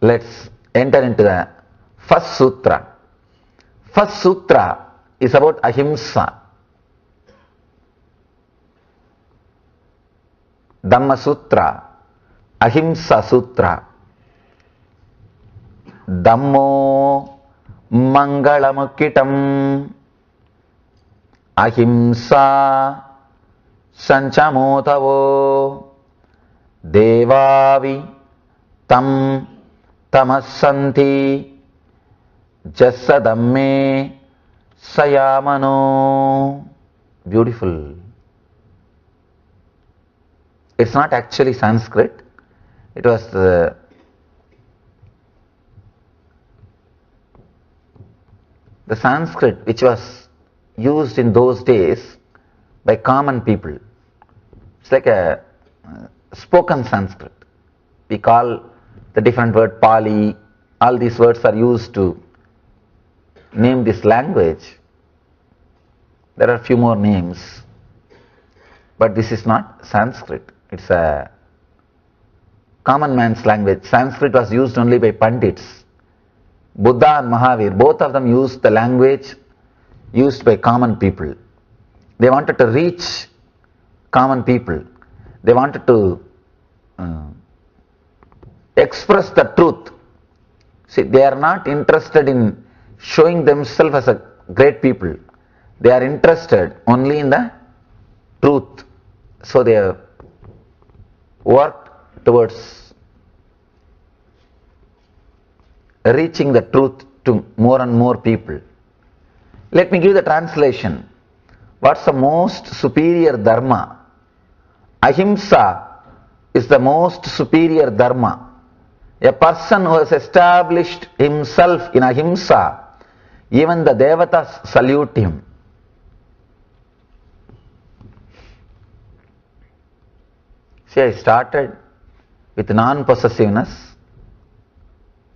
let's enter into the first sutra. First sutra is about Ahimsa. Dhamma Sutra, Ahimsa Sutra. Dhammo Mangalamukitam Ahimsa Sanchamotavo Devavi Tam Tamasanti Jasadamme Sayamano. Beautiful. It's not actually Sanskrit. It was the Sanskrit which was used in those days by common people. It's like a spoken Sanskrit. We call the different word Pali. All these words are used to name this language. There are a few more names, but this is not Sanskrit. It's a common man's language. Sanskrit was used only by Pandits. Buddha and Mahavir, both of them used the language used by common people. They wanted to reach common people. They wanted to express the truth. See, they are not interested in showing themselves as a great people. They are interested only in the truth. So they work towards reaching the truth to more and more people. Let me give the translation. What's the most superior dharma? Ahimsa is the most superior dharma. A person who has established himself in Ahimsa, even the devatas salute him. See, I started with non-possessiveness,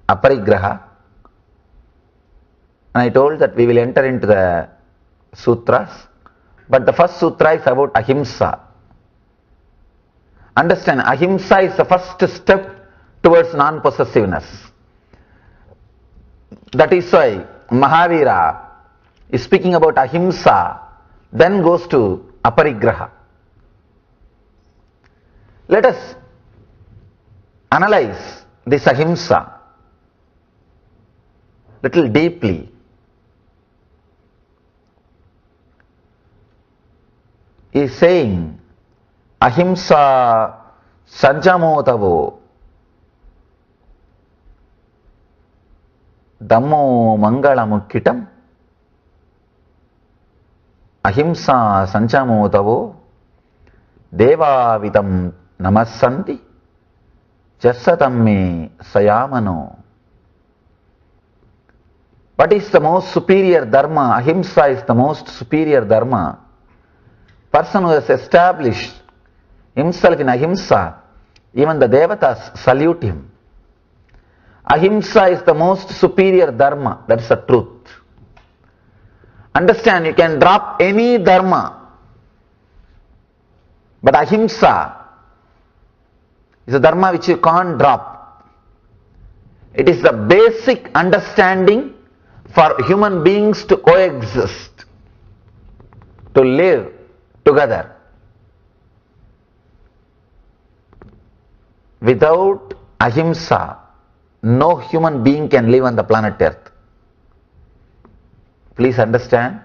aparigraha, and I told that we will enter into the sutras, but the first sutra is about Ahimsa. Understand, Ahimsa is the first step towards non-possessiveness. That is why Mahavira is speaking about Ahimsa, then goes to aparigraha. Let us analyze this Ahimsa little deeply. He is saying Ahimsa Sajjamotavo Dhammo Mangalamukitam Ahimsa Sanchamotavo Devavitam Namasanti Jasatamme Sayamano. What is the most superior dharma? Ahimsa is the most superior dharma. Person who has established himself in Ahimsa, even the devatas salute him. Ahimsa is the most superior dharma. That's the truth. Understand, you can drop any dharma, but Ahimsa is a dharma which you can't drop. It is the basic understanding for human beings to coexist, to live together. Without Ahimsa, no human being can live on the planet Earth. Please understand,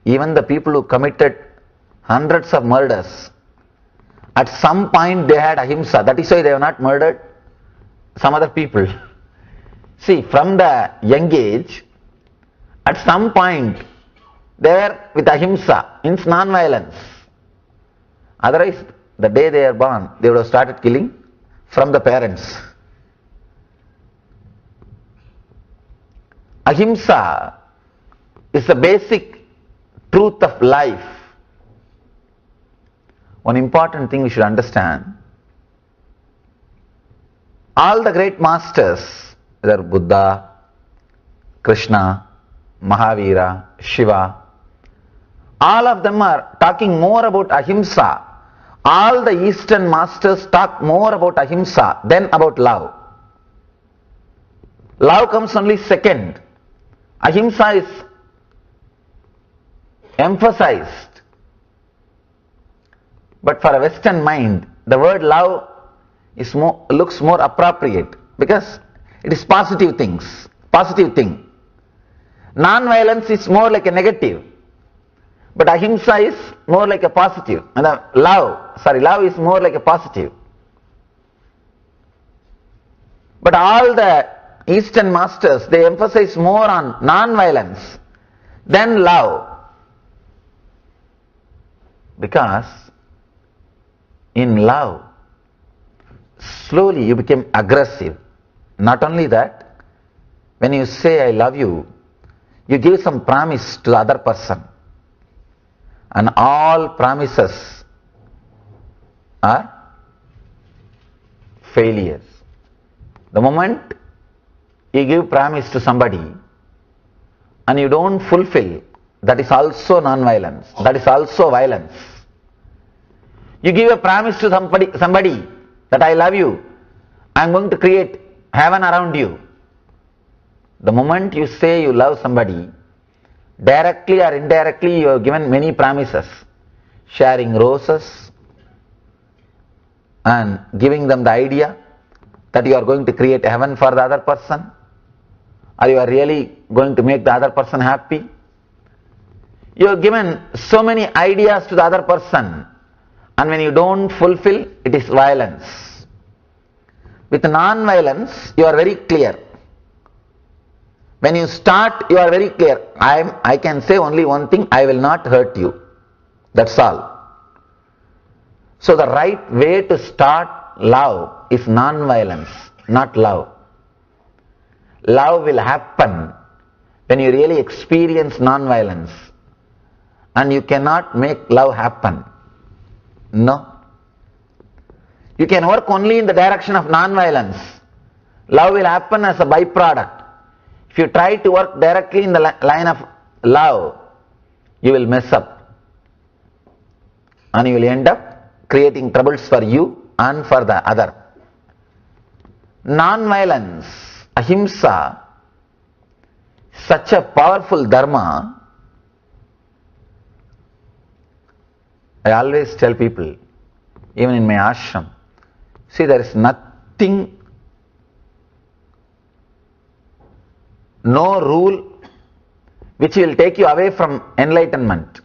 even the people who committed hundreds of murders, at some point they had Ahimsa. That is why they have not murdered some other people. See, from the young age, at some point they were with Ahimsa, means non-violence. Otherwise, the day they are born, they would have started killing from the parents. Ahimsa is the basic truth of life. One important thing we should understand, all the great masters, whether Buddha, Krishna, Mahavira, Shiva, all of them are talking more about Ahimsa. All the Eastern masters talk more about Ahimsa than about love. Love comes only second. Ahimsa is emphasized. But for a Western mind, the word love is looks more appropriate because it is positive things, positive thing. Non-violence is more like a negative, but ahimsa is more like a positive. And love is more like a positive. But all the Eastern masters, they emphasize more on non-violence than love. Because in love, slowly you become aggressive. Not only that, when you say I love you, you give some promise to the other person. And all promises are failures. The moment you give promise to somebody and you don't fulfill, that is also non-violence. That is also violence. You give a promise to somebody that I love you, I am going to create heaven around you. The moment you say you love somebody, directly or indirectly you have given many promises, sharing roses and giving them the idea that you are going to create heaven for the other person, or you are really going to make the other person happy. You have given so many ideas to the other person, and when you don't fulfill, it is violence. With non-violence, you are very clear. When you start, you are very clear. I can say only one thing, I will not hurt you. That's all. So the right way to start love is non-violence, not love. Love will happen when you really experience non-violence. And you cannot make love happen. No. You can work only in the direction of non-violence. Love will happen as a byproduct. If you try to work directly in the line of love, you will mess up. And you will end up creating troubles for you and for the other. Non-violence, ahimsa, such a powerful dharma. I always tell people, even in my ashram, see, there is nothing, no rule which will take you away from enlightenment.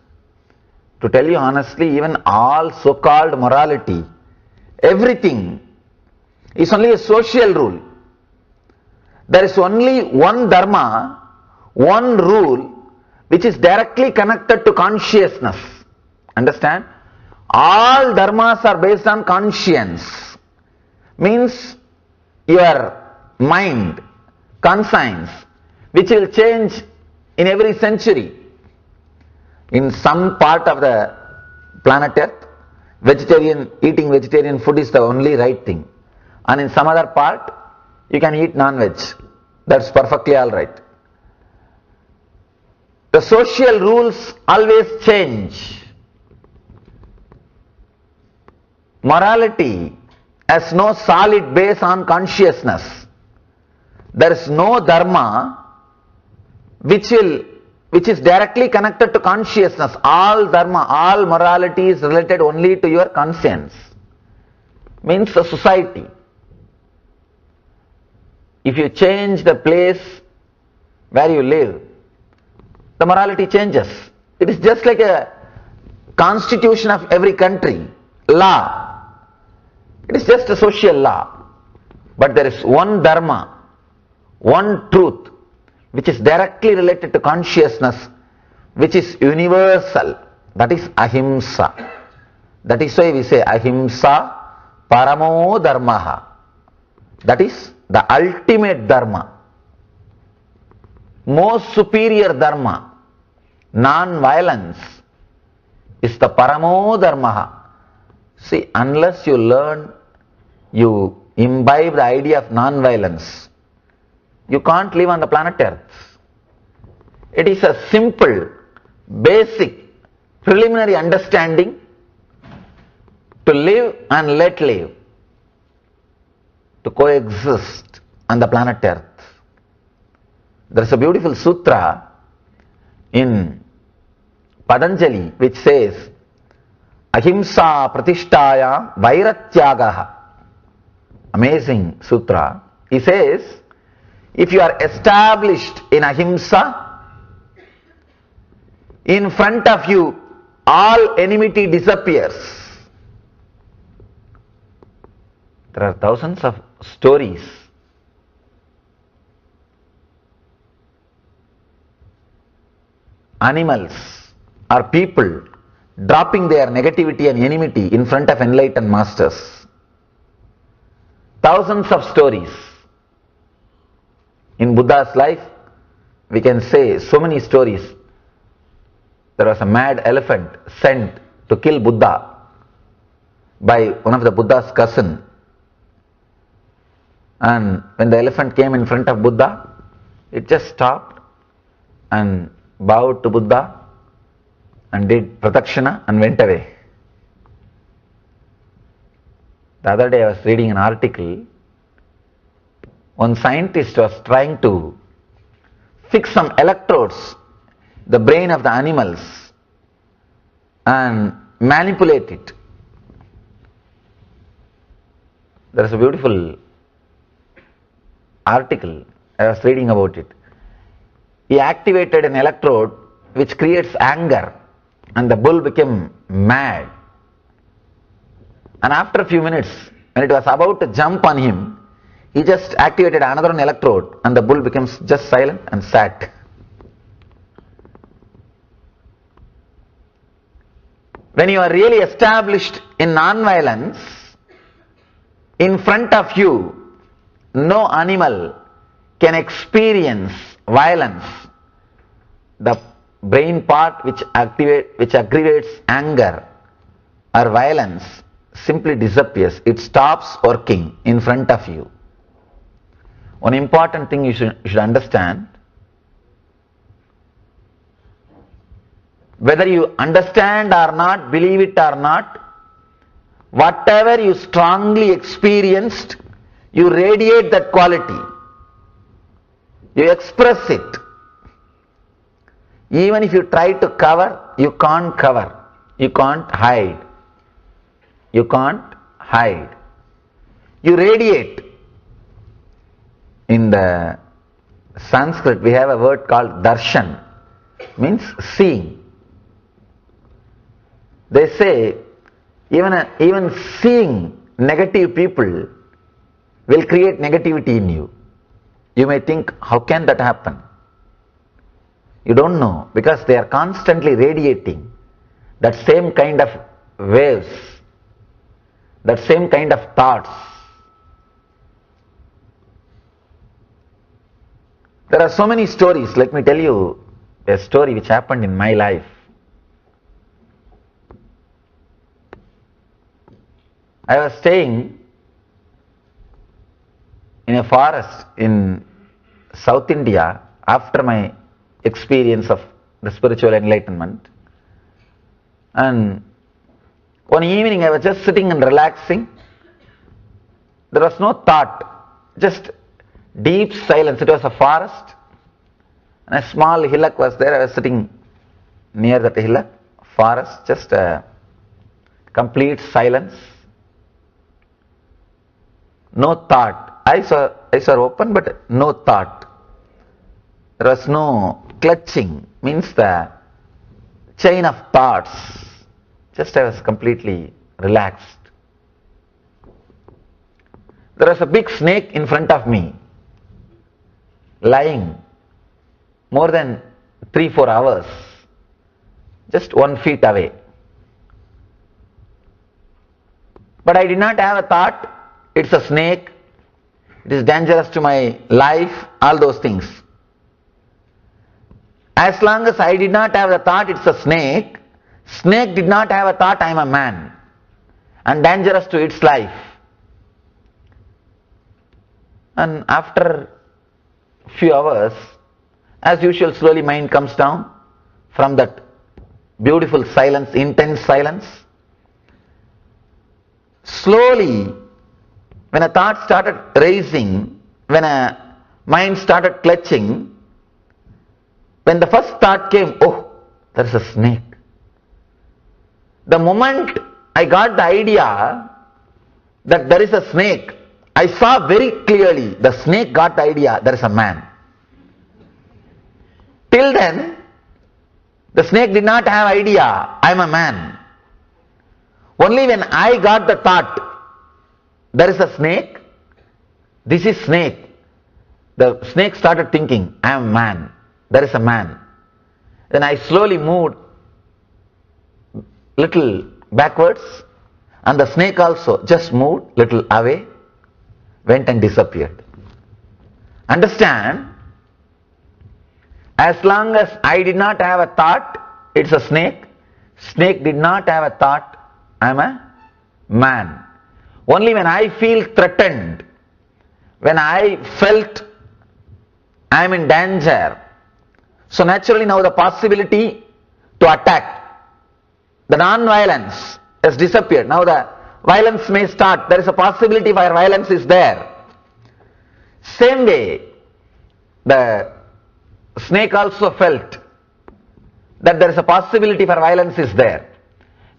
To tell you honestly, even all so-called morality, everything is only a social rule. There is only one dharma, one rule, which is directly connected to consciousness. Understand? All dharmas are based on conscience. Means your mind, conscience, which will change in every century. In some part of the planet Earth, eating vegetarian food is the only right thing. And in some other part, you can eat non-veg. That's perfectly alright. The social rules always change. Morality has no solid base on consciousness. There is no dharma which is directly connected to consciousness. All dharma, all morality is related only to your conscience. Means the society. If you change the place where you live, the morality changes. It is just like a constitution of every country, law. It is just a social law. But there is one dharma, one truth, which is directly related to consciousness, which is universal. That is ahimsa. That is why we say ahimsa paramo dharmaha. That is the ultimate dharma, most superior dharma. Non-violence is the paramo dharmaha. See, unless you learn, you imbibe the idea of non-violence, you can't live on the planet Earth. It is a simple, basic, preliminary understanding to live and let live, to coexist on the planet Earth. There's a beautiful sutra in Patanjali which says, Ahimsa pratishtaya vairatyagaha. Amazing sutra. He says, if you are established in Ahimsa, in front of you all enmity disappears. There are thousands of stories. Animals or people dropping their negativity and enmity in front of enlightened masters. Thousands of stories. In Buddha's life, we can say so many stories. There was a mad elephant sent to kill Buddha by one of the Buddha's cousin. And when the elephant came in front of Buddha, it just stopped and bowed to Buddha and did pradakshina and went away. The other day I was reading an article. One scientist was trying to fix some electrodes, the brain of the animals, and manipulate it. There is a beautiful article, I was reading about it. He activated an electrode which creates anger, and the bull became mad. And after a few minutes, when it was about to jump on him, he just activated another electrode and the bull becomes just silent and sat. When you are really established in non-violence, in front of you, no animal can experience violence. The brain part which aggravates anger or violence simply disappears. It stops working in front of you. One important thing you should understand, whether you understand or not, believe it or not, whatever you strongly experienced, you radiate that quality. You express it. Even if you try to cover, you can't cover. You can't hide. You can't hide. You radiate. In the Sanskrit, we have a word called darshan, means seeing. They say even seeing negative people will create negativity in you. You may think, how can that happen? You don't know, because they are constantly radiating that same kind of waves, that same kind of thoughts. There are so many stories. Let me tell you a story which happened in my life. I was staying in a forest in South India after my experience of the spiritual enlightenment, and one evening I was just sitting and relaxing. There was no thought, just deep silence. It was a forest and a small hillock was there. I was sitting near that hillock, forest, just a complete silence. No thought. Eyes are open but no thought. There was no clutching, means the chain of thoughts. Just I was completely relaxed. There was a big snake in front of me, lying more than 3-4 hours, just 1 feet away. But I did not have a thought, it's a snake, it is dangerous to my life, all those things. As long as I did not have the thought it's a snake, snake did not have a thought I am a man and dangerous to its life. And after few hours, as usual, slowly mind comes down from that beautiful silence, intense silence. Slowly, when a thought started raising, when a mind started clutching, When the first thought came, oh, there is a snake. The moment I got the idea that there is a snake, I saw very clearly the snake got the idea there is a man. Till then, the snake did not have idea I am a man. Only when I got the thought there is a snake, this is snake, the snake started thinking I am a man, there is a man. Then I slowly moved little backwards, and the snake also just moved little away, went and disappeared. Understand, as long as I did not have a thought, it's a snake. Snake did not have a thought, I am a man. Only when I feel threatened, when I felt I am in danger, so naturally now the possibility to attack, the non-violence has disappeared. Now the violence may start. There is a possibility where violence is there. Same way, the snake also felt that there is a possibility for violence is there.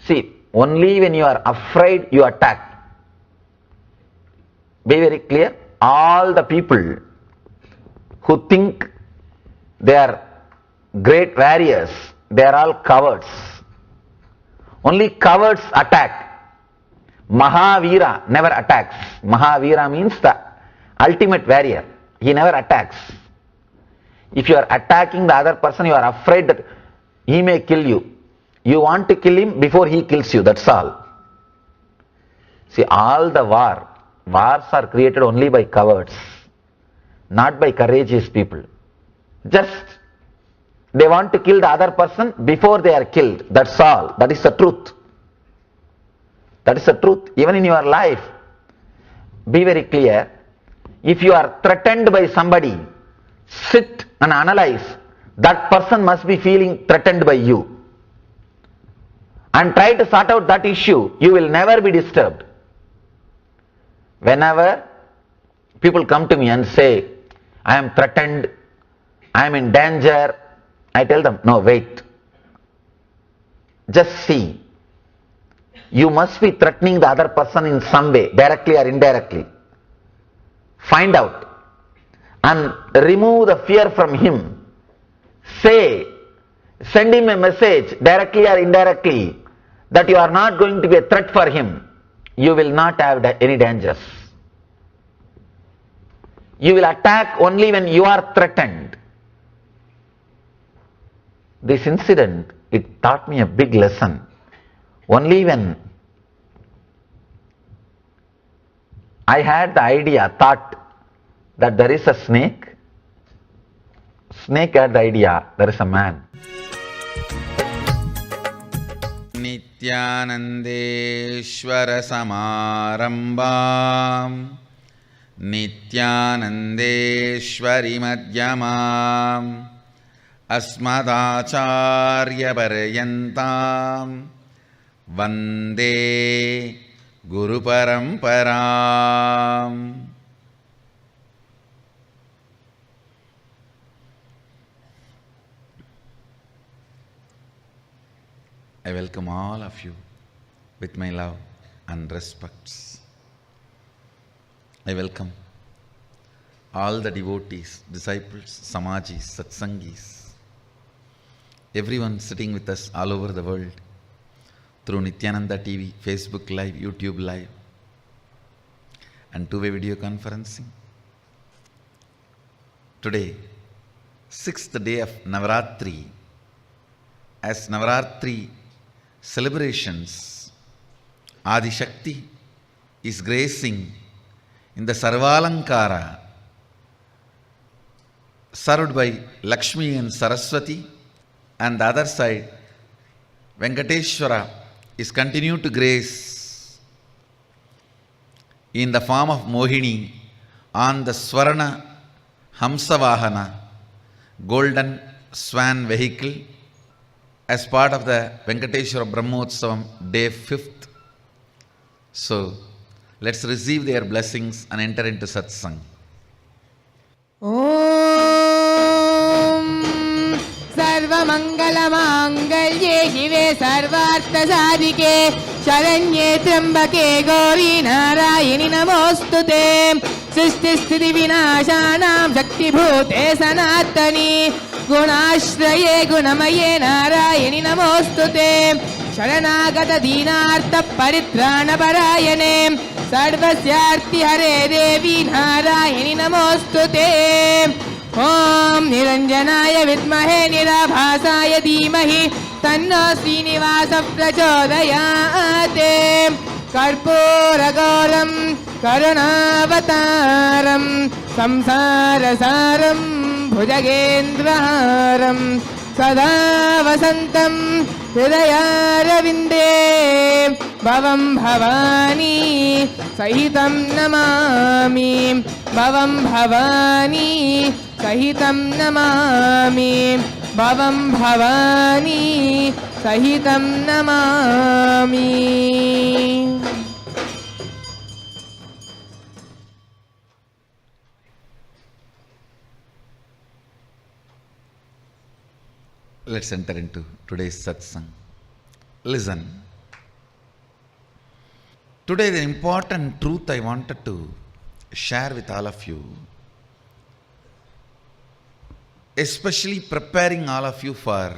See, only when you are afraid you attack. Be very clear. All the people who think they are great warriors, they are all cowards. Only cowards attack. Mahavira never attacks. Mahavira means the ultimate warrior. He never attacks. If you are attacking the other person, you are afraid that he may kill you. You want to kill him before he kills you, that's all. See, all the wars are created only by cowards, not by courageous people. Just they want to kill the other person before they are killed, that's all. That is the truth. That is the truth. Even in your life, be very clear. If you are threatened by somebody, sit and analyze. That person must be feeling threatened by you. And try to sort out that issue. You will never be disturbed. Whenever people come to me and say, I am threatened, I am in danger, I tell them, no, wait. Just see. You must be threatening the other person in some way, directly or indirectly. Find out and remove the fear from him. Say, send him a message, directly or indirectly, that you are not going to be a threat for him. You will not have any dangers. You will attack only when you are threatened. This incident, it taught me a big lesson. Only when I had the idea, thought that there is a snake, snake had the idea, there is a man. Nithyanandeshwara samarambam Nithyanandeshwari madhyamam Asmadacharya paryantam Vande Guru Paramparam. I welcome all of you with my love and respects. I welcome all the devotees, disciples, samajis, satsangis, everyone sitting with us all over the world through Nithyananda TV, Facebook Live, YouTube Live, and two-way video conferencing. Today, 6th day of Navaratri. As Navaratri celebrations, Adi Shakti is gracing in the Sarvalankara, served by Lakshmi and Saraswati, and the other side, Venkateshwara is continued to grace in the form of Mohini on the Swarna Hamsavahana, golden swan vehicle, as part of the Venkateshwara Brahmotsavam, day 5th. So, let's receive their blessings and enter into satsang. Om सर्वमङ्गलमाङ्गल्ये शिवे सर्वार्थसाधिके शरण्ये त्र्यम्बके गौरी नारायणि नमोऽस्तुते सृष्टिस्थितिविनाशानां शक्तिभूते सनातनी गुणाश्रये गुणमये नारायणि नमोऽस्तुते शरणागतदीनार्तपरित्राणपरायणे सर्वस्यार्तिहरे देवी नारायणि नमोऽस्तुते ॐ निरञ्जनाय विद्महे निराभासाय धीमहि तन्नो श्रीनिवासः प्रचोदयात् कर्पूरगौरं करुणावतारं संसारसारं भुजगेन्द्रहारं सदा वसन्तं हृदयारविन्दे भवं भवानी सहितं नमामि भवं भवानी सहितं नमामि भवं भवानी सहितं Namami. Let's enter into today's satsang. Listen. Today the important truth I wanted to share with all of you, especially preparing all of you for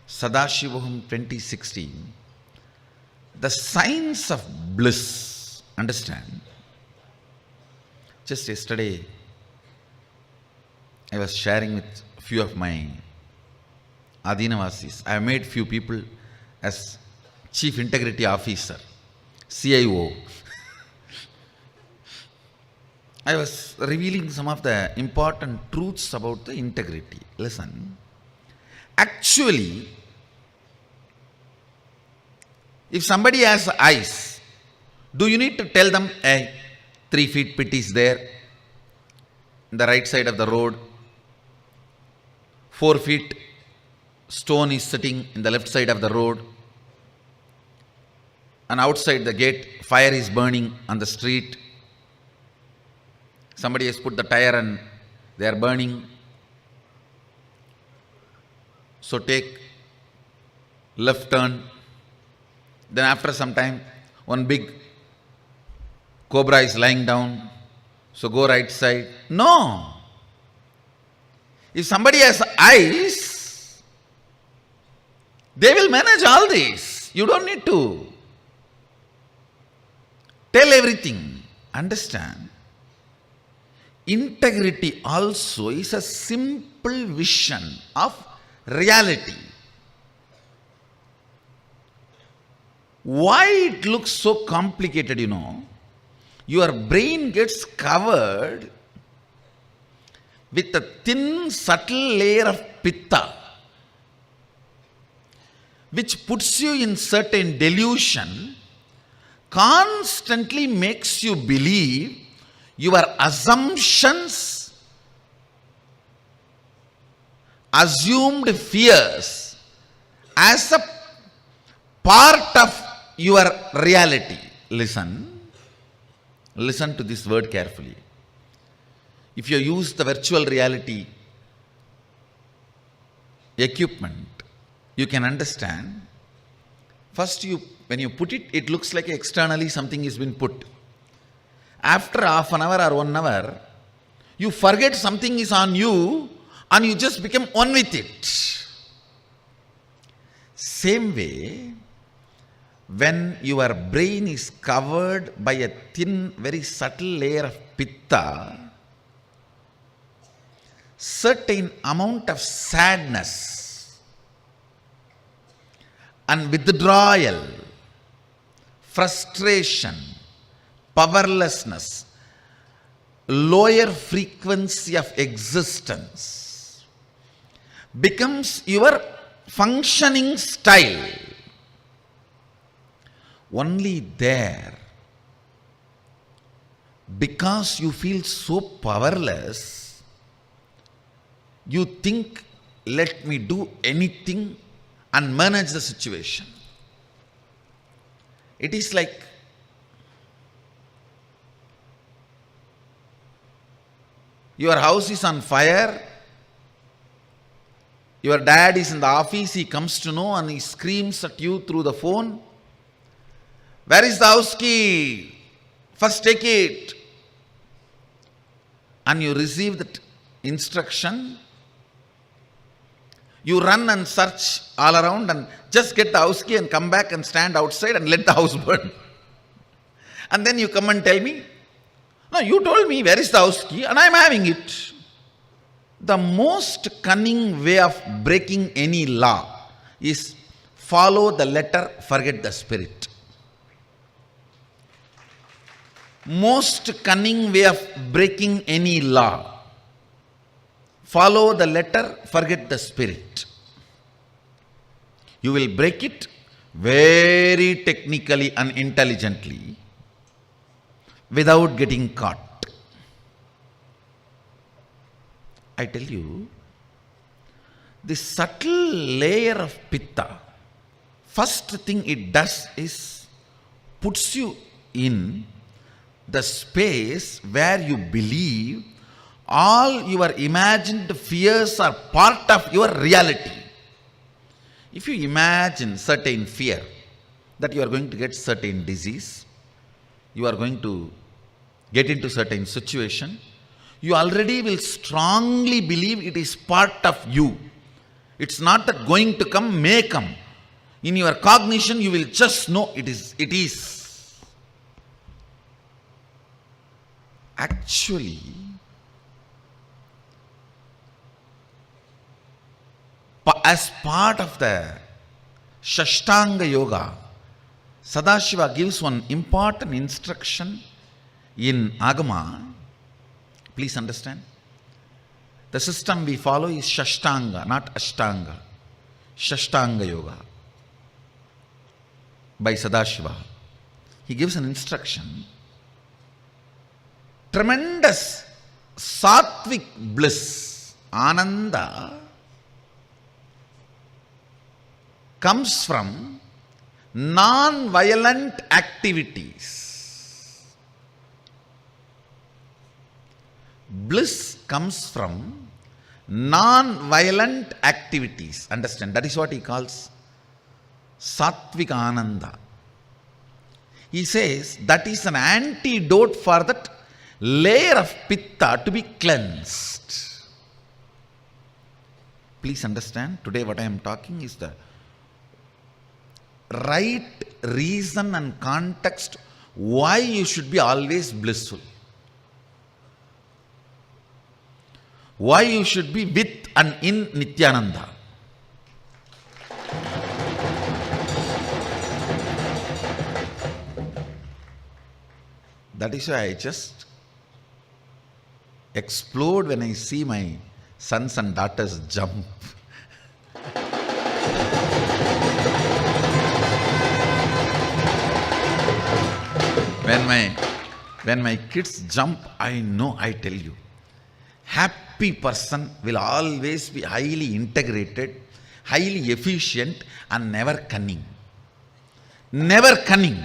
Sadashivaham 2016, the science of bliss. Understand? Just yesterday, I was sharing with a few of my Adinavasis. I have made few people as Chief Integrity Officer, CIO. I was revealing some of the important truths about the integrity. Listen. Actually, if somebody has eyes, do you need to tell them, hey, 3 feet pit is there, in the right side of the road, 4 feet stone is sitting in the left side of the road, and outside the gate, fire is burning on the street. Somebody has put the tire and they are burning. So take left turn. Then after some time, one big cobra is lying down. So go right side. No. If somebody has eyes, they will manage all this. You don't need to tell everything. Understand? Integrity also is a simple vision of reality. Why it looks so complicated, you know? Your brain gets covered with a thin, subtle layer of Pitta, which puts you in certain delusion, constantly makes you believe your assumptions, assumed fears as a part of your reality. Listen to this word carefully. If you use the virtual reality equipment, you can understand. First, when you put it, it looks like externally something has been put. After half an hour or 1 hour, you forget something is on you and you just become one with it. Same way, when your brain is covered by a thin, very subtle layer of Pitta, certain amount of sadness and withdrawal, frustration, powerlessness, lower frequency of existence becomes your functioning style. Only there, because you feel so powerless, you think, let me do anything and manage the situation. It is like your house is on fire Your dad is in the office, he comes to know and he screams at you through the phone, "Where is the house key? First take it." And you receive that instruction. You run and search all around and just get the house key and come back and stand outside and let the house burn. And then you come and tell me, "No, you told me where is the house key and I am having it." The most cunning way of breaking any law is follow the letter, forget the spirit. Most cunning way of breaking any law. Follow the letter, forget the spirit. You will break it very technically and intelligently without getting caught. I tell you, this subtle layer of Pitta, first thing it does is puts you in the space where you believe all your imagined fears are part of your reality. If you imagine certain fear, that you are going to get certain disease, you are going to get into certain situation, you already will strongly believe it is part of you. It's not that going to come, may come. In your cognition, you will just know it is. Actually, as part of the Shashtanga Yoga, Sadashiva gives one important instruction in Agama. Please understand. The system we follow is Shashtanga, not Ashtanga. Shashtanga Yoga by Sadashiva. He gives an instruction. Tremendous Satwik bliss, Ananda, comes from non-violent activities. Bliss comes from non-violent activities. Understand? That is what he calls Satwik Ananda. He says that is an antidote for that layer of Pitta to be cleansed. Please understand, today what I am talking is the right reason and context why you should be always blissful. Why you should be with and in Nithyananda. That is why I just explode when I see my sons and daughters jump. When my kids jump, I know, I tell you, happy person will always be highly integrated, highly efficient and never cunning. Never cunning.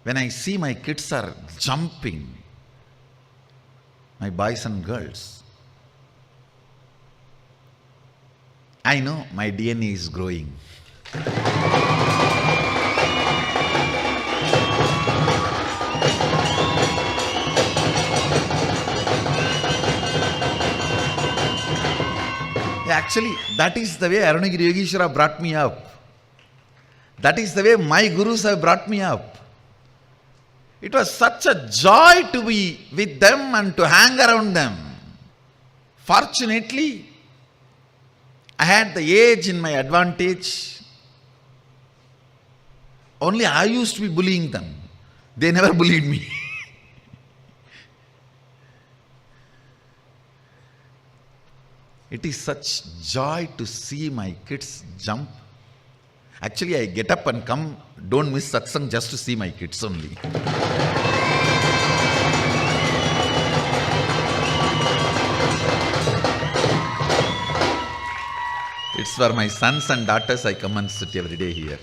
When I see my kids are jumping, my boys and girls, I know my DNA is growing. Actually, that is the way Arunagiri Yogeshwara brought me up. That is the way my gurus have brought me up. It was such a joy to be with them and to hang around them. Fortunately, I had the age in my advantage. Only I used to be bullying them. They never bullied me. It is such joy to see my kids jump. Actually, I get up and come, don't miss satsang just to see my kids only. It's for my sons and daughters I come and sit every day here.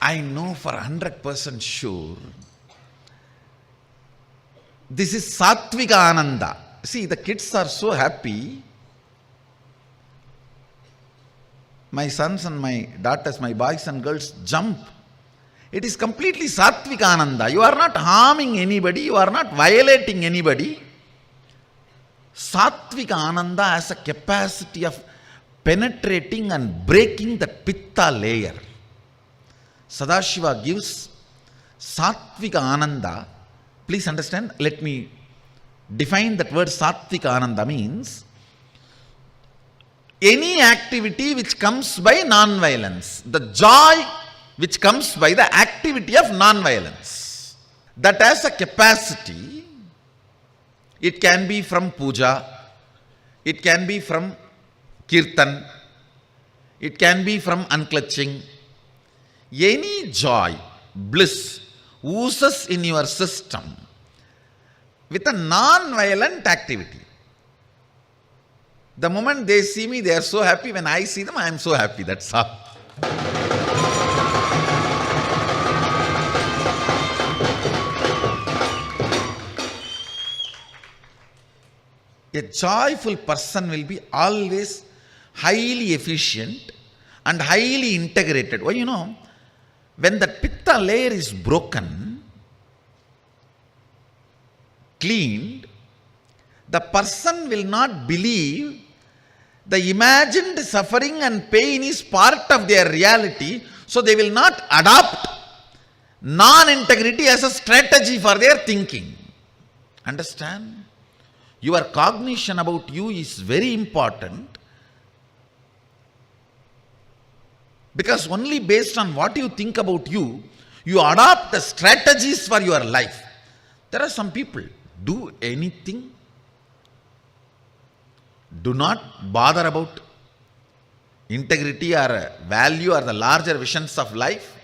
I know for 100% sure this is Satwik Ananda. See, the kids are so happy. My sons and my daughters, my boys and girls jump. It is completely Satwik Ananda. You are not harming anybody, you are not violating anybody. Satwik Ananda has a capacity of penetrating and breaking the Pitta layer. Sadashiva gives Satwik Ananda. Please understand, let me define that word. Satwik Ananda means any activity which comes by non-violence, the joy which comes by the activity of non-violence, that has a capacity. It can be from puja, it can be from kirtan, it can be from unclutching. Any joy, bliss oozes in your system with a non-violent activity. The moment they see me, they are so happy. When I see them, I am so happy. That's all. A joyful person will be always highly efficient and highly integrated. Well, you know, when the Pitta layer is broken, cleaned, the person will not believe the imagined suffering and pain is part of their reality, so they will not adopt non-integrity as a strategy for their thinking. Understand? Your cognition about you is very important, because only based on what you think about you, you adopt the strategies for your life. There are some people, do anything, do not bother about integrity or value or the larger visions of life.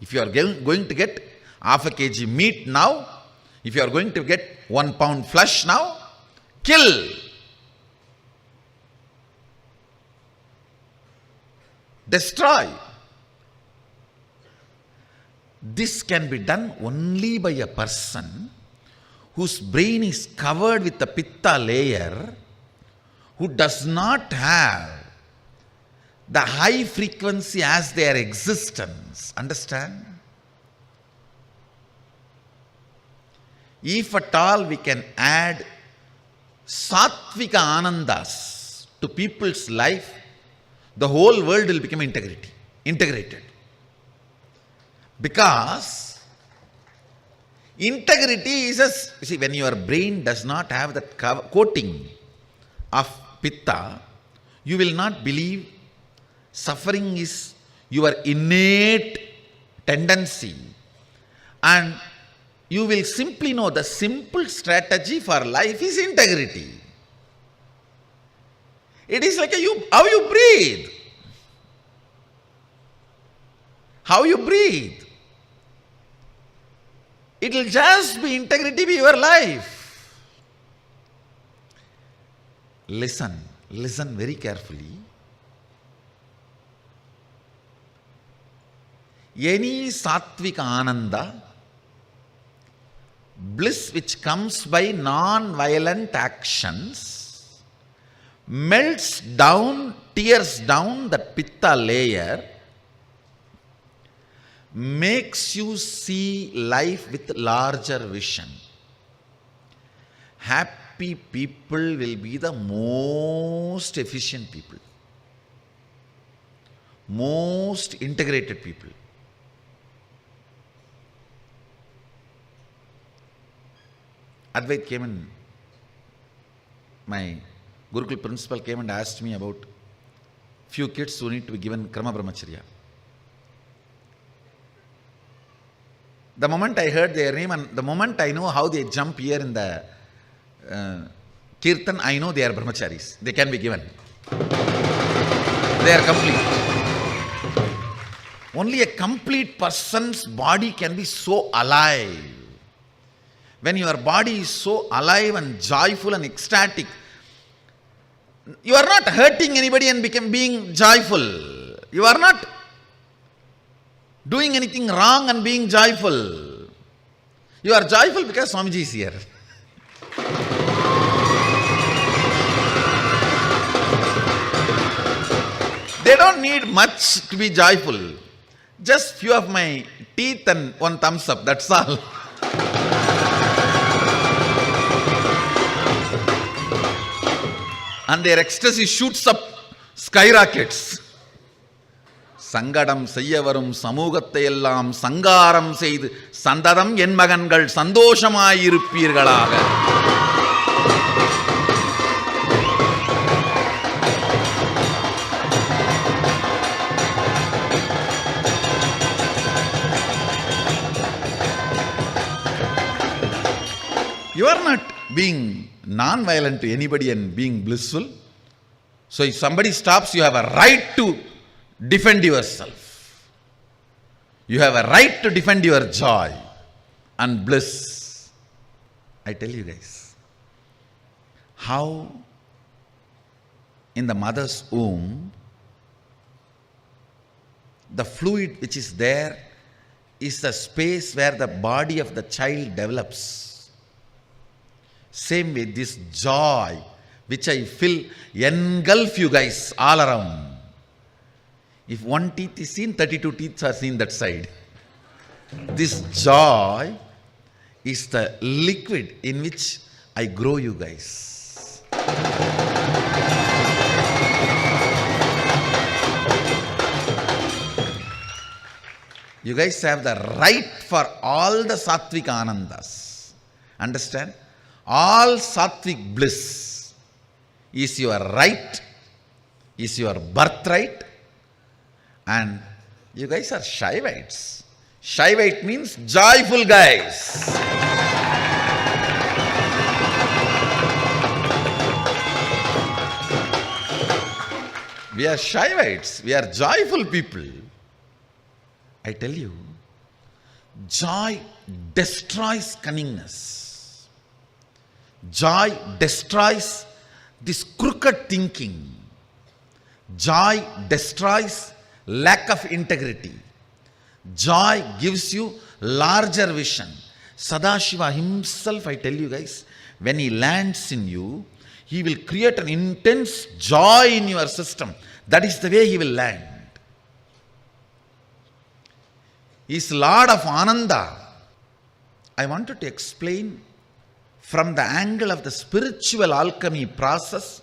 If you are going to get half a kg meat now, if you are going to get 1 pound flesh now, kill. Destroy. This can be done only by a person whose brain is covered with the Pitta layer, who does not have the high frequency as their existence. Understand? If at all we can add Satwik Anandas to people's life, the whole world will become integrated. Because integrity is see, when your brain does not have that coating of Pitta, you will not believe suffering is your innate tendency, and you will simply know the simple strategy for life is integrity. It is like how you breathe. How you breathe. It will just be integrity be your life. Listen very carefully. Any Satwik Ananda, bliss which comes by non-violent actions, melts down, tears down the Pitta layer, makes you see life with larger vision. Happy people will be the most efficient people, most integrated people. Advait came and my Gurukul principal came and asked me about few kids who need to be given Krama Brahmacharya. The moment I heard their name and the moment I know how they jump here in the Kirtan, I know they are Brahmacharis. They can be given. They are complete. Only a complete person's body can be so alive. When your body is so alive and joyful and ecstatic, you are not hurting anybody and being joyful. You are not doing anything wrong and being joyful. You are joyful because Swamiji is here. They don't need much to be joyful. Just few of my teeth and one thumbs up, that's all. And their ecstasy shoots up, skyrockets. Sangadam seyyavarum samugathai ellam sangaram seidu sandadam en magangal sandoshamayiruppeergalaga. You are not being non-violent to anybody and being blissful. So if somebody stops, you have a right to defend yourself. You have a right to defend your joy and bliss. I tell you guys, how in the mother's womb, the fluid which is there is the space where the body of the child develops. Same way, this joy which I feel engulf you guys all around. If one teeth is seen, 32 teeth are seen that side. This joy is the liquid in which I grow you guys. You guys have the right for all the Satwik Anandas. Understand? All Satwik bliss is your right, is your birthright, and you guys are Shivites. Shivite means joyful guys. We are Shivites, we are joyful people. I tell you, joy destroys cunningness. Joy destroys this crooked thinking. Joy destroys lack of integrity. Joy gives you larger vision. Sadashiva himself, I tell you guys, when he lands in you, he will create an intense joy in your system. That is the way he will land. He is Lord of Ananda. I wanted to explain from the angle of the spiritual alchemy process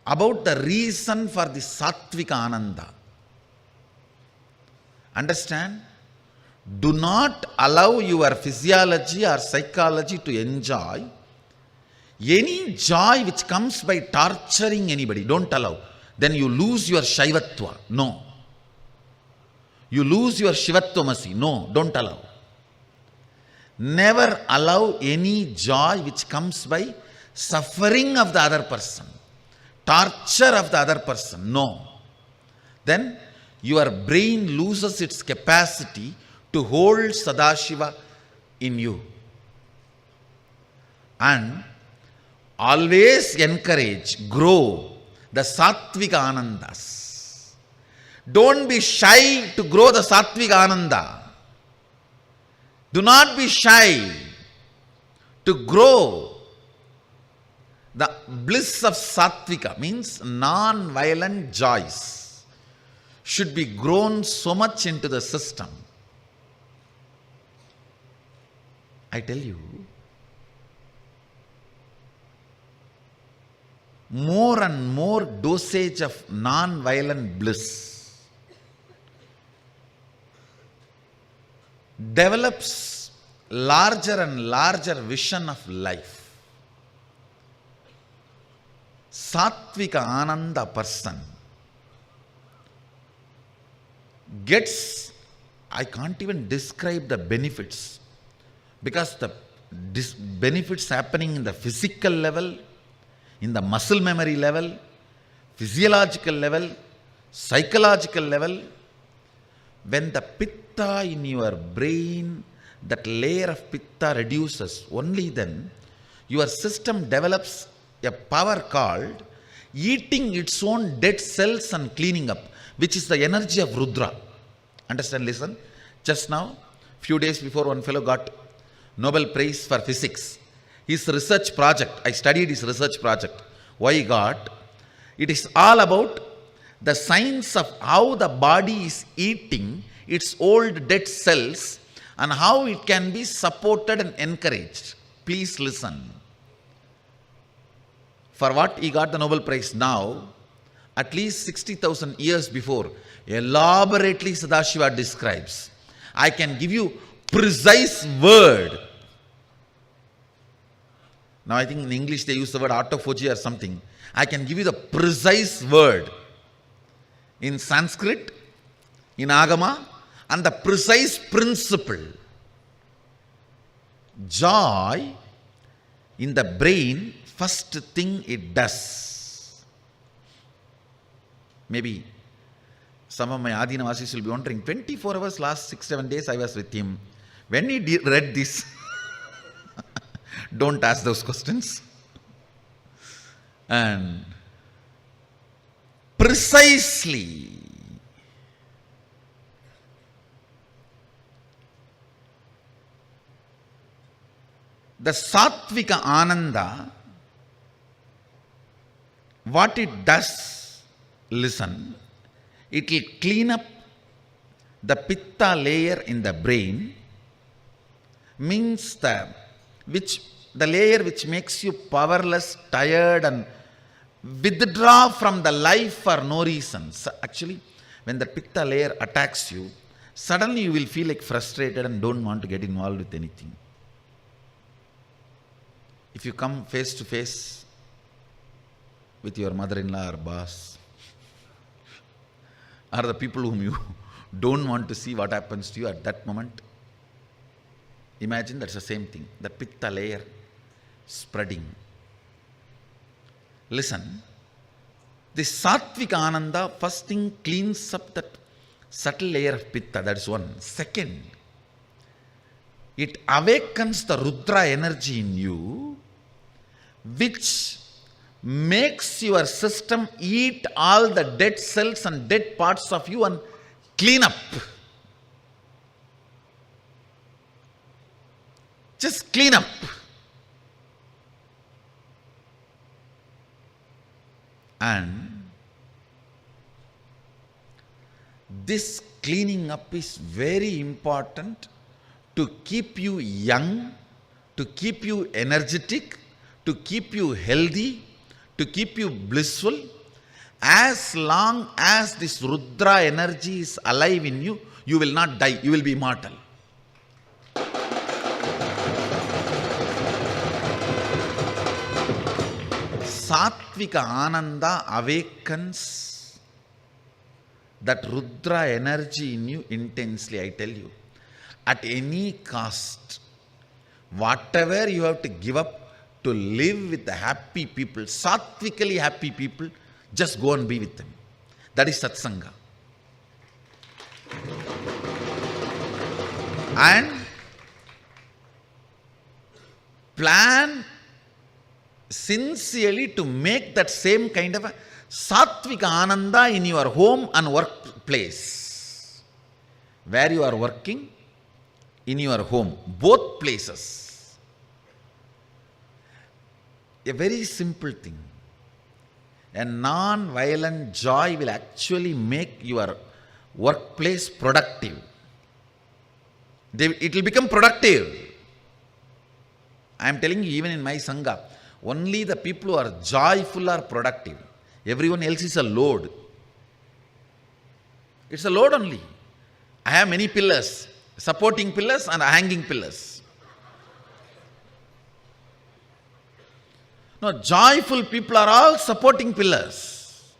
about the reason for the Satwik Ananda. Understand? Do not allow your physiology or psychology to enjoy any joy which comes by torturing anybody. Don't allow. Then you lose your Shaivatva. No. You lose your Shivattvamasi. No, don't allow. Never allow any joy which comes by suffering of the other person, torture of the other person. No. Then your brain loses its capacity to hold Sadashiva in you. And always encourage, grow the Satwik Anandas. Don't be shy to grow the Satwik Ananda. Do not be shy to grow the bliss of Satvika, means non-violent joys, should be grown so much into the system. I tell you, more and more dosage of non-violent bliss develops larger and larger vision of life. Satwika Ananda person gets, I can't even describe the benefits, because the benefits happening in the physical level, in the muscle memory level, physiological level, psychological level. When the Pitta in your brain, that layer of Pitta reduces, only then your system develops a power called eating its own dead cells and cleaning up, which is the energy of Rudra. Understand? Listen. Just now, few days before, one fellow got Nobel Prize for Physics. His research project, I studied his research project. Why he got? It is all about the science of how the body is eating its old dead cells and how it can be supported and encouraged. Please listen. For what he got the Nobel Prize now, at least 60,000 years before, elaborately Sadashiva describes. I can give you precise word. Now I think in English they use the word autophagy or something. I can give you the precise word in Sanskrit, in Agama, and the precise principle. Joy in the brain, first thing it does. Maybe some of my Adinavasis will be wondering, 24 hours last 6-7 days I was with him. When he read this, don't ask those questions. And precisely, the Satwik Ananda, what it does, listen, it will clean up the Pitta layer in the brain, means the layer which makes you powerless, tired, and withdraw from the life for no reason. So actually, when the Pitta layer attacks you, suddenly you will feel like frustrated and don't want to get involved with anything. If you come face to face with your mother-in-law or boss, or the people whom you don't want to see what happens to you at that moment, imagine that's the same thing, the Pitta layer spreading. Listen, this Satwik Ananda first thing cleans up that subtle layer of Pitta, that is one. Second, it awakens the Rudra energy in you, which makes your system eat all the dead cells and dead parts of you and clean up. Just clean up. And this cleaning up is very important to keep you young, to keep you energetic, to keep you healthy, to keep you blissful. As long as this Rudra energy is alive in you, you will not die, you will be immortal. Satwik Ananda awakens that Rudra energy in you intensely, I tell you. At any cost, whatever you have to give up to live with the happy people, sattvikally happy people, just go and be with them. That is satsanga. And plan sincerely to make that same kind of a Satwik Ananda in your home and workplace. Where you are working, in your home, both places. A very simple thing. A non-violent joy will actually make your workplace productive. It will become productive. I am telling you, even in my Sangha, only the people who are joyful are productive. Everyone else is a load. It's a load only. I have many pillars, supporting pillars and hanging pillars. No, joyful people are all supporting pillars.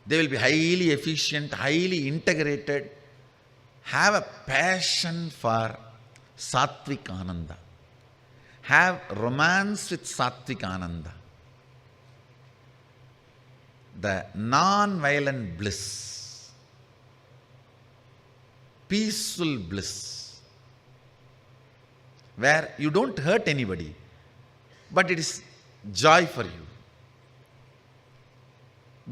They will be highly efficient, highly integrated, have a passion for Satwik Ananda, have romance with Satwik Ananda, the non-violent bliss, peaceful bliss, where you don't hurt anybody, but it is joy for you.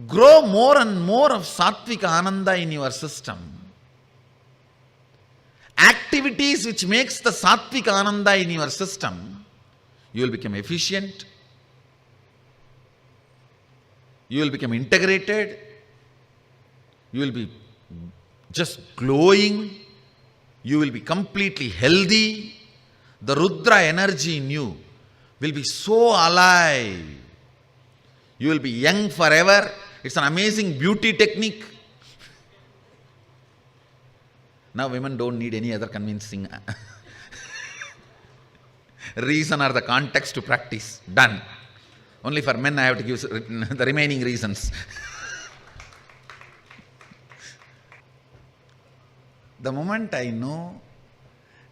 grow more and more of Satwik Ananda in your system. Activities which makes the Satwik Ananda in your system, you will become efficient, you will become integrated, you will be just glowing, you will be completely healthy. The Rudra energy in you will be so alive. You will be young forever. It's an amazing beauty technique. Now women don't need any other convincing reason or the context to practice. Done. Only for men I have to give the remaining reasons. The moment I know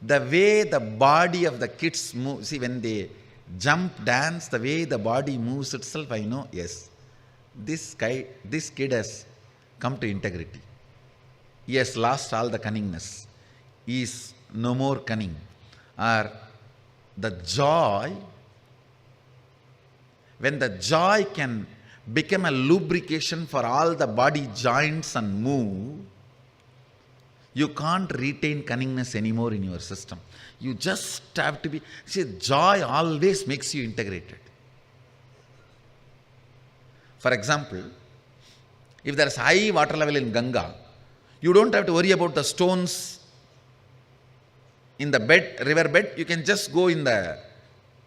the way the body of the kids move, see when they jump, dance, the way the body moves itself, I know, yes, this kid has come to integrity. He has lost all the cunningness. He is no more cunning. Or the joy, when the joy can become a lubrication for all the body joints and move, you can't retain cunningness anymore in your system. You just have to be, see, joy always makes you integrated. For example, if there is high water level in Ganga, you don't have to worry about the stones in the bed, river bed. You can just go in the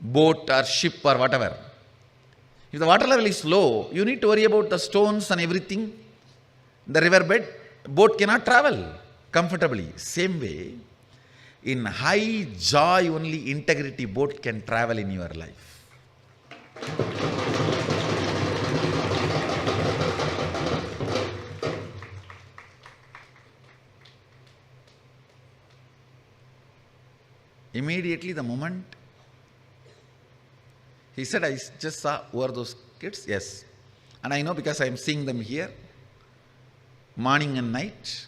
boat or ship or whatever. If the water level is low, you need to worry about the stones and everything. The river bed, boat cannot travel comfortably. Same way, in high joy only integrity boat can travel in your life. Immediately the moment he said, I just saw, who are those kids? Yes. And I know because I am seeing them here, morning and night.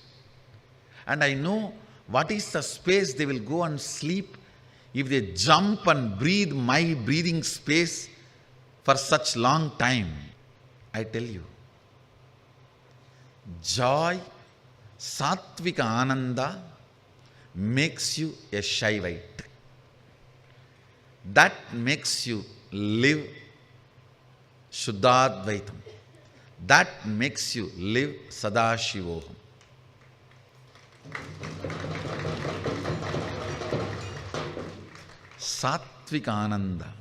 And I know what is the space they will go and sleep if they jump and breathe my breathing space for such long time. I tell you, joy, Satwik Ananda makes you a Shaivite. That makes you live Shuddhadvaitam. That makes you live Sadashivoham. Satwik Ananda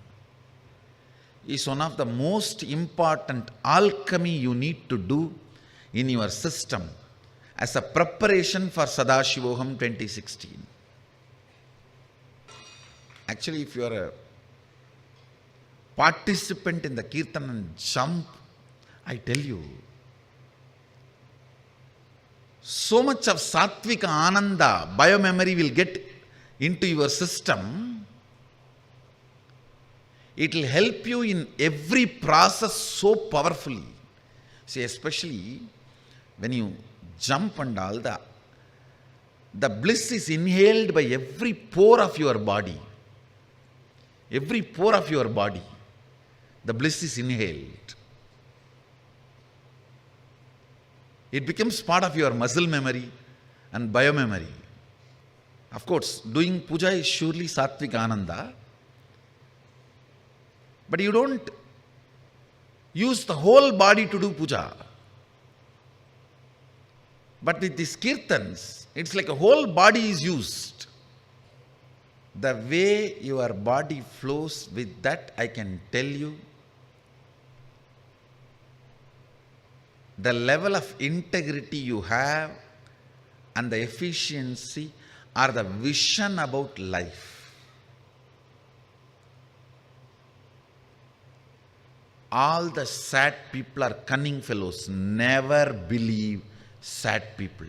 is one of the most important alchemy you need to do in your system as a preparation for Sadashivoham 2016. Actually, if you are a participant in the Kirtan and jump, I tell you, so much of Satwik Ananda, biomemory will get into your system. It will help you in every process so powerfully. See, especially when you jump and all, the bliss is inhaled by every pore of your body. Every pore of your body, the bliss is inhaled. It becomes part of your muscle memory and biomemory. Of course, doing puja is surely Satwik Ananda, but you don't use the whole body to do puja. But with these kirtans, it's like a whole body is used. The way your body flows with that, I can tell you, the level of integrity you have and the efficiency are the vision about life. All the sad people are cunning fellows. Never believe sad people.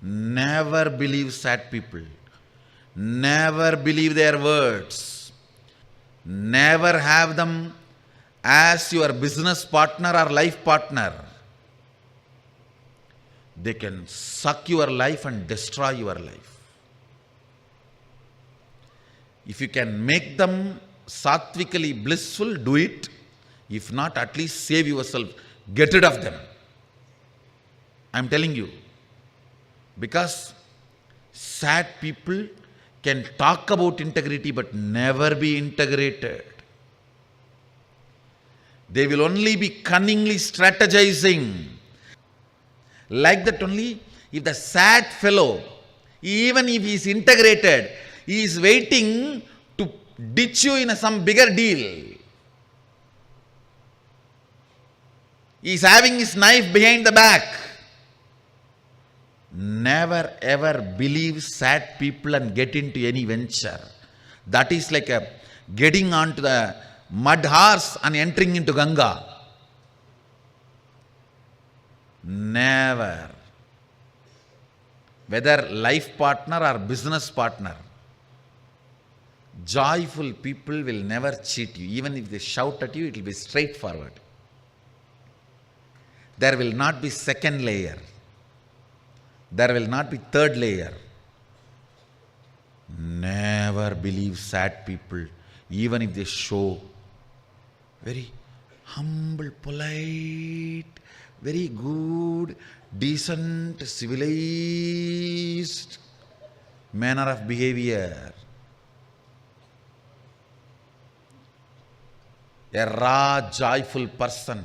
Never believe sad people. Never believe their words. Never have them as your business partner or life partner. They can suck your life and destroy your life. If you can make them satvically blissful, do it. If not, at least save yourself. Get rid of them. I am telling you. Because sad people can talk about integrity but never be integrated. They will only be cunningly strategizing. Like that only, if the sad fellow, even if he is integrated, he is waiting to ditch you in some bigger deal. He is having his knife behind the back. Never ever believe sad people and get into any venture. That is like getting onto the mud horse and entering into Ganga. Never. Whether life partner or business partner, joyful people will never cheat you. Even if they shout at you, it will be straightforward. There will not be second layer. There will not be third layer. Never believe sad people, even if they show very humble, polite, very good, decent, civilized manner of behavior. A raw, joyful person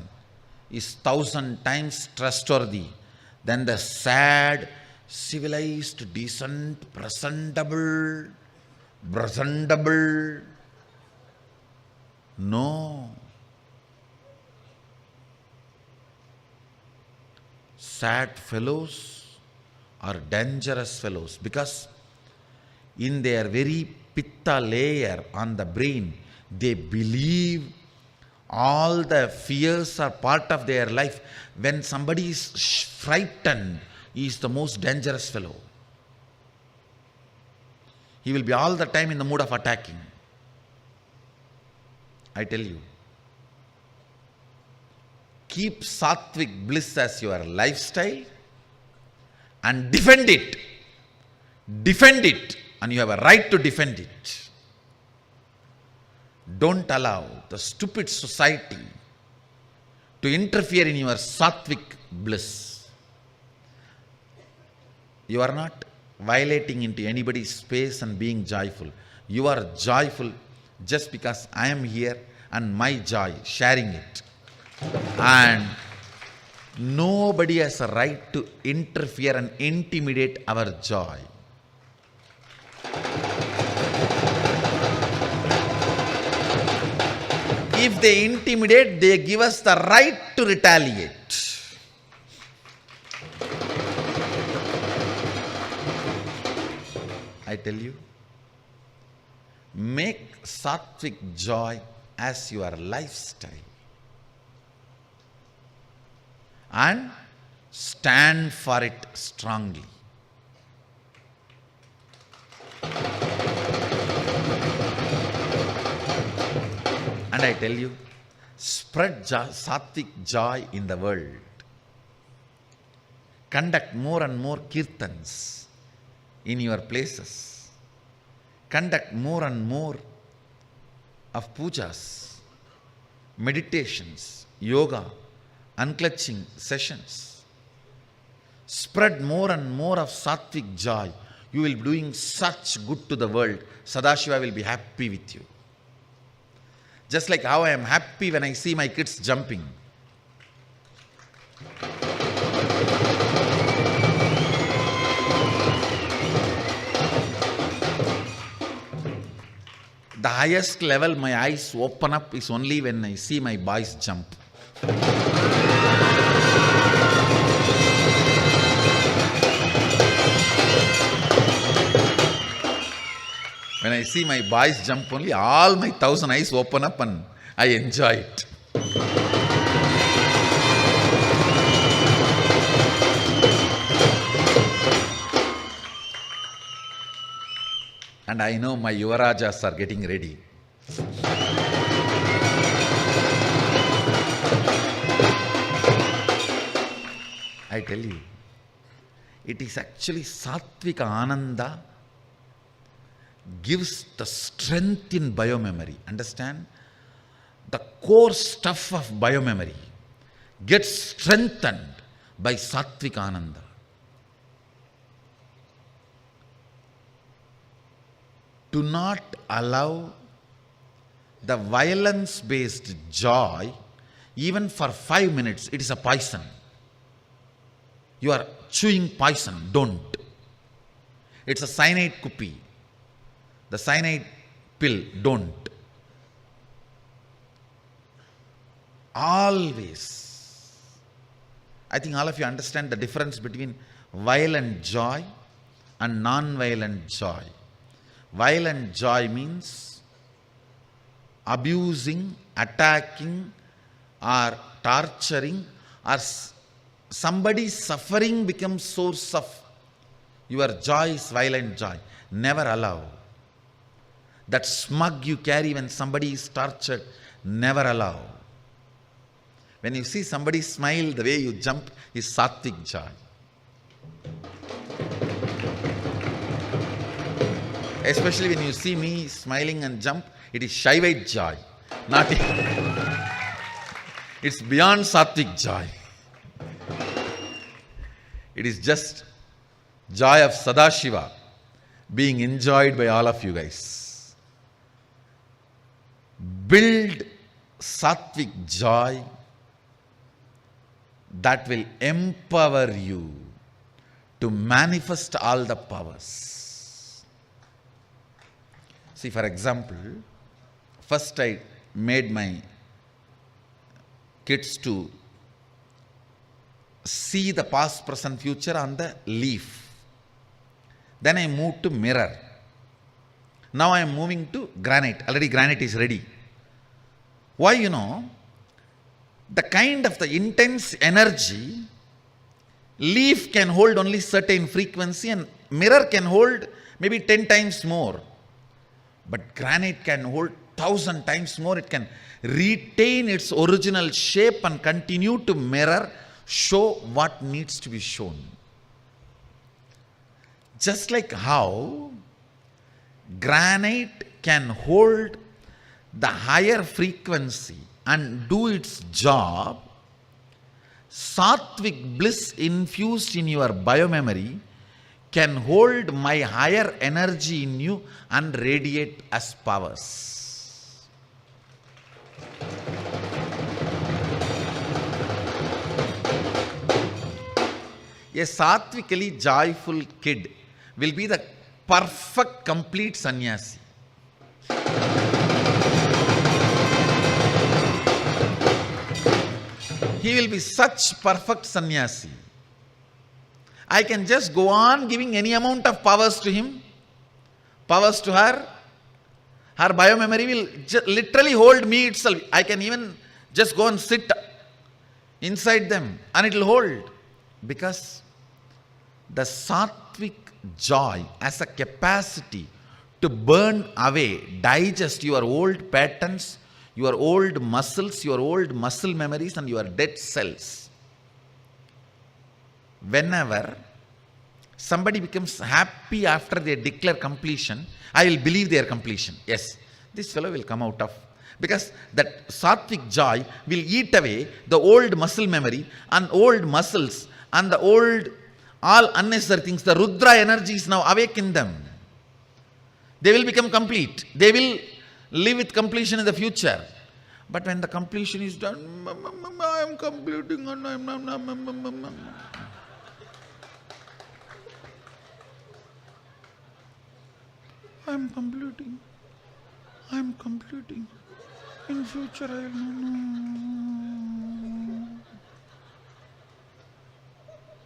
is 1,000 times trustworthy than the sad, civilized, decent, presentable. No. Sad fellows are dangerous fellows because in their very Pitta layer on the brain, they believe all the fears are part of their life. When somebody is frightened, he is the most dangerous fellow. He will be all the time in the mood of attacking. I tell you. Keep Satwik bliss as your lifestyle and defend it. Defend it, and you have a right to defend it. Don't allow the stupid society to interfere in your Satwik bliss. You are not violating into anybody's space and being joyful. You are joyful just because I am here and my joy, sharing it. And nobody has a right to interfere and intimidate our joy. If they intimidate, they give us the right to retaliate. I tell you, make Satwik joy as your lifestyle. And stand for it strongly. And I tell you, spread Satwik joy in the world. Conduct more and more kirtans in your places. Conduct more and more of pujas, meditations, yoga, unclutching sessions. Spread more and more of Satwik joy. You will be doing such good to the world. Sadashiva will be happy with you. Just like how I am happy when I see my kids jumping. The highest level my eyes open up is only when I see my boys jump. When I see my boys jump only, all my 1,000 eyes open up and I enjoy it. And I know my Yuvarajas are getting ready. I tell you, it is actually Satwik Ananda gives the strength in biomemory. Understand? the core stuff of biomemory gets strengthened by Satwik Ananda. Do not allow the violence-based joy, even for 5 minutes. It is a poison. You are chewing poison. Don't. It's a cyanide kupi. The cyanide pill. Don't. Always. I think all of you understand the difference between violent joy and non-violent joy. Violent joy means abusing, attacking, or torturing, or somebody suffering becomes source of your joy is violent joy. Never allow. That smug you carry when somebody is tortured, never allow. When you see somebody smile, the way you jump is Satwik joy. Especially when you see me smiling and jump, it is Shiva joy. Not it's beyond Satwik joy. It is just joy of Sadashiva being enjoyed by all of you guys. Build Satwik joy that will empower you to manifest all the powers. See, for example, first I made my kids to see the past, present, future on the leaf. Then I moved to mirror. Now I am moving to granite. Already granite is ready. Why? The kind of the intense energy, leaf can hold only certain frequency and mirror can hold maybe 10 times more. But granite can hold 1,000 times more. It can retain its original shape and continue to mirror, show what needs to be shown. Just like how granite can hold the higher frequency and do its job, Satwik bliss infused in your biomemory can hold my higher energy in you and radiate as powers. A Satvically joyful kid will be the perfect, complete sannyasi. He will be such perfect sannyasi. I can just go on giving any amount of powers to him, powers to her. Her biomemory will literally hold me itself. I can even just go and sit inside them and it will hold. Because the Satwik joy has a capacity to burn away, digest your old patterns, your old muscles, your old muscle memories and your dead cells. Whenever somebody becomes happy after they declare completion, I will believe their completion. Yes, this fellow will come out of. Because that Satwik joy will eat away the old muscle memory and old muscles and the old, all unnecessary things. The Rudra energy is now awake in them. They will become complete. They will live with completion in the future. But when the completion is done, I am completing and I am... I'm completing. In future I will know.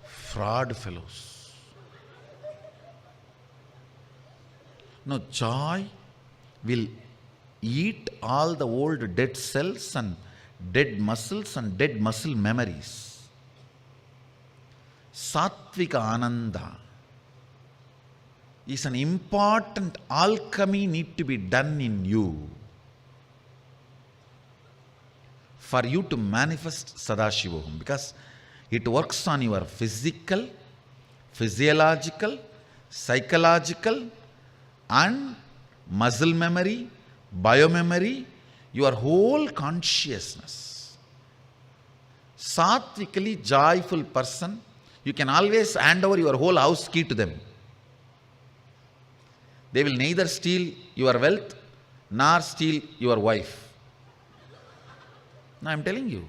Fraud fellows. No, joy will eat all the old dead cells and dead muscles and dead muscle memories. Satwik Ananda is an important alchemy need to be done in you for you to manifest Sadashivoham, because it works on your physical, physiological, psychological and muscle memory, biomemory, your whole consciousness. Satvikally joyful person, you can always hand over your whole house key to them. They will neither steal your wealth nor steal your wife. No, I am telling you.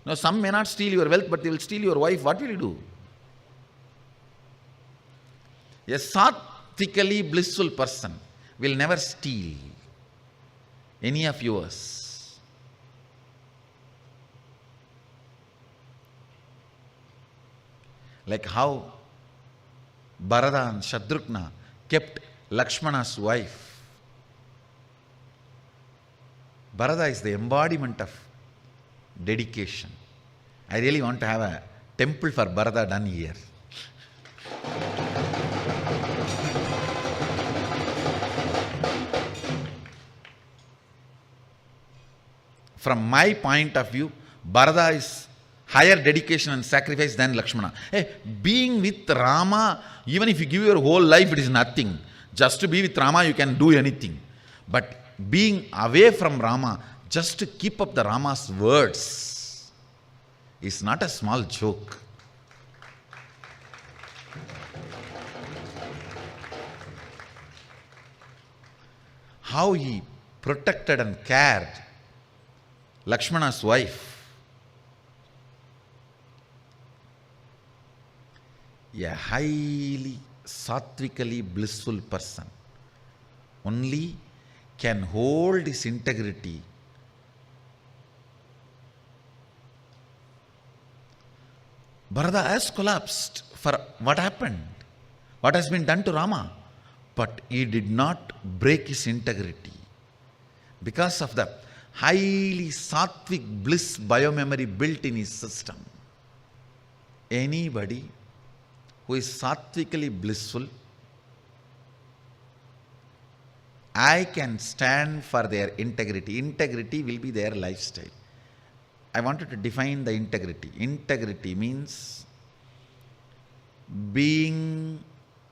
Now, some may not steal your wealth, but they will steal your wife. What will you do? A satvically blissful person will never steal any of yours. Like how Bharata and Shatrugna kept Lakshmana's wife. Bharata is the embodiment of dedication. I really want to have a temple for Bharata done here. From my point of view, Bharata is higher dedication and sacrifice than Lakshmana. Hey, being with Rama, even if you give your whole life, it is nothing. Just to be with Rama, you can do anything. But being away from Rama, just to keep up the Rama's words, is not a small joke. How he protected and cared Lakshmana's wife. A highly satvically blissful person only can hold his integrity Bharata has collapsed for what happened, what has been done to Rama, but he did not break his integrity because of the highly sattvic bliss biomemory built in his system. Anybody who is sattvically blissful, I can stand for their integrity. Integrity will be their lifestyle. I wanted to define the integrity. Integrity means being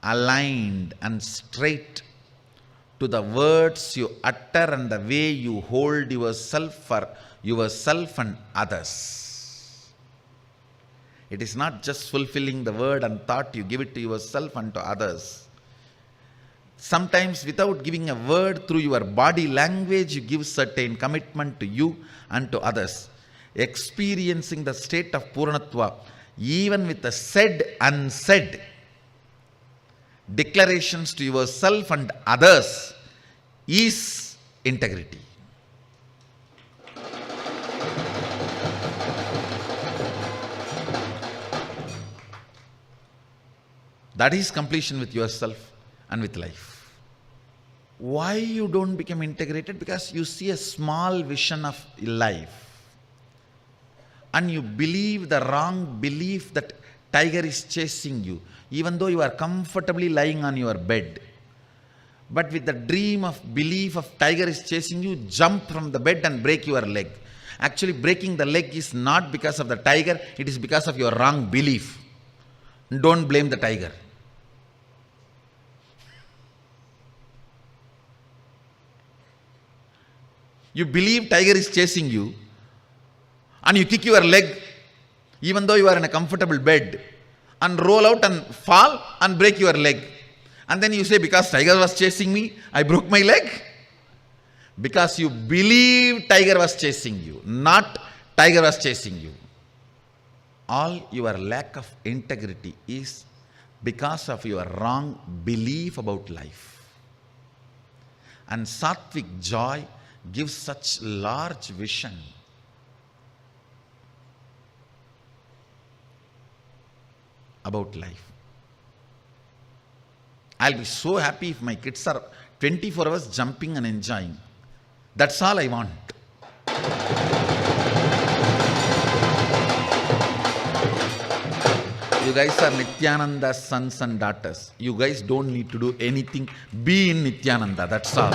aligned and straight to the words you utter and the way you hold yourself for yourself and others. It is not just fulfilling the word and thought, you give it to yourself and to others. Sometimes without giving a word, through your body language, you give certain commitment to you and to others. Experiencing the state of Purnatva, even with the said, unsaid declarations to yourself and others, is integrity. That is completion with yourself and with life. Why you don't become integrated? Because you see a small vision of life and you believe the wrong belief that tiger is chasing you, even though you are comfortably lying on your bed. But with the dream of belief of tiger is chasing you, jump from the bed and break your leg. Actually, breaking the leg is not because of the tiger, it is because of your wrong belief. Don't blame the tiger. You believe tiger is chasing you and you kick your leg even though you are in a comfortable bed and roll out and fall and break your leg. And then you say, because tiger was chasing me, I broke my leg. Because you believe tiger was chasing you, not tiger was chasing you. All your lack of integrity is because of your wrong belief about life. And sattvic joy gives such large vision. About life. I'll be so happy if my kids are 24 hours jumping and enjoying. That's all I want. You guys are Nithyananda's sons and daughters. You guys don't need to do anything. Be in Nithyananda, that's all.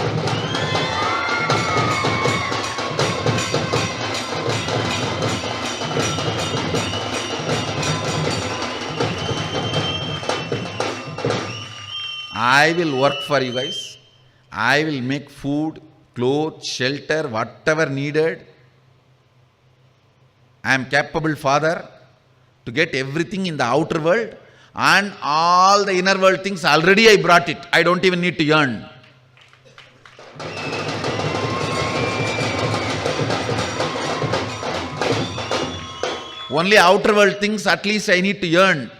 I will work for you guys. I will make food, clothes, shelter, whatever needed. I am capable, Father, to get everything in the outer world, and all the inner world things already I brought it. I don't even need to earn. Only outer world things at least I need to earn.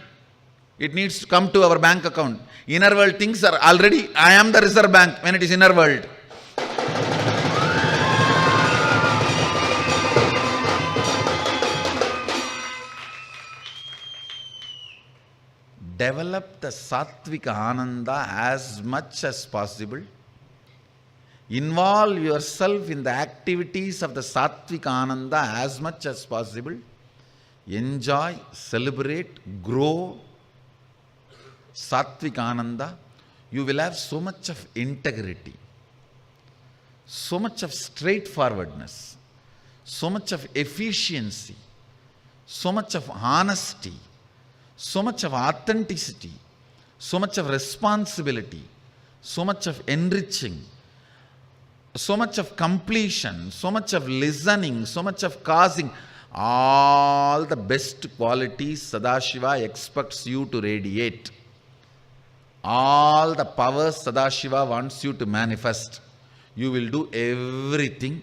It needs to come to our bank account. Inner world things are already, I am the reserve bank when it is inner world. Develop the Satwik Ananda as much as possible. Involve yourself in the activities of the Satwik Ananda as much as possible. Enjoy, celebrate, grow Satwik Ananda. You will have so much of integrity, so much of straightforwardness, so much of efficiency, so much of honesty, so much of authenticity, so much of responsibility, so much of enriching, so much of completion, so much of listening, so much of causing. All the best qualities Sadashiva expects you to radiate. All the powers Sadashiva wants you to manifest. You will do everything.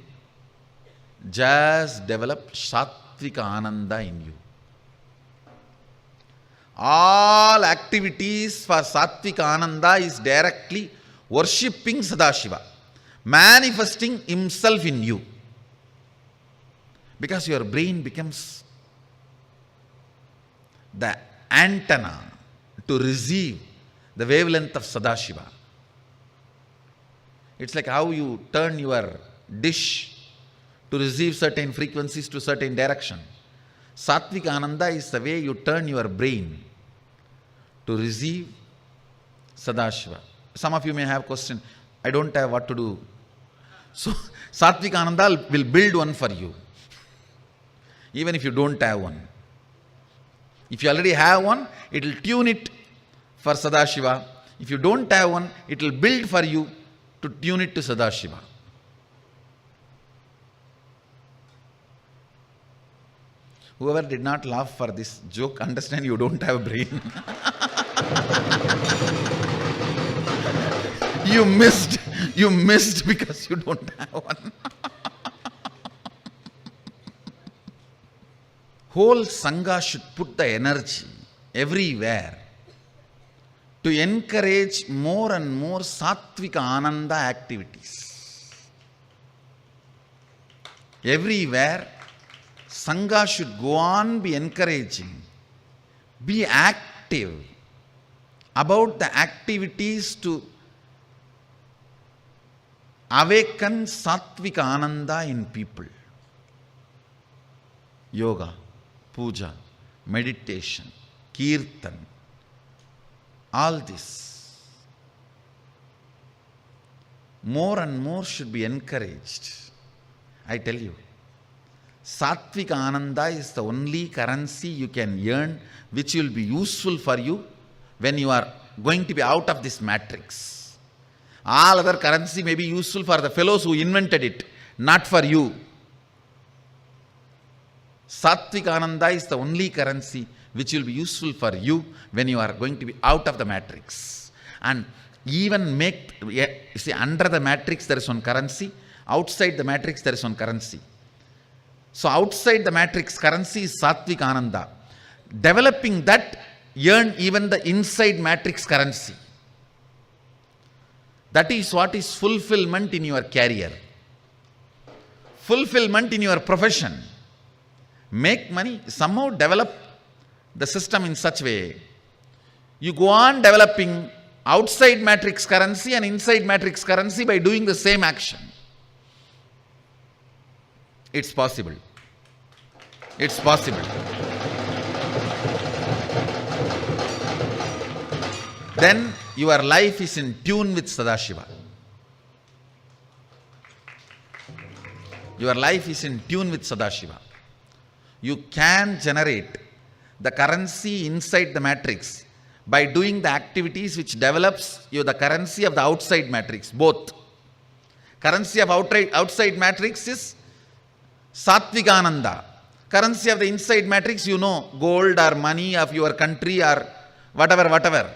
Just develop Satwik Ananda in you. All activities for Satwik Ananda is directly worshipping Sadashiva, manifesting himself in you. Because your brain becomes the antenna to receive the wavelength of Sadashiva. It's like how you turn your dish to receive certain frequencies to certain direction. Satwik Ananda is the way you turn your brain to receive Sadashiva. Some of you may have question, I don't have what to do. So Satwik Ananda will build one for you. Even if you don't have one. If you already have one, it will tune it for Sadashiva. If you don't have one, it will build for you to tune it to Sadashiva. Whoever did not laugh for this joke, understand you don't have a brain. You missed because you don't have one. Whole Sangha should put the energy everywhere to encourage more and more Satwik Ananda activities. Everywhere, Sangha should go on be encouraging, be active about the activities to awaken Satwik Ananda in people. Yoga, puja, meditation, kirtan, all this. More and more should be encouraged. I tell you, Satwik Ananda is the only currency you can earn which will be useful for you when you are going to be out of this matrix. All other currency may be useful for the fellows who invented it, not for you. Satwik Ananda is the only currency which will be useful for you when you are going to be out of the matrix. And even under the matrix there is one currency, outside the matrix there is one currency. So outside the matrix currency is Satwik Ananda. Developing that, earn even the inside matrix currency. That is what is fulfillment in your career. Fulfillment in your profession. Make money, somehow develop the system in such way. You go on developing outside matrix currency and inside matrix currency by doing the same action. It's possible. It's possible. Then your life is in tune with Sadashiva. Your life is in tune with Sadashiva. You can generate the currency inside the matrix by doing the activities which develops you the currency of the outside matrix, both. Currency of outside matrix is Satwik Ananda. Currency of the inside matrix, gold or money of your country or whatever.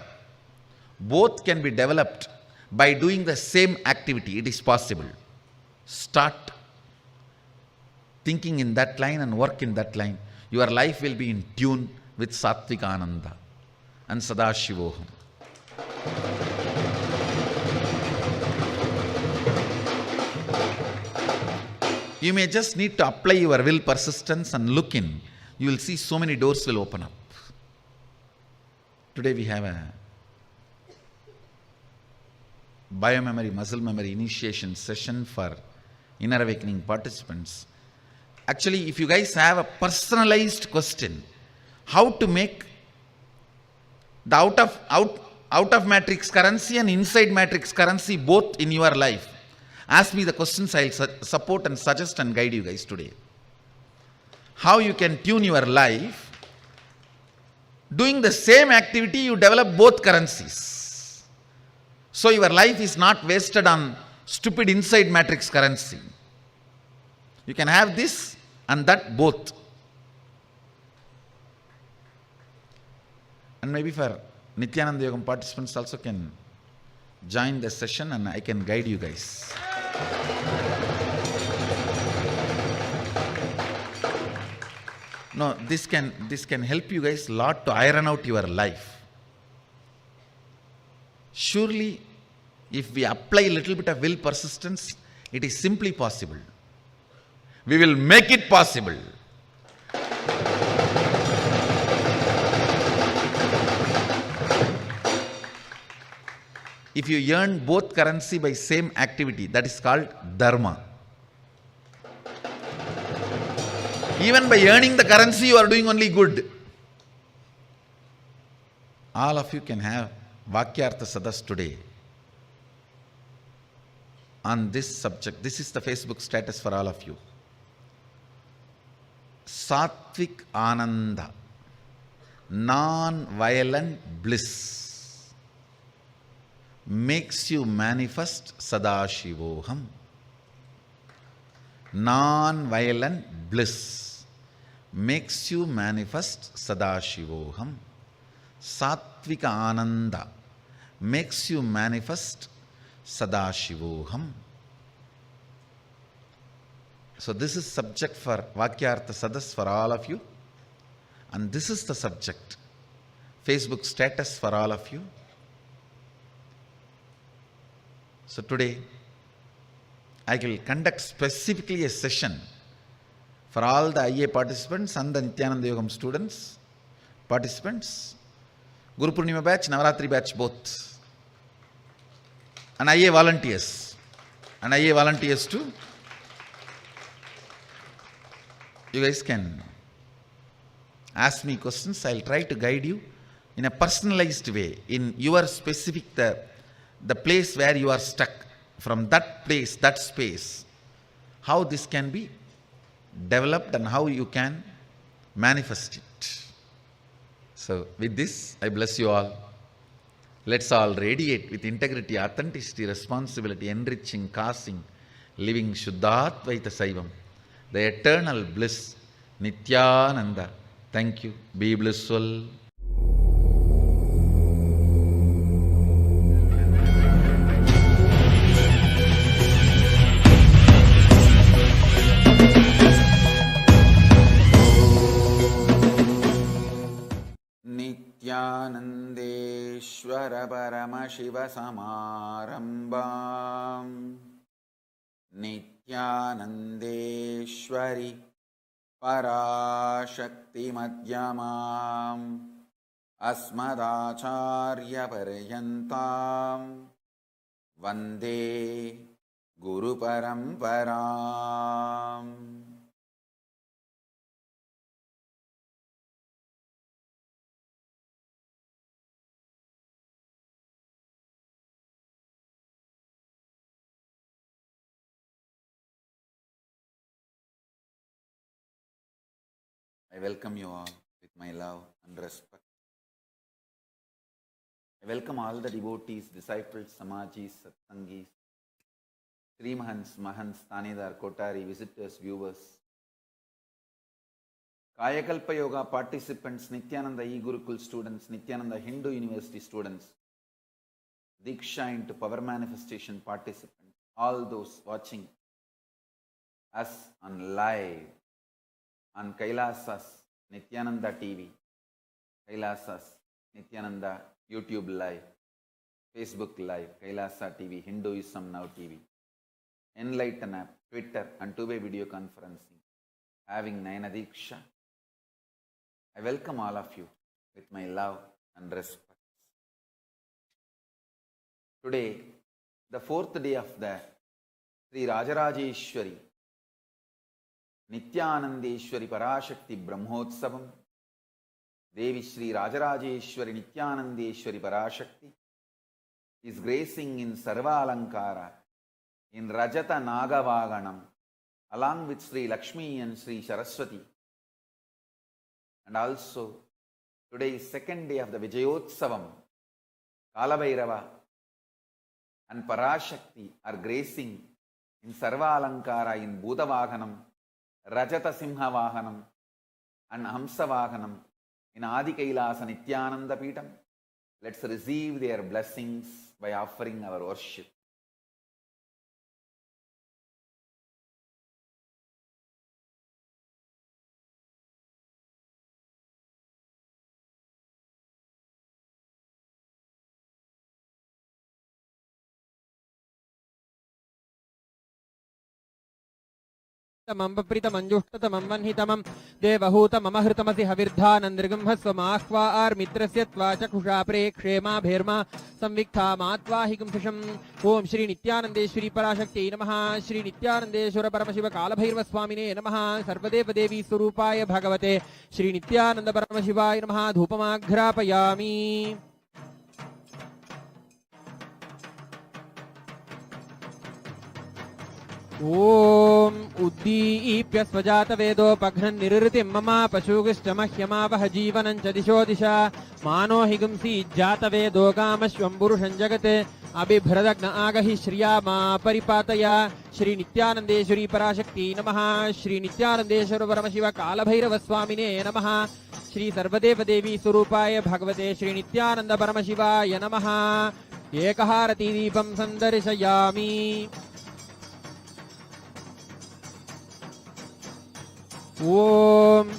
Both can be developed by doing the same activity. It is possible. Start thinking in that line and work in that line. Your life will be in tune with Satwik Ananda and Sadashivoham. You may just need to apply your will persistence and look in. You will see so many doors will open up. Today we have a biomemory, muscle memory initiation session for inner awakening participants. Actually, if you guys have a personalized question, how to make the out of matrix currency and inside matrix currency both in your life, ask me the questions. I'll support and suggest and guide you guys today. How you can tune your life. Doing the same activity, you develop both currencies. So your life is not wasted on stupid inside matrix currency. You can have this and that both. And maybe for Nithyananda Yogam participants also can join the session and I can guide you guys. No, this can help you guys a lot to iron out your life. Surely, if we apply a little bit of will persistence, it is simply possible. We will make it possible. If you earn both currency by same activity, that is called Dharma. Even by earning the currency, you are doing only good. All of you can have Vakyartha Sadas today on this subject. This is the Facebook status for all of you. Satwik Ananda, non-violent bliss, makes you manifest Sadashivoham. Non-violent bliss makes you manifest Sadashivoham. Satwik Ananda makes you manifest Sadashivoham. So this is subject for Vakyartha Sadas for all of you. And this is the subject, Facebook status for all of you. So today, I will conduct specifically a session for all the IA participants and the Nithyananda Yogam students, participants, Guru Purnima batch, Navaratri batch both, and IA volunteers, too. You guys can ask me questions. I'll try to guide you in a personalized way, in your specific, the place where you are stuck, from that place, that space, how this can be developed and how you can manifest it. So with this, I bless you all. Let's all radiate with integrity, authenticity, responsibility, enriching, causing, living Shuddhatvaita Saivam, the eternal bliss, Nithyananda. Thank you. Be blissful. Nityanandeshwara Paramashiva Samarambam Nityanandeshwari Parashakti Madhyamam Asmadacharya Paryantam Vande Guru Paramparam. I welcome you all with my love and respect. I welcome all the devotees, disciples, samajis, satsangis, Sri Mahants, Mahants, Tanedar, Kotari, visitors, viewers, Kayakalpa Yoga participants, Nithyananda E-Gurukul students, Nithyananda Hindu University students, Deeksha into Power Manifestation participants, all those watching us on live, on Kailasas, Nithyananda TV, Kailasas, Nithyananda YouTube Live, Facebook Live, Kailasa TV, Hinduism Now TV, Enlighten app, Twitter and two-way video conferencing, having Nayana Deeksha. I welcome all of you with my love and respect. Today, the fourth day of the Sri Rajarajeshwari Nithyanandeshwari Parashakti Brahmotsavam, Devi Sri Rajarajeshwari Nithyanandeshwari Parashakti is gracing in Sarva Alankara in Rajata Nagavaganam along with Sri Lakshmi and Sri Saraswati. And also, today is second day of the Vijayotsavam. Kalabhairava and Parashakti are gracing in Sarva Alankara in Bhutavahanam, Rajata Simha Vahanam and Ahimsa Vahanam in Adi Kailasa Nithyananda Pitam. Let's receive their blessings by offering our worship. Pritamam Vanhitamam Devahutamam Ahritamasi Havirdhanandrigam Hasvamahva Armitrasya Tvachakusha Prekshema Bherma Samviktha Matva Higam Fisham Om Shri Nithyanandeshwari Parashakti Namaha Shri Nithyanandeshwara Paramashiva Kalabhairava Swamine Namaha Sarvadeva Devi Surupaya Bhagavate Shri Nithyananda Paramashivaya Namaha Dhupamagrapayami. Om Uddipya Svajata Vedo Paghan Nirritim Mama Pashugishta Mahyamavaha Jivanancha Disho Disha Mano Higamsi Jata Vedo Kamashvam Purushan Jagate Abhibhradagna Agahi Shriyama Paripataya Shri Nithyanandeshwari Parashakti Namaha Shri Nithyanandeshwara Paramashiva Kalabhairava Swamine Namaha Shri Sarvadeva Devi Surupaya Bhagavate Shri Nithyananda Paramashivaya Namaha Ekaharati Deepam Sandarishayami. Om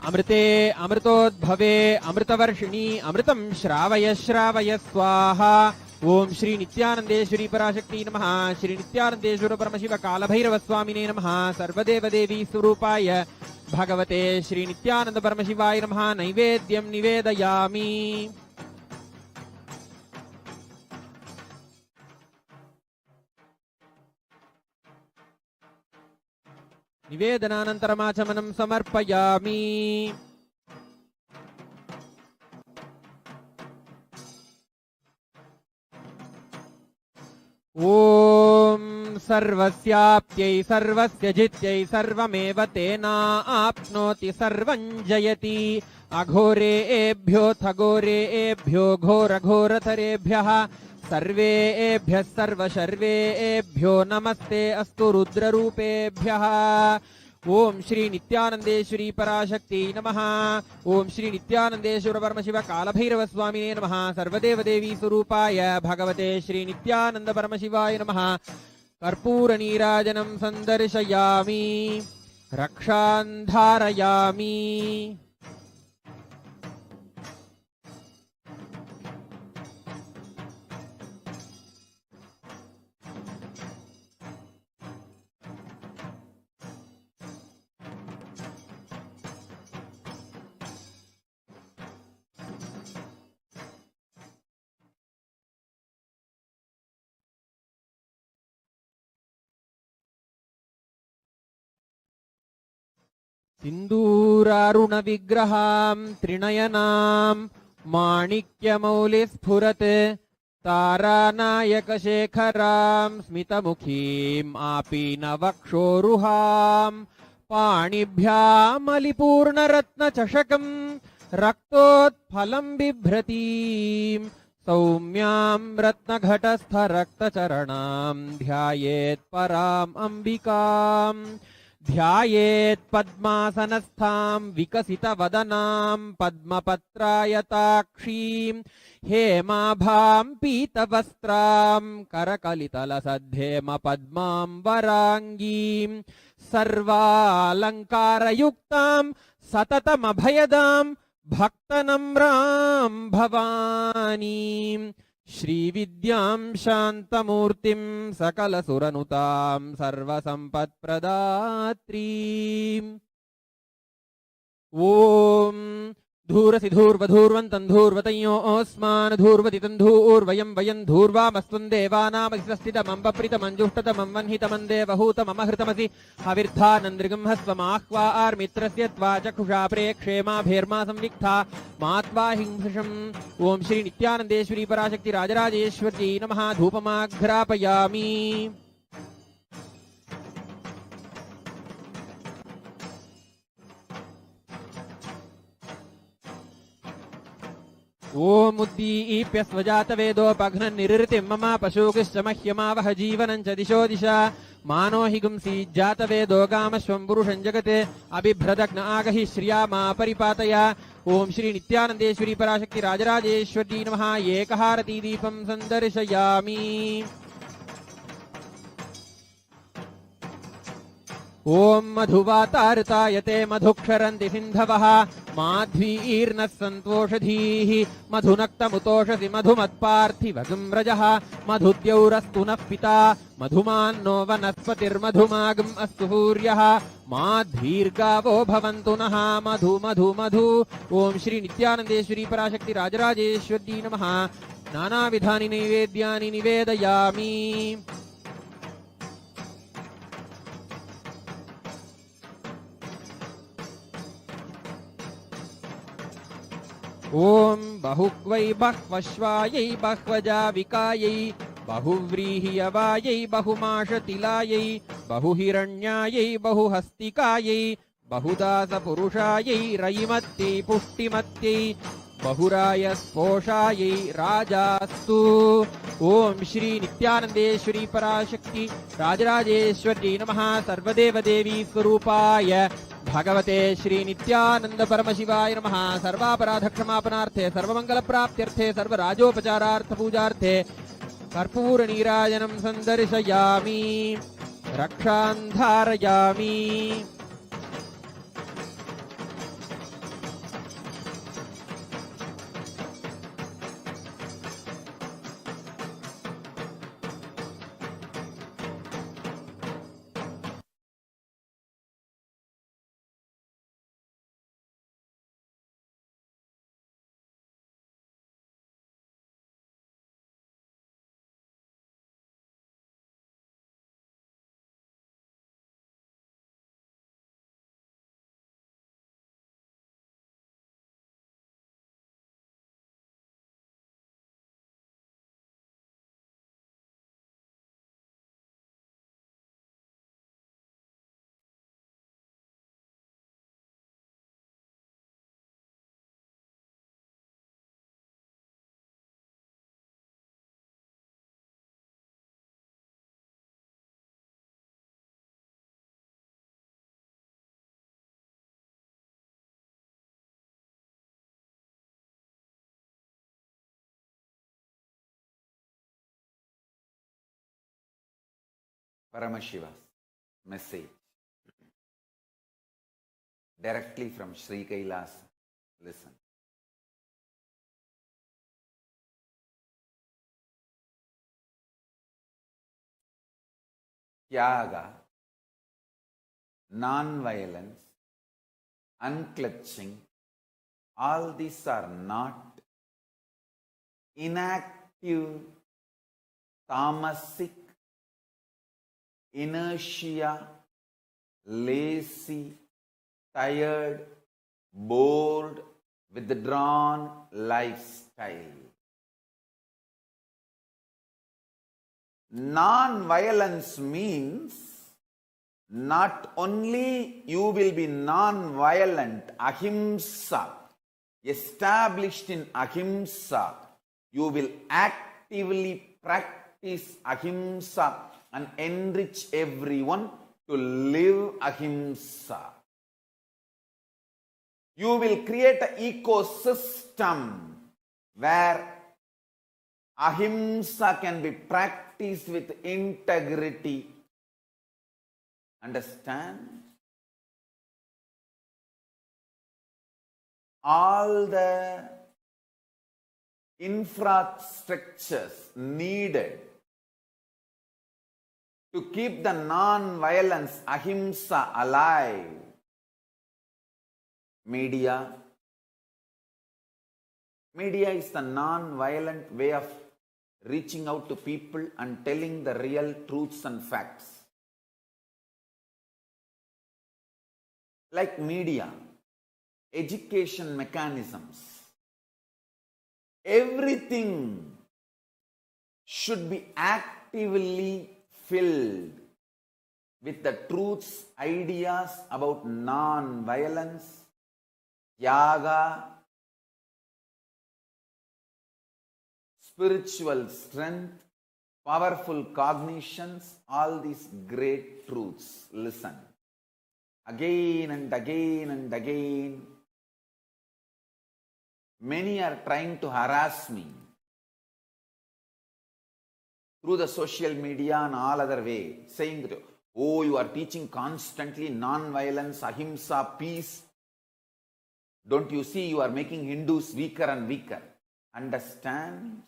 Amrite Amritodbhave Amritavarshini Amritam Shravaya Shravaya Swaha. Om Shri Nithyanandeshwari Parashakti Namaha Shri Nithyanandeshwara Paramashiva Kalabhairava Swamine Namaha Sarvadeva Devi Surupaya Bhagavate Shri Nithyananda Paramashivaya Namaha Naivedyam Nivedayami. Nivedananantaramatchamanam samarpayami. Om sarvasyapyai sarvasya jityai sarvameva tena apnoti sarvam jayati. Aghore thagore ghora ghoratharebhyah सर्वेभ्यः सर्वशर्वेभ्यो नमस्ते अस्तु रुद्ररूपेभ्यः. ओम श्री नित्यानंदेश्वरी पराशक्ति नमः. ओम श्री नित्यानंदेश्वर परमशिव कालभैरव स्वामिने नमः. सर्वदेव देवी स्वरूपाय भगवते श्री नित्यानंद परमशिवाय नमः. कर्पूर नीराजनं संदर्शयामि रक्षान् धारयामि. सिन्दूरारुण विग्रहां त्रिनयनां माणिक्यमौलिस्फुरत् तारानायक शेखरां स्मितमुखीं आपीनवक्षोरुहां पाणिभ्यामलिपूर्णरत्नचषकं रक्तोत्फलं बिभ्रतीं सौम्यां रत्नघटस्थरक्तचरणां ध्यायेत् पराम् अम्बिकाम् ध्यायेत् पद्मासनस्थां विकसितवदनां पद्मपत्रायताक्षीं हेमाभां पीतवस्त्रां करकलितलसद्धेम पद्मां वराङ्गीं सर्वालङ्कारयुक्तां सततमभयदां भक्तनम्रां भवानीं श्रीविद्यां शान्तमूर्तिं सकलसुरनुतां सर्वसम्पत्प्रदात्रीम् ॐ धूरसि धूर्वधूर्वन्तं धूर्वतयोऽस्मान् धूर्वतितं धूर्वयं वयं धूर्वामस्त्वं देवानामधिष्ठितमं पप्रितमञ्जुष्टतमं वह्नितमं देवहूतममहृतमसि हविर्धानन्दृगं हस्वमाह्वा आर्मित्रस्य त्वा चक्षुषा प्रेक्षेमाभेर्मा संविक्था मात्वा हिंसषम् ॐ श्री नित्यानन्देश्वरी पराशक्ति राजराजेश्वर्यै नमः धूपमाघ्रापयामि ओम उद्दीप्य स्वजातवेदोपघ्नन् निरृतिं मम पशुकिश्च मह्यमावह जीवनं च दिशो दिशा मानो हि गुंसीज्जातवेदो कामश्वं पुरुषं जगते अबिभ्रदग्न आगहि श्रियामा परिपातय ओम श्री नित्यानन्देश्वरी पराशक्ति राजराजेश्वर्यै नमः एकहारती दीपं सन्दर्शयामि ओम मधुवातारतायते मधुक्षरन्ति सिन्धवः माध्वीर्नः सन्तोषधीः मधुनक्तमुतोषसि मधुमत्पार्थिवगं रजः मधुद्यौरस्तु नः पिता मधुमान्नो वनस्पतिर्मधुमागम् अस्तु सूर्यः माध्वीर्गावो भवन्तु नः मधु मधु मधु ओम श्री नित्यानन्देश्वरी पराशक्ति राजराजेश्वर्यै नमः नानाविधानि नैवेद्यानि निवेदयामि ओम बहुक्वै बह्वश्वायै बह्वजाविकायै बहुव्रीह्यवायै बहुमाशतिलायै बहुहिरण्यायै बहुहस्तिकायै बहुदासपुरुषायै रयिमत्यै पुष्टिमत्यै बहुराय स्पोषायै राजास्तु ओम श्री नित्यानन्देश्वरी पराशक्ति राजराजेश्वर्यै नमः सर्वदेवदेवी स्वरूपाय भगवते श्री नित्यानंद परमशिवाय नमः सर्वापराधक्षमापनार्थे सर्वमंगलप्राप्त्यर्थे सर्वराजोपचारार्थ पूजार्थे कर्पूर नीराजनं सन्दर्शयामि रक्षां धारयामि Paramashiva's message directly from Sri Kailas. Listen. Tyaga, non-violence, unclutching, all these are not inactive, tamasic, inertia, lazy, tired, bored, withdrawn lifestyle. Non-violence means not only you will be non-violent, ahimsa, established in ahimsa, You will actively practice Ahimsa and enrich everyone to live Ahimsa. You will create an ecosystem where Ahimsa can be practiced with integrity. Understand? All the infrastructures needed to keep the non-violence Ahimsa alive. Media is the non-violent way of reaching out to people and telling the real truths and facts. Like media, education mechanisms, everything should be actively filled with the truths, ideas about non-violence, Tyaga, spiritual strength, powerful cognitions, all these great truths. Listen. Again and again and again. Many are trying to harass me through the social media and all other way, saying that, oh, you are teaching constantly non-violence, Ahimsa, peace. Don't you see you are making Hindus weaker and weaker? Understand?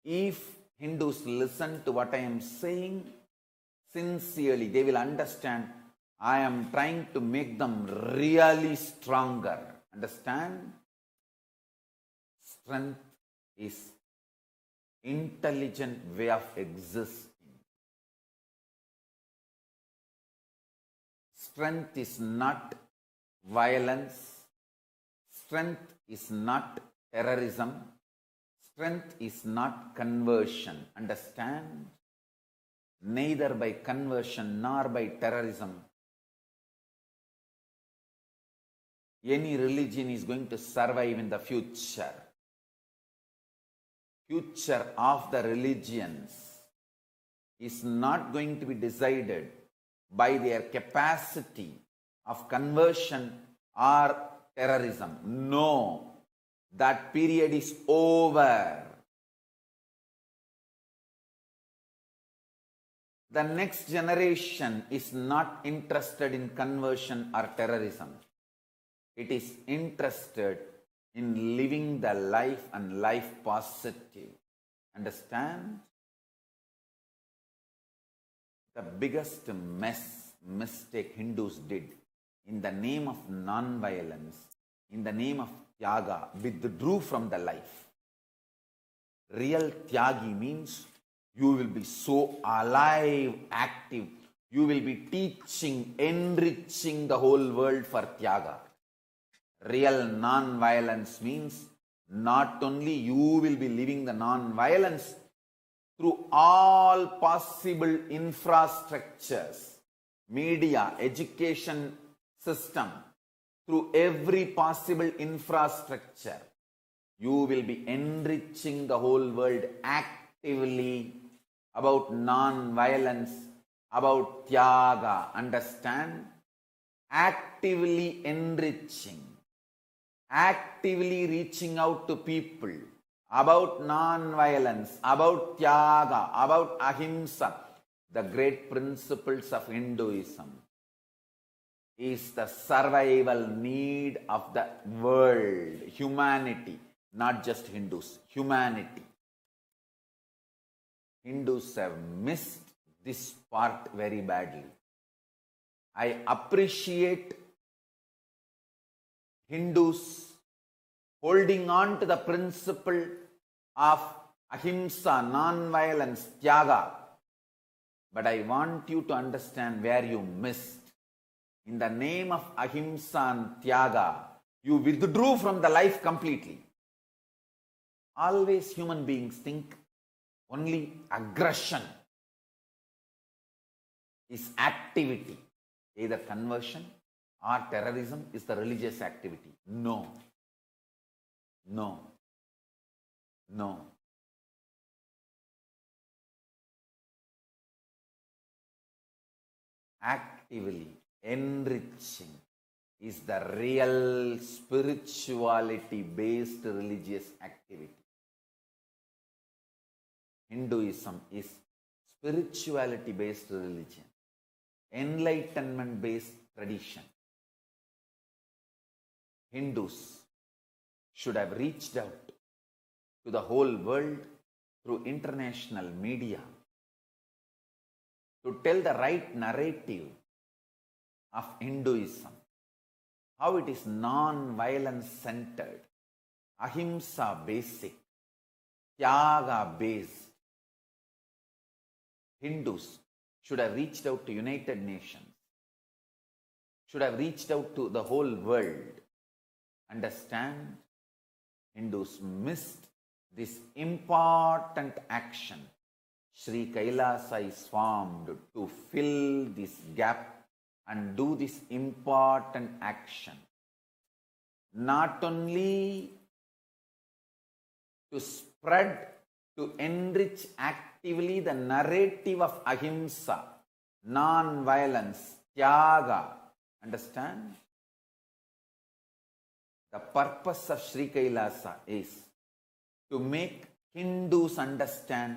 If Hindus listen to what I am saying sincerely, they will understand I am trying to make them really stronger. Understand? Strength is intelligent way of existing. Strength is not violence. Strength is not terrorism. Strength is not conversion. Understand? Neither by conversion nor by terrorism any religion is going to survive in the future. Future of the religions is not going to be decided by their capacity of conversion or terrorism. No, that period is over. The next generation is not interested in conversion or terrorism. It is interested in living the life and life positive. Understand? The biggest mistake Hindus did in the name of non-violence, in the name of Tyaga, withdrew from the life. Real Tyagi means you will be so alive, active. You will be teaching, enriching the whole world for Tyaga. Real non-violence means not only you will be living the non-violence through all possible infrastructures, media, education system, through every possible infrastructure, you will be enriching the whole world actively about non-violence, about Tyaga. Understand? Actively enriching, actively reaching out to people about non-violence, about Tyaga, about Ahimsa, the great principles of Hinduism, is the survival need of the world, humanity, not just Hindus, humanity. Hindus have missed this part very badly. I appreciate Hindus holding on to the principle of Ahimsa, non-violence, Tyaga. But I want you to understand where you missed. In the name of Ahimsa and Tyaga, you withdrew from the life completely. Always human beings think only aggression is activity. Either conversion or terrorism is the religious activity. No. No. No. Actively enriching is the real spirituality-based religious activity. Hinduism is spirituality-based religion, enlightenment-based tradition. Hindus should have reached out to the whole world through international media to tell the right narrative of Hinduism, how it is non-violence centered, Ahimsa basic, Tyaga based. Hindus should have reached out to United Nations, should have reached out to the whole world. Understand? Hindus missed this important action. Sri Kailasa is formed to fill this gap and do this important action. Not only to spread, to enrich actively the narrative of Ahimsa, non-violence, Tyaga. Understand? The purpose of Sri Kailasa is to make Hindus understand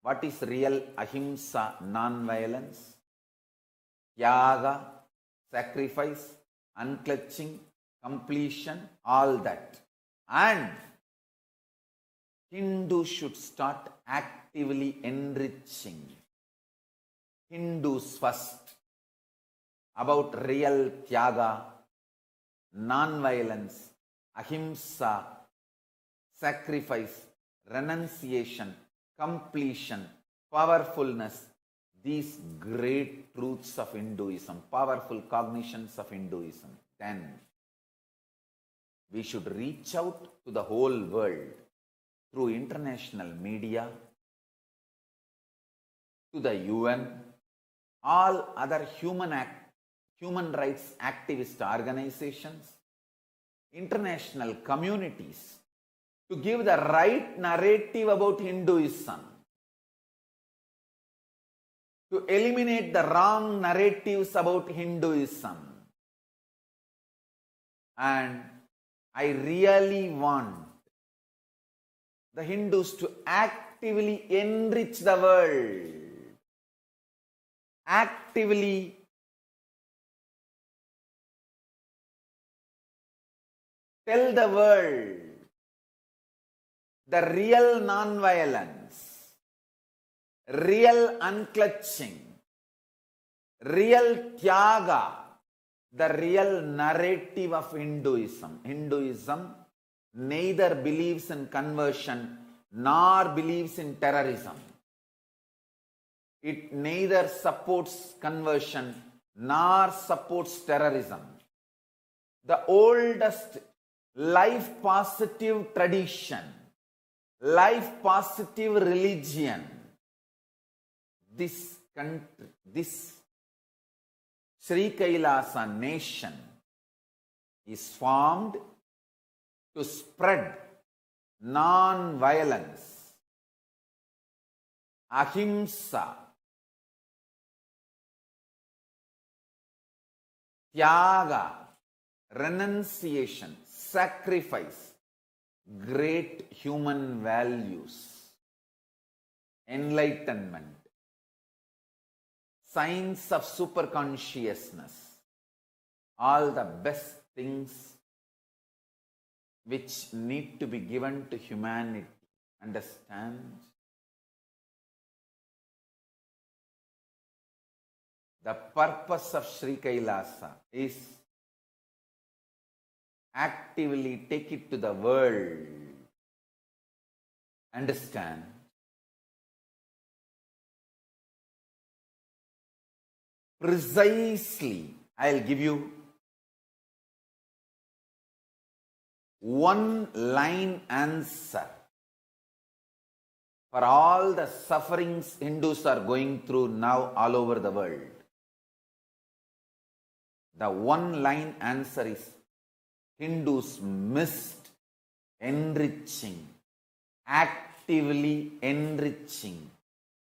what is real Ahimsa, non-violence, Tyaga, sacrifice, unclutching, completion, all that. And Hindus should start actively enriching Hindus first about real Tyaga, non-violence, Ahimsa, sacrifice, renunciation, completion, powerfulness, these great truths of Hinduism, powerful cognitions of Hinduism. Then we should reach out to the whole world through international media, to the UN, all other human rights activist organizations, international communities, to give the right narrative about Hinduism, to eliminate the wrong narratives about Hinduism. And I really want the Hindus to actively enrich the world, actively tell the world the real non-violence, real unclutching, real Tyaga, the real narrative of Hinduism. Hinduism neither believes in conversion nor believes in terrorism. It neither supports conversion nor supports terrorism. The oldest life positive tradition, life positive religion, this country, this Sri Kailasa nation is formed to spread non-violence, Ahimsa, Tyaga, renunciation, sacrifice, great human values, enlightenment, science of superconsciousness, all the best things which need to be given to humanity. Understand? The purpose of Sri Kailasa is actively take it to the world. Understand? Precisely, I'll give you one line answer for all the sufferings Hindus are going through now all over the world. The one line answer is Hindus missed enriching actively enriching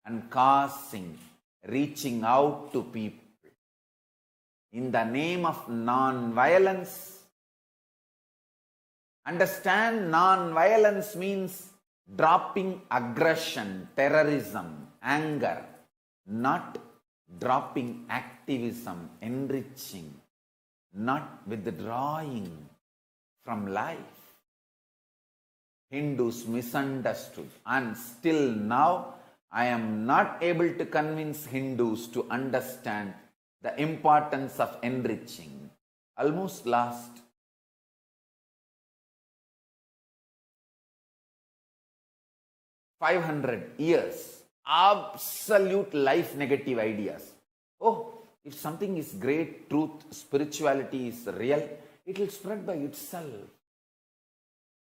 and causing, reaching out to people in the name of non-violence. Understand, non-violence means dropping aggression, terrorism, anger, not dropping activism, enriching, not withdrawing from life. Hindus misunderstood, and still now I am not able to convince Hindus to understand the importance of enriching. Almost last 500 years, absolute life negative ideas. Oh, if something is great, truth, spirituality is real, it will spread by itself.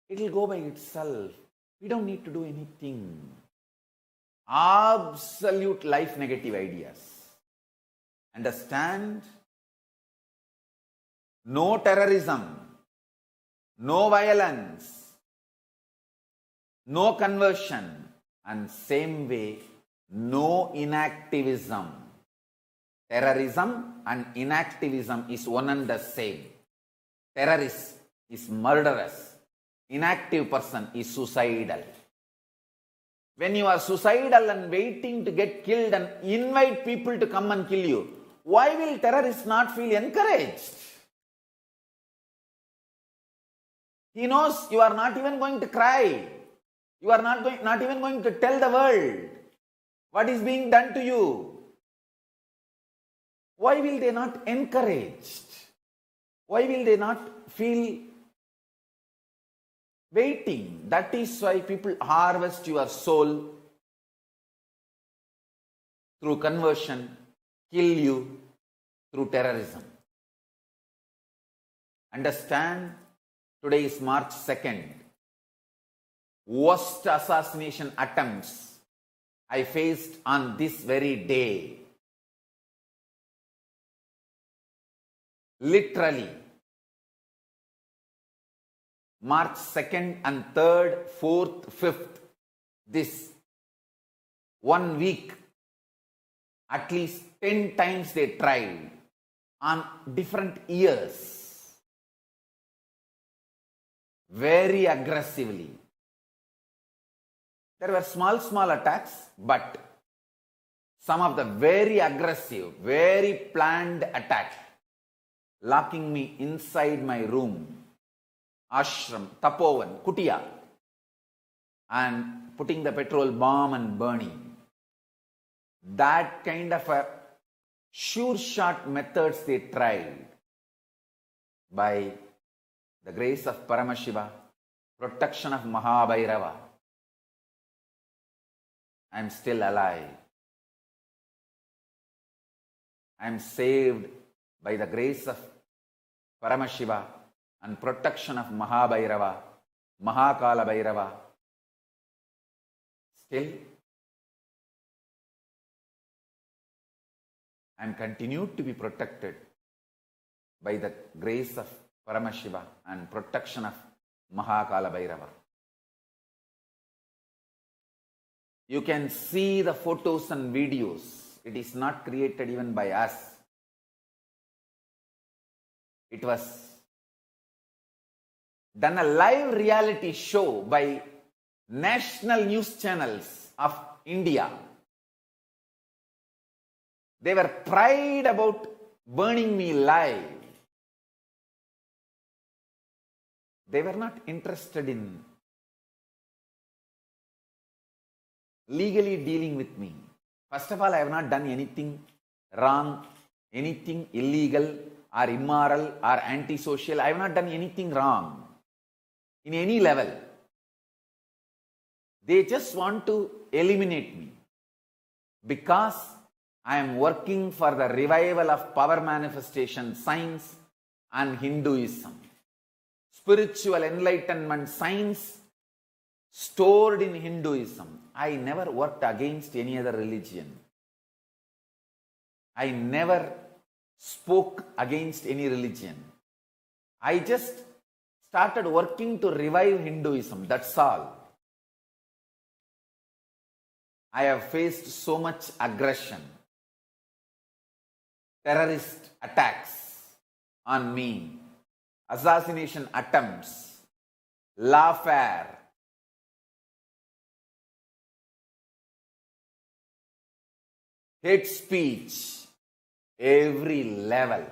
It will go by itself. We don't need to do anything. Absolute life negative ideas. Understand? No terrorism, no violence, no conversion, and same way, no inactivism. Terrorism and inactivism is one and the same. Terrorist is murderous. Inactive person is suicidal. When you are suicidal and waiting to get killed and invite people to come and kill you, why will terrorists not feel encouraged? He knows you are not even going to cry. You are not even going to tell the world what is being done to you. Why will they not encouraged? Why will they not feel waiting? That is why people harvest your soul through conversion, kill you through terrorism. Understand? Today is March 2nd. Worst assassination attempts I faced on this very day. Literally, March 2nd and 3rd, 4th, 5th, this 1 week, at least 10 times they tried on different years, very aggressively. There were small attacks, but some of the very aggressive, very planned attack, locking me inside my room, ashram, tapovan, kutia, and putting the petrol bomb and burning. That kind of a sure shot methods they tried. By the grace of Paramashiva, protection of Mahabhairava, I am still alive. I am saved by the grace of Paramashiva and protection of Mahabhairava, Mahakala Bhairava. Still, I am continued to be protected by the grace of Paramashiva and protection of Mahakala Bhairava. You can see the photos and videos. It is not created even by us. It was done a live reality show by national news channels of India. They were proud about burning me live. They were not interested in legally dealing with me. First of all, I have not done anything wrong, anything illegal or immoral or antisocial. I have not done anything wrong in any level. They just want to eliminate me because I am working for the revival of power manifestation science and Hinduism. Spiritual enlightenment science stored in Hinduism. I never worked against any other religion. I never spoke against any religion. I just started working to revive Hinduism. That's all. I have faced so much aggression, terrorist attacks on me, assassination attempts, lawfare, hate speech, every level.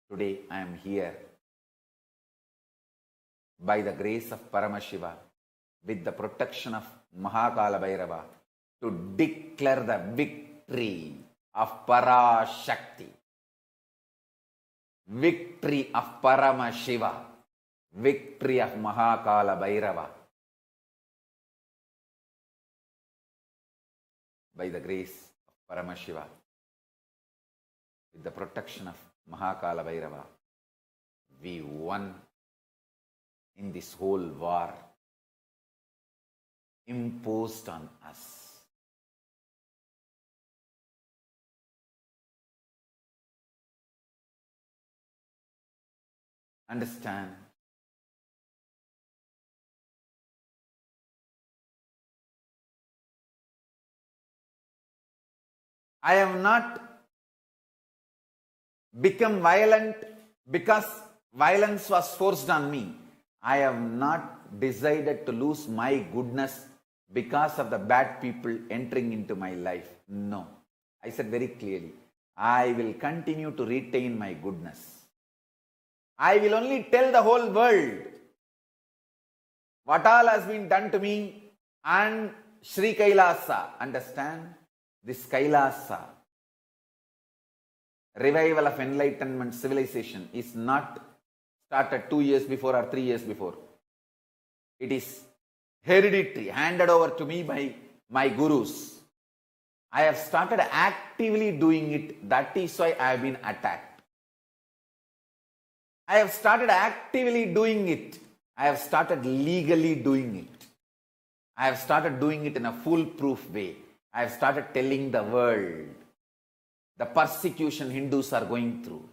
Today I am here by the grace of Paramashiva, with the protection of Mahakala Bhairava, to declare the victory of Parashakti, victory of Paramashiva, victory of Mahakala Bhairava. By the grace of Paramashiva, with the protection of Mahakala Bhairava, we won in this whole war imposed on us. Understand? I have not become violent because violence was forced on me. I have not decided to lose my goodness because of the bad people entering into my life. No. I said very clearly, I will continue to retain my goodness. I will only tell the whole world what all has been done to me and Sri Kailasa. Understand? This Kailasa, revival of enlightenment civilization, is not started 2 years before or 3 years before. It is hereditary, handed over to me by my gurus. I have started actively doing it. That is why I have been attacked. I have started actively doing it. I have started legally doing it. I have started doing it in a foolproof way. I have started telling the world the persecution Hindus are going through.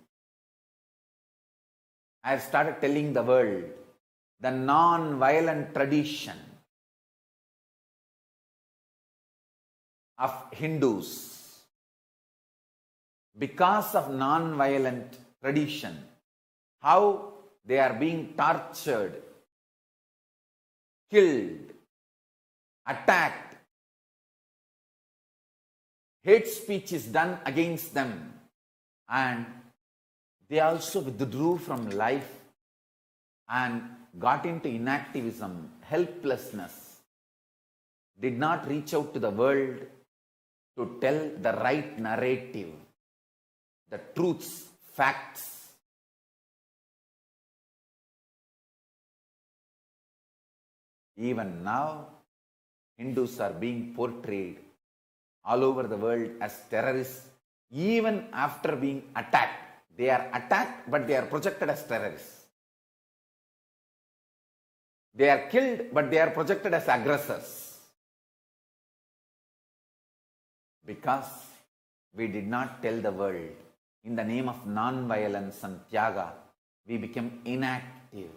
I have started telling the world the non-violent tradition of Hindus. Because of non-violent tradition, how they are being tortured, killed, attacked. Hate speech is done against them, and they also withdrew from life and got into inactivism, helplessness, did not reach out to the world to tell the right narrative, the truths, facts. Even now, Hindus are being portrayed all over the world as terrorists, even after being attacked. They are attacked, but they are projected as terrorists. They are killed, but they are projected as aggressors. Because we did not tell the world, in the name of non-violence and tyaga, we became inactive.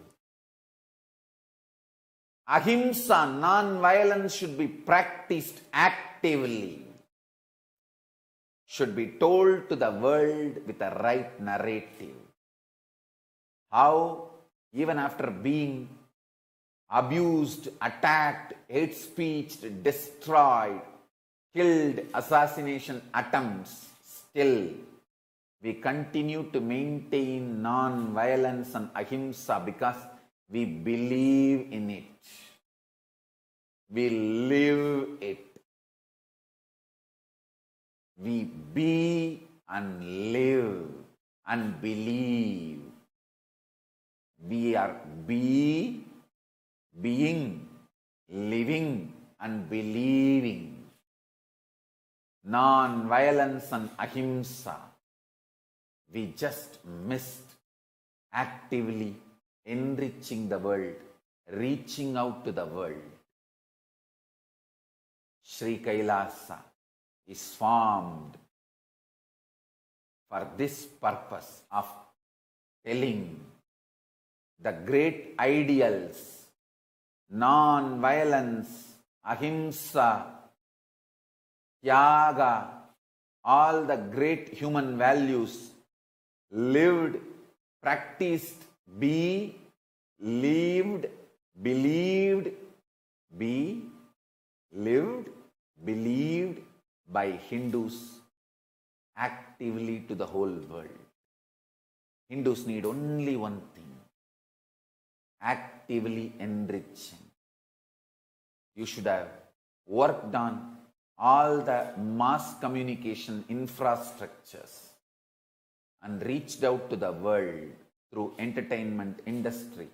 Ahimsa, non-violence, should be practiced actively, should be told to the world with a right narrative. How, even after being abused, attacked, hate speeched, destroyed, killed, assassination attempts, still we continue to maintain non-violence and ahimsa because we believe in it. We live it. We be and live and believe. We are being, living and believing. Non-violence and ahimsa. We just missed actively enriching the world, reaching out to the world. Sri Kailasa is formed for this purpose of telling the great ideals non-violence, ahimsa, tyaga, all the great human values lived, practiced, be lived, believed, be lived, believed by Hindus actively to the whole world. Hindus need only one thing: actively enriching. You should have worked on all the mass communication infrastructures and reached out to the world through entertainment industry,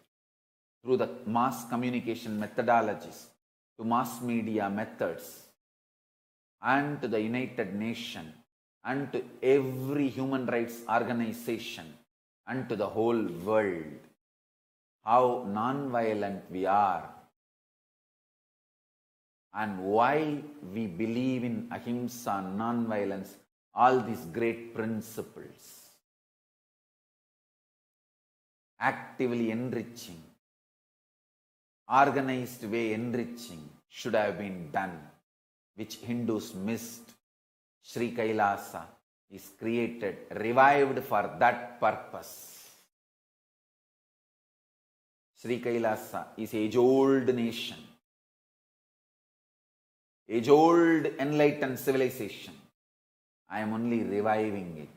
through the mass communication methodologies, to mass media methods, and to the United Nations, and to every human rights organization, and to the whole world. How non-violent we are, and why we believe in ahimsa, non-violence, all these great principles. Actively enriching, organized way enriching should have been done, which Hindus missed. Sri Kailasa is created, revived for that purpose. Sri Kailasa is age-old nation, age-old enlightened civilization. I am only reviving it.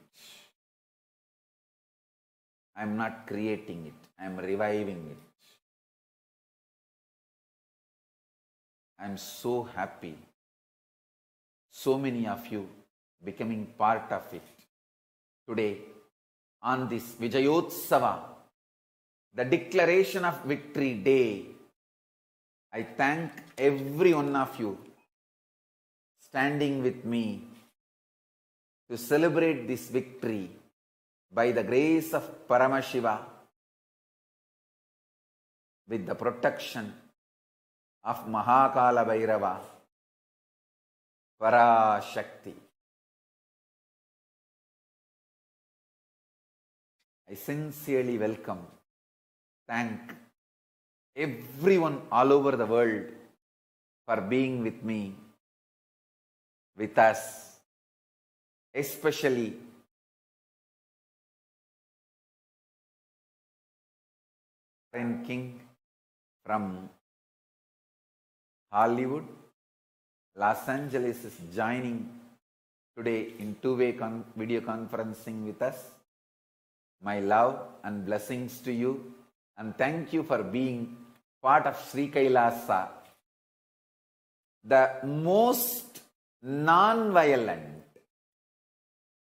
I am not creating it. I am reviving it. I am so happy. So many of you becoming part of it. Today, on this Vijayotsava, the declaration of victory day, I thank every one of you standing with me to celebrate this victory by the grace of Paramashiva, with the protection of Mahakala Bhairava, Parashakti. I sincerely welcome, thank everyone all over the world for being with me, with us, especially King from Hollywood. Los Angeles is joining today in two-way video conferencing with us. My love and blessings to you, and thank you for being part of Sri Kailasa, the most non-violent,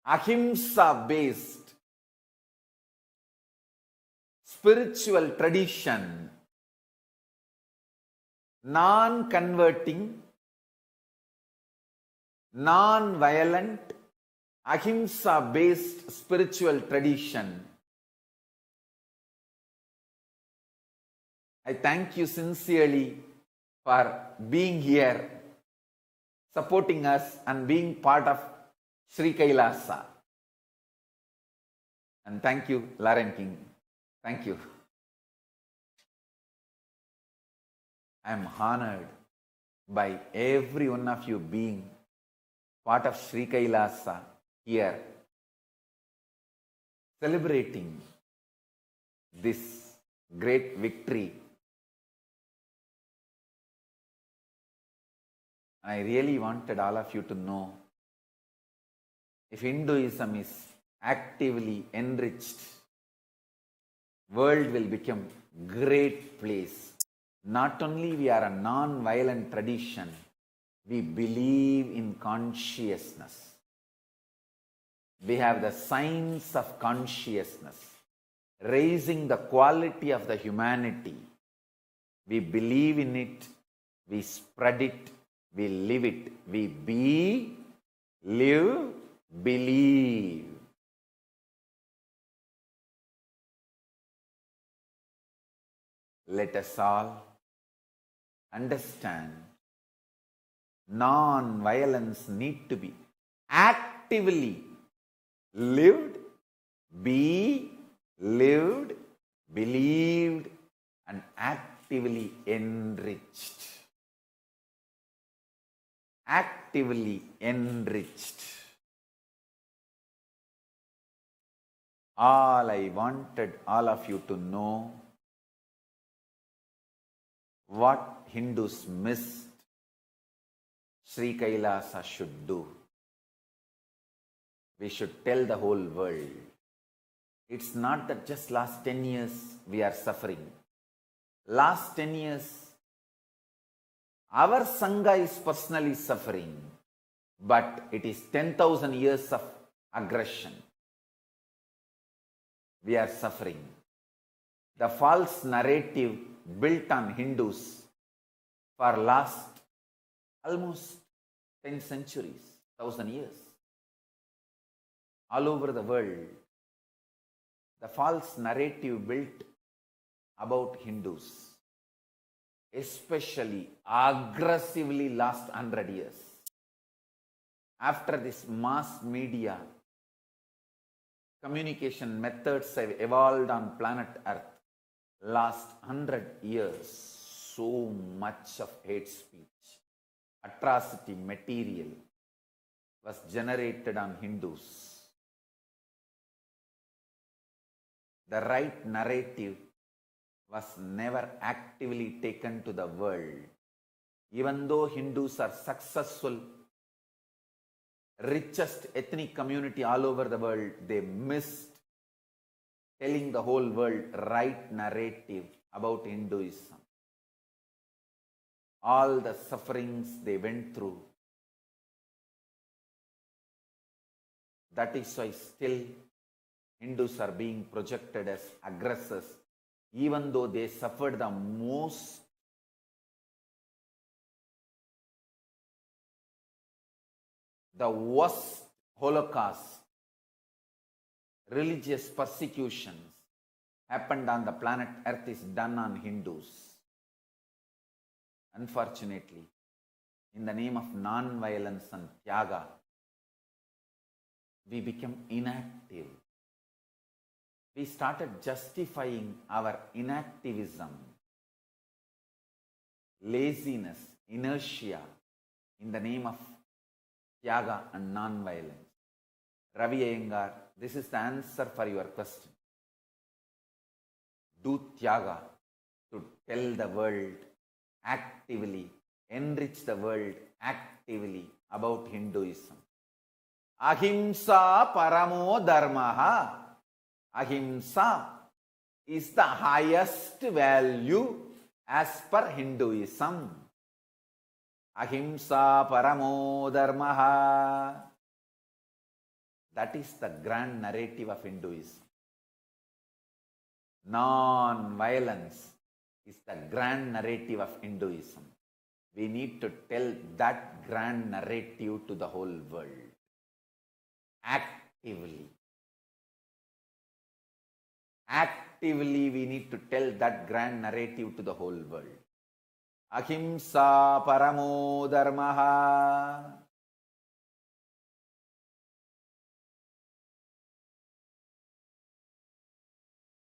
ahimsa-based spiritual tradition, non-converting, non-violent, ahimsa-based spiritual tradition. I thank you sincerely for being here, supporting us and being part of Sri Kailasa. And thank you, Lauren King. Thank you. I am honored by every one of you being part of Sri Kailasa here, celebrating this great victory. I really wanted all of you to know, if Hinduism is actively enriched, world will become great place. Not only we are a non-violent tradition, we believe in consciousness. We have the science of consciousness, raising the quality of the humanity. We believe in it, we spread it, we live it. We be, live, believe. Let us all understand, non-violence need to be actively lived, be lived, believed, and actively actively enriched. Actively enriched. All I wanted all of you to know what Hindus missed, Sri Kailasa should do. We should tell the whole world. It's not that just last 10 years we are suffering. Last 10 years, our Sangha is personally suffering, but it is 10,000 years of aggression. We are suffering. The false narrative built on Hindus for last almost 10 centuries, 1,000 years. All over the world, the false narrative built about Hindus, especially aggressively last 100 years. After this mass media, communication methods have evolved on planet Earth. Last 100 years, so much of hate speech, atrocity material was generated on Hindus. The right narrative was never actively taken to the world. Even though Hindus are successful, richest ethnic community all over the world, they missed telling the whole world right narrative about Hinduism. All the sufferings they went through. That is why still Hindus are being projected as aggressors, even though they suffered the most. The worst Holocaust, religious persecutions happened on the planet Earth is done on Hindus. Unfortunately, in the name of non-violence and Tyaga, we became inactive. We started justifying our inactivism, laziness, inertia in the name of Tyaga and non-violence. Ravi Iyengar, this is the answer for your question. Do Tyaga to tell the world actively, enrich the world actively about Hinduism. Ahimsa paramo dharma. Ahimsa is the highest value as per Hinduism. Ahimsa paramo dharma. That is the grand narrative of Hinduism. Non-violence is the grand narrative of Hinduism. We need to tell that grand narrative to the whole world. Actively. Actively we need to tell that grand narrative to the whole world. Ahimsa paramo dharma.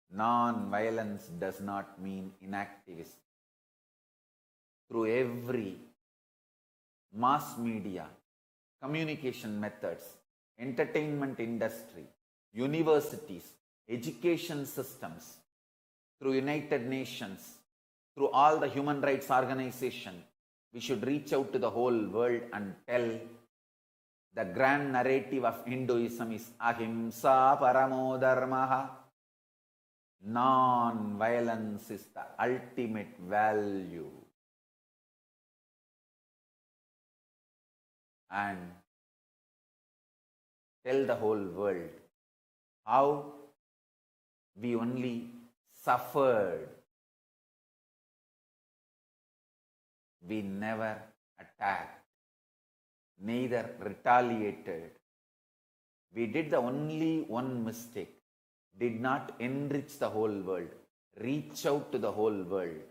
Non-violence does not mean inactivism. Through every mass media, communication methods, entertainment industry, universities, education systems, through United Nations, through all the human rights organizations, we should reach out to the whole world and tell the grand narrative of Hinduism is Ahimsa paramo dharma. Non-violence is the ultimate value. And tell the whole world how we only suffered. We never attacked, neither retaliated. We did the only one mistake, did not enrich the whole world, reach out to the whole world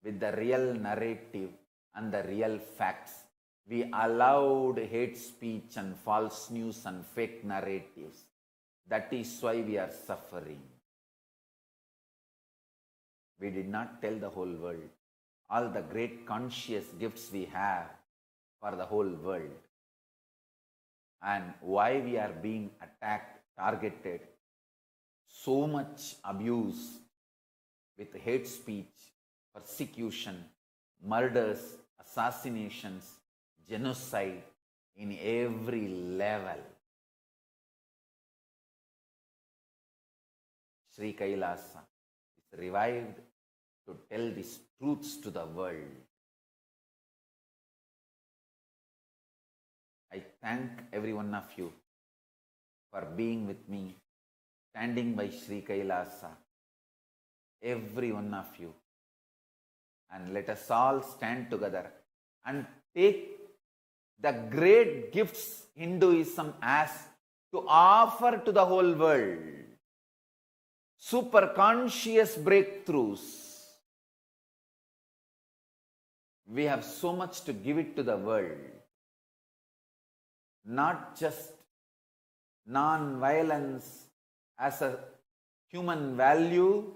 with the real narrative and the real facts. We allowed hate speech and false news and fake narratives. That is why we are suffering. We did not tell the whole world all the great conscious gifts we have for the whole world, and why we are being attacked, targeted, so much abuse with hate speech, persecution, murders, assassinations, genocide in every level. Sri Kailasa is revived to tell these truths to the world. I thank every one of you for being with me, standing by Sri Kailasa, every one of you. And let us all stand together and take the great gifts Hinduism has to offer to the whole world. Super conscious breakthroughs. We have so much to give it to the world. Not just non-violence as a human value,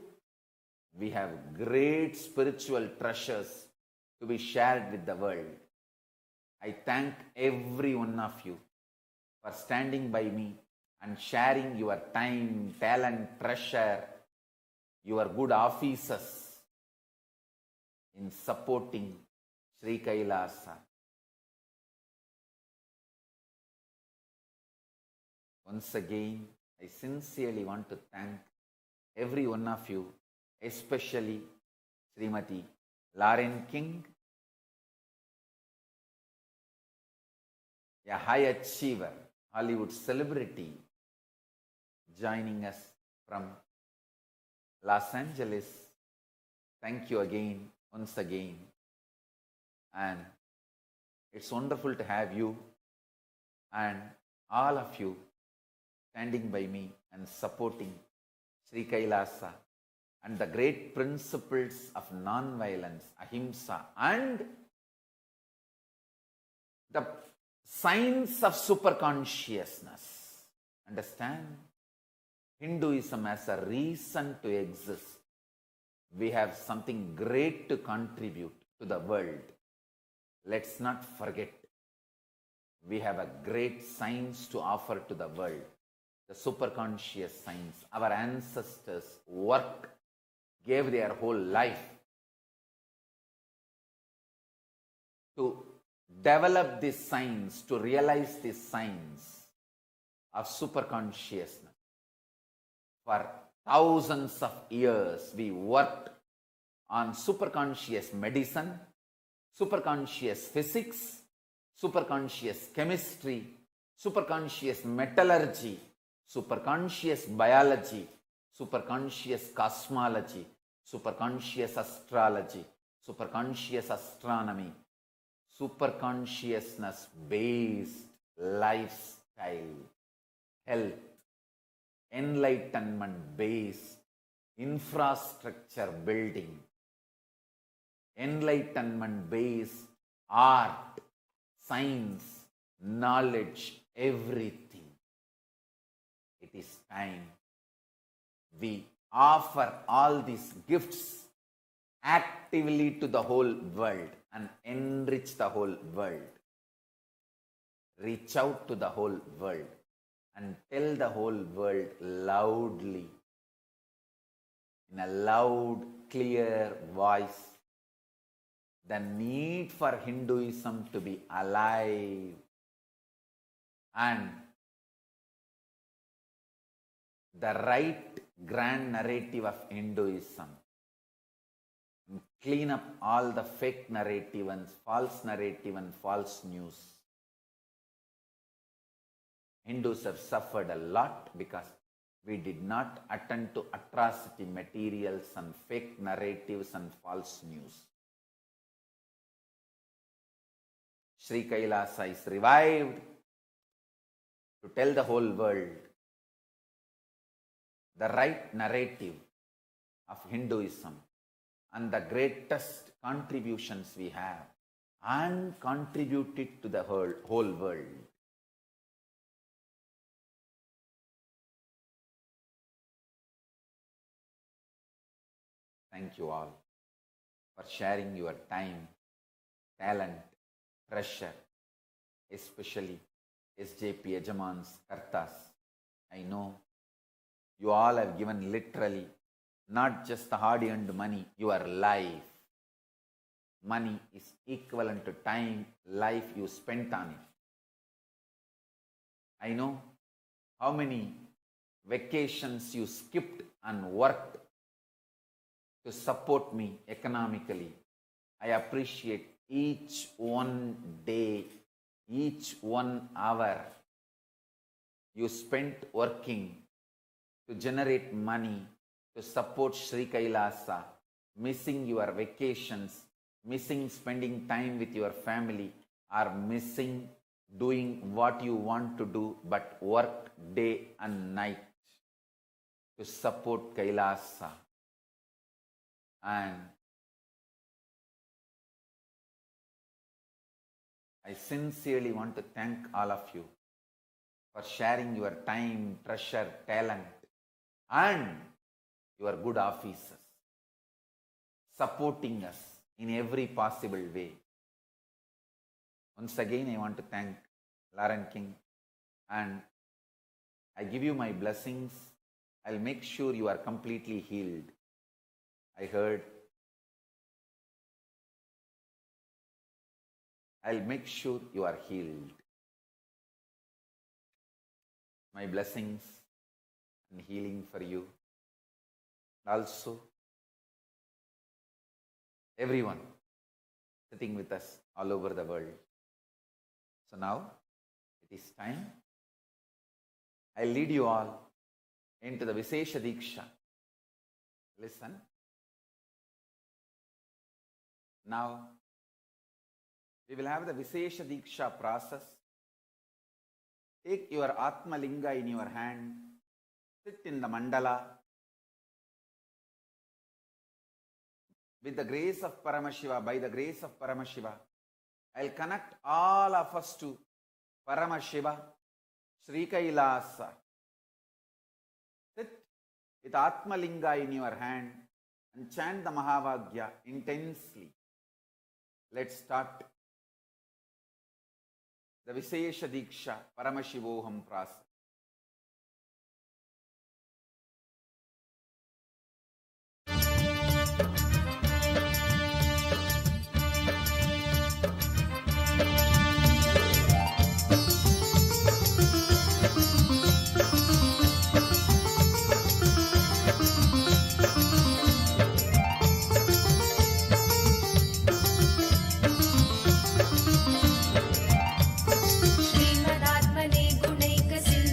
we have great spiritual treasures to be shared with the world. I thank every one of you for standing by me and sharing your time, talent, treasure, your good offices in supporting Sri Kailasa. Once again, I sincerely want to thank every one of you, especially Srimati Lauren King, a high achiever, Hollywood celebrity, joining us from Los Angeles. Thank you again, once again. And it's wonderful to have you and all of you standing by me and supporting Sri Kailasa and the great principles of non-violence, Ahimsa, and the science of superconsciousness. Understand? Hinduism has a reason to exist. We have something great to contribute to the world. Let's not forget, we have a great science to offer to the world. The superconscious science. Our ancestors worked, gave their whole life to develop this science, to realize this science of superconsciousness. For thousands of years, we worked on superconscious medicine, superconscious physics, superconscious chemistry, superconscious metallurgy, superconscious biology, superconscious cosmology, superconscious astrology, superconscious astronomy, superconsciousness-based lifestyle, health, enlightenment-based infrastructure building, enlightenment-based art, science, knowledge, everything. It is time we offer all these gifts actively to the whole world and enrich the whole world. Reach out to the whole world and tell the whole world loudly, in a loud, clear voice, the need for Hinduism to be alive and the right grand narrative of Hinduism. Clean up all the fake narrative and false narrative and false news. Hindus have suffered a lot because we did not attend to atrocity materials and fake narratives and false news. Sri Kailasa is revived to tell the whole world the right narrative of Hinduism and the greatest contributions we have, and contribute it to the whole world. Thank thank you all for sharing your time, talent, treasure, especially SJP Yajamans, Kartas. I know you all have given literally, not just the hard-earned money, your life. Money is equivalent to time, life you spent on it. I know how many vacations you skipped and worked to support me economically. I appreciate each one day, each 1 hour you spent working to generate money to support Sri Kailasa, missing your vacations, missing spending time with your family, or missing doing what you want to do but work day and night to support Kailasa. And I sincerely want to thank all of you for sharing your time, treasure, talent, and your good offices, supporting us in every possible way. Once again, I want to thank Lauren King, and I give you my blessings. I'll make sure you are completely healed. I heard. I'll make sure you are healed. My blessings and healing for you. Also, everyone sitting with us all over the world. So now, it is time. I'll lead you all into the Vishesha Deeksha. Listen. Now, we will have the Vishesha Deeksha process. Take your Atma Linga in your hand. Sit in the mandala. With the grace of Paramashiva, by the grace of Paramashiva, I'll connect all of us to Paramashiva, Sri Kailasa. Sit with Atma Linga in your hand and chant the Mahavagya intensely. Let's start the Vishesha Deeksha Paramashivoham process. श्रीमदात्मने गुणैकसिन्धवे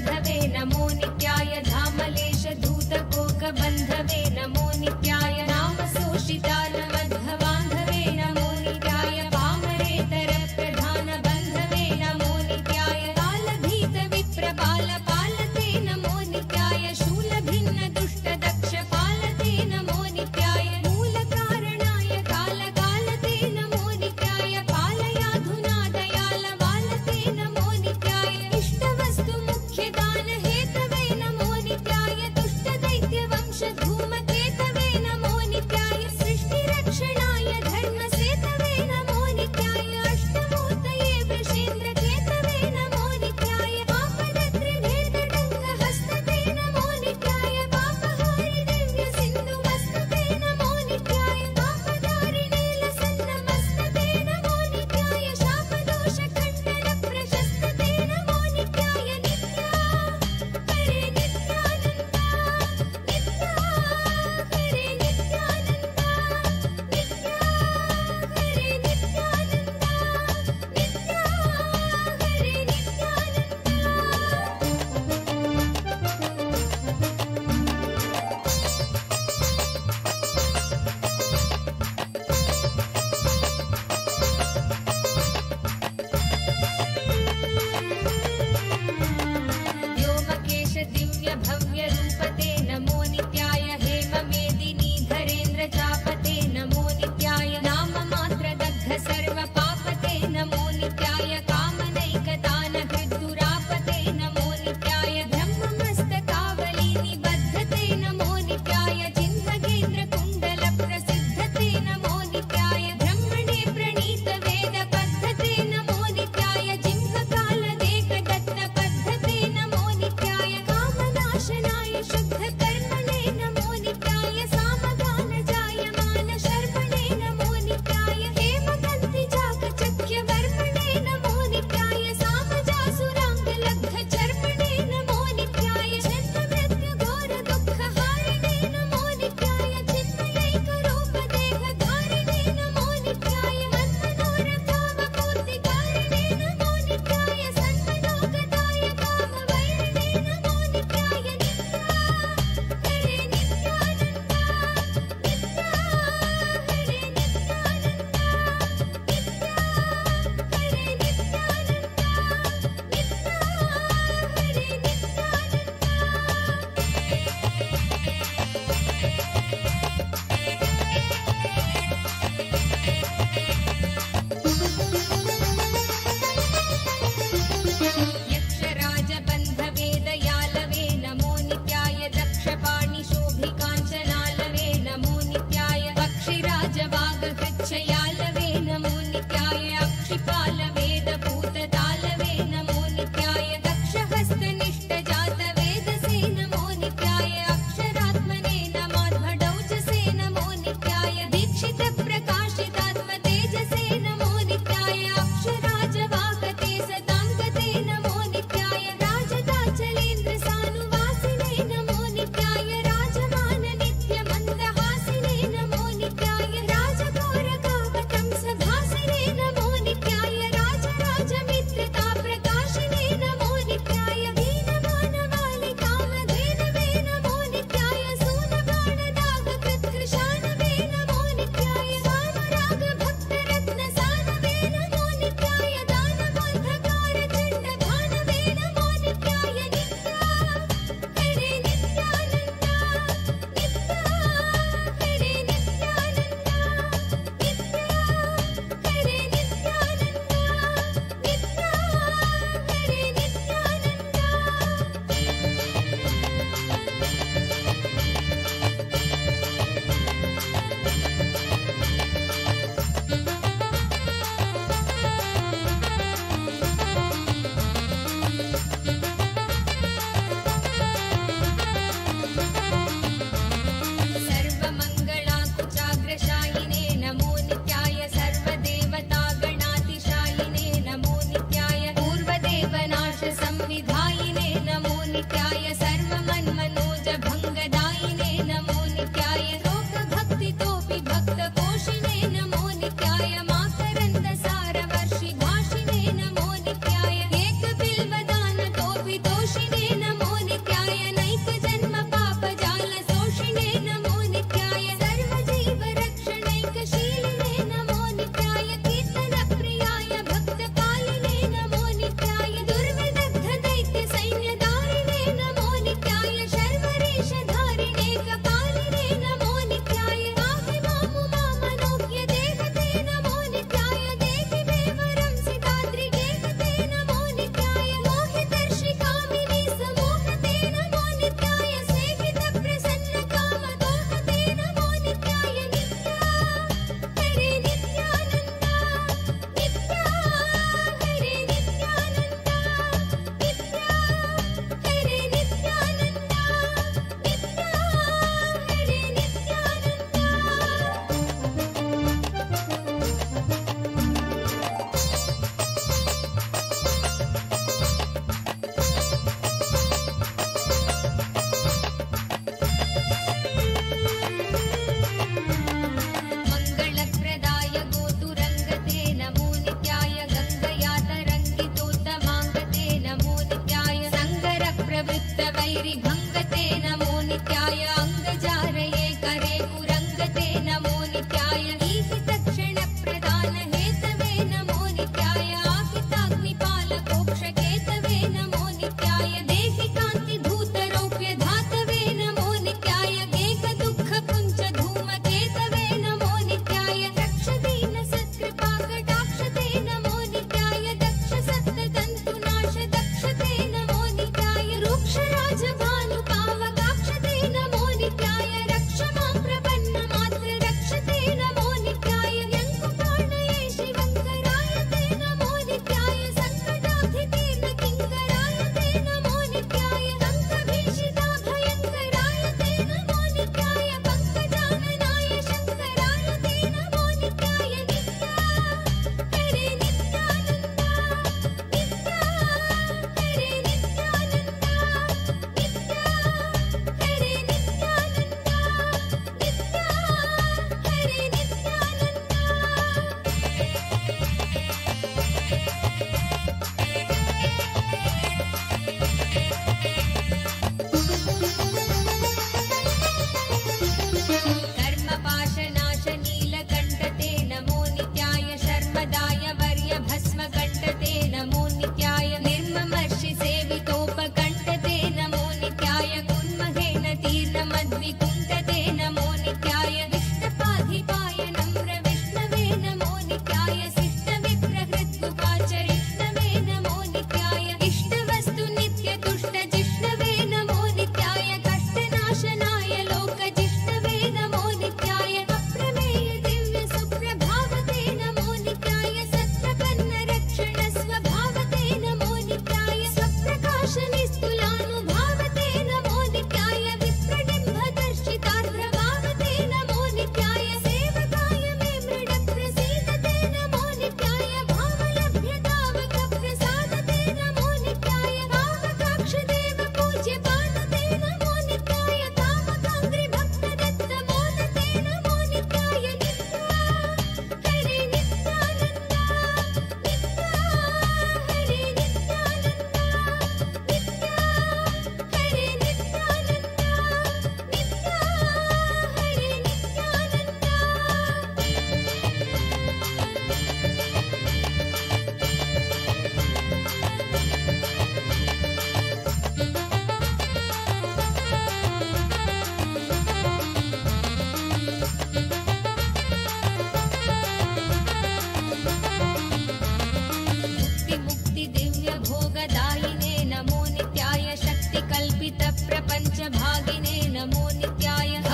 Jaya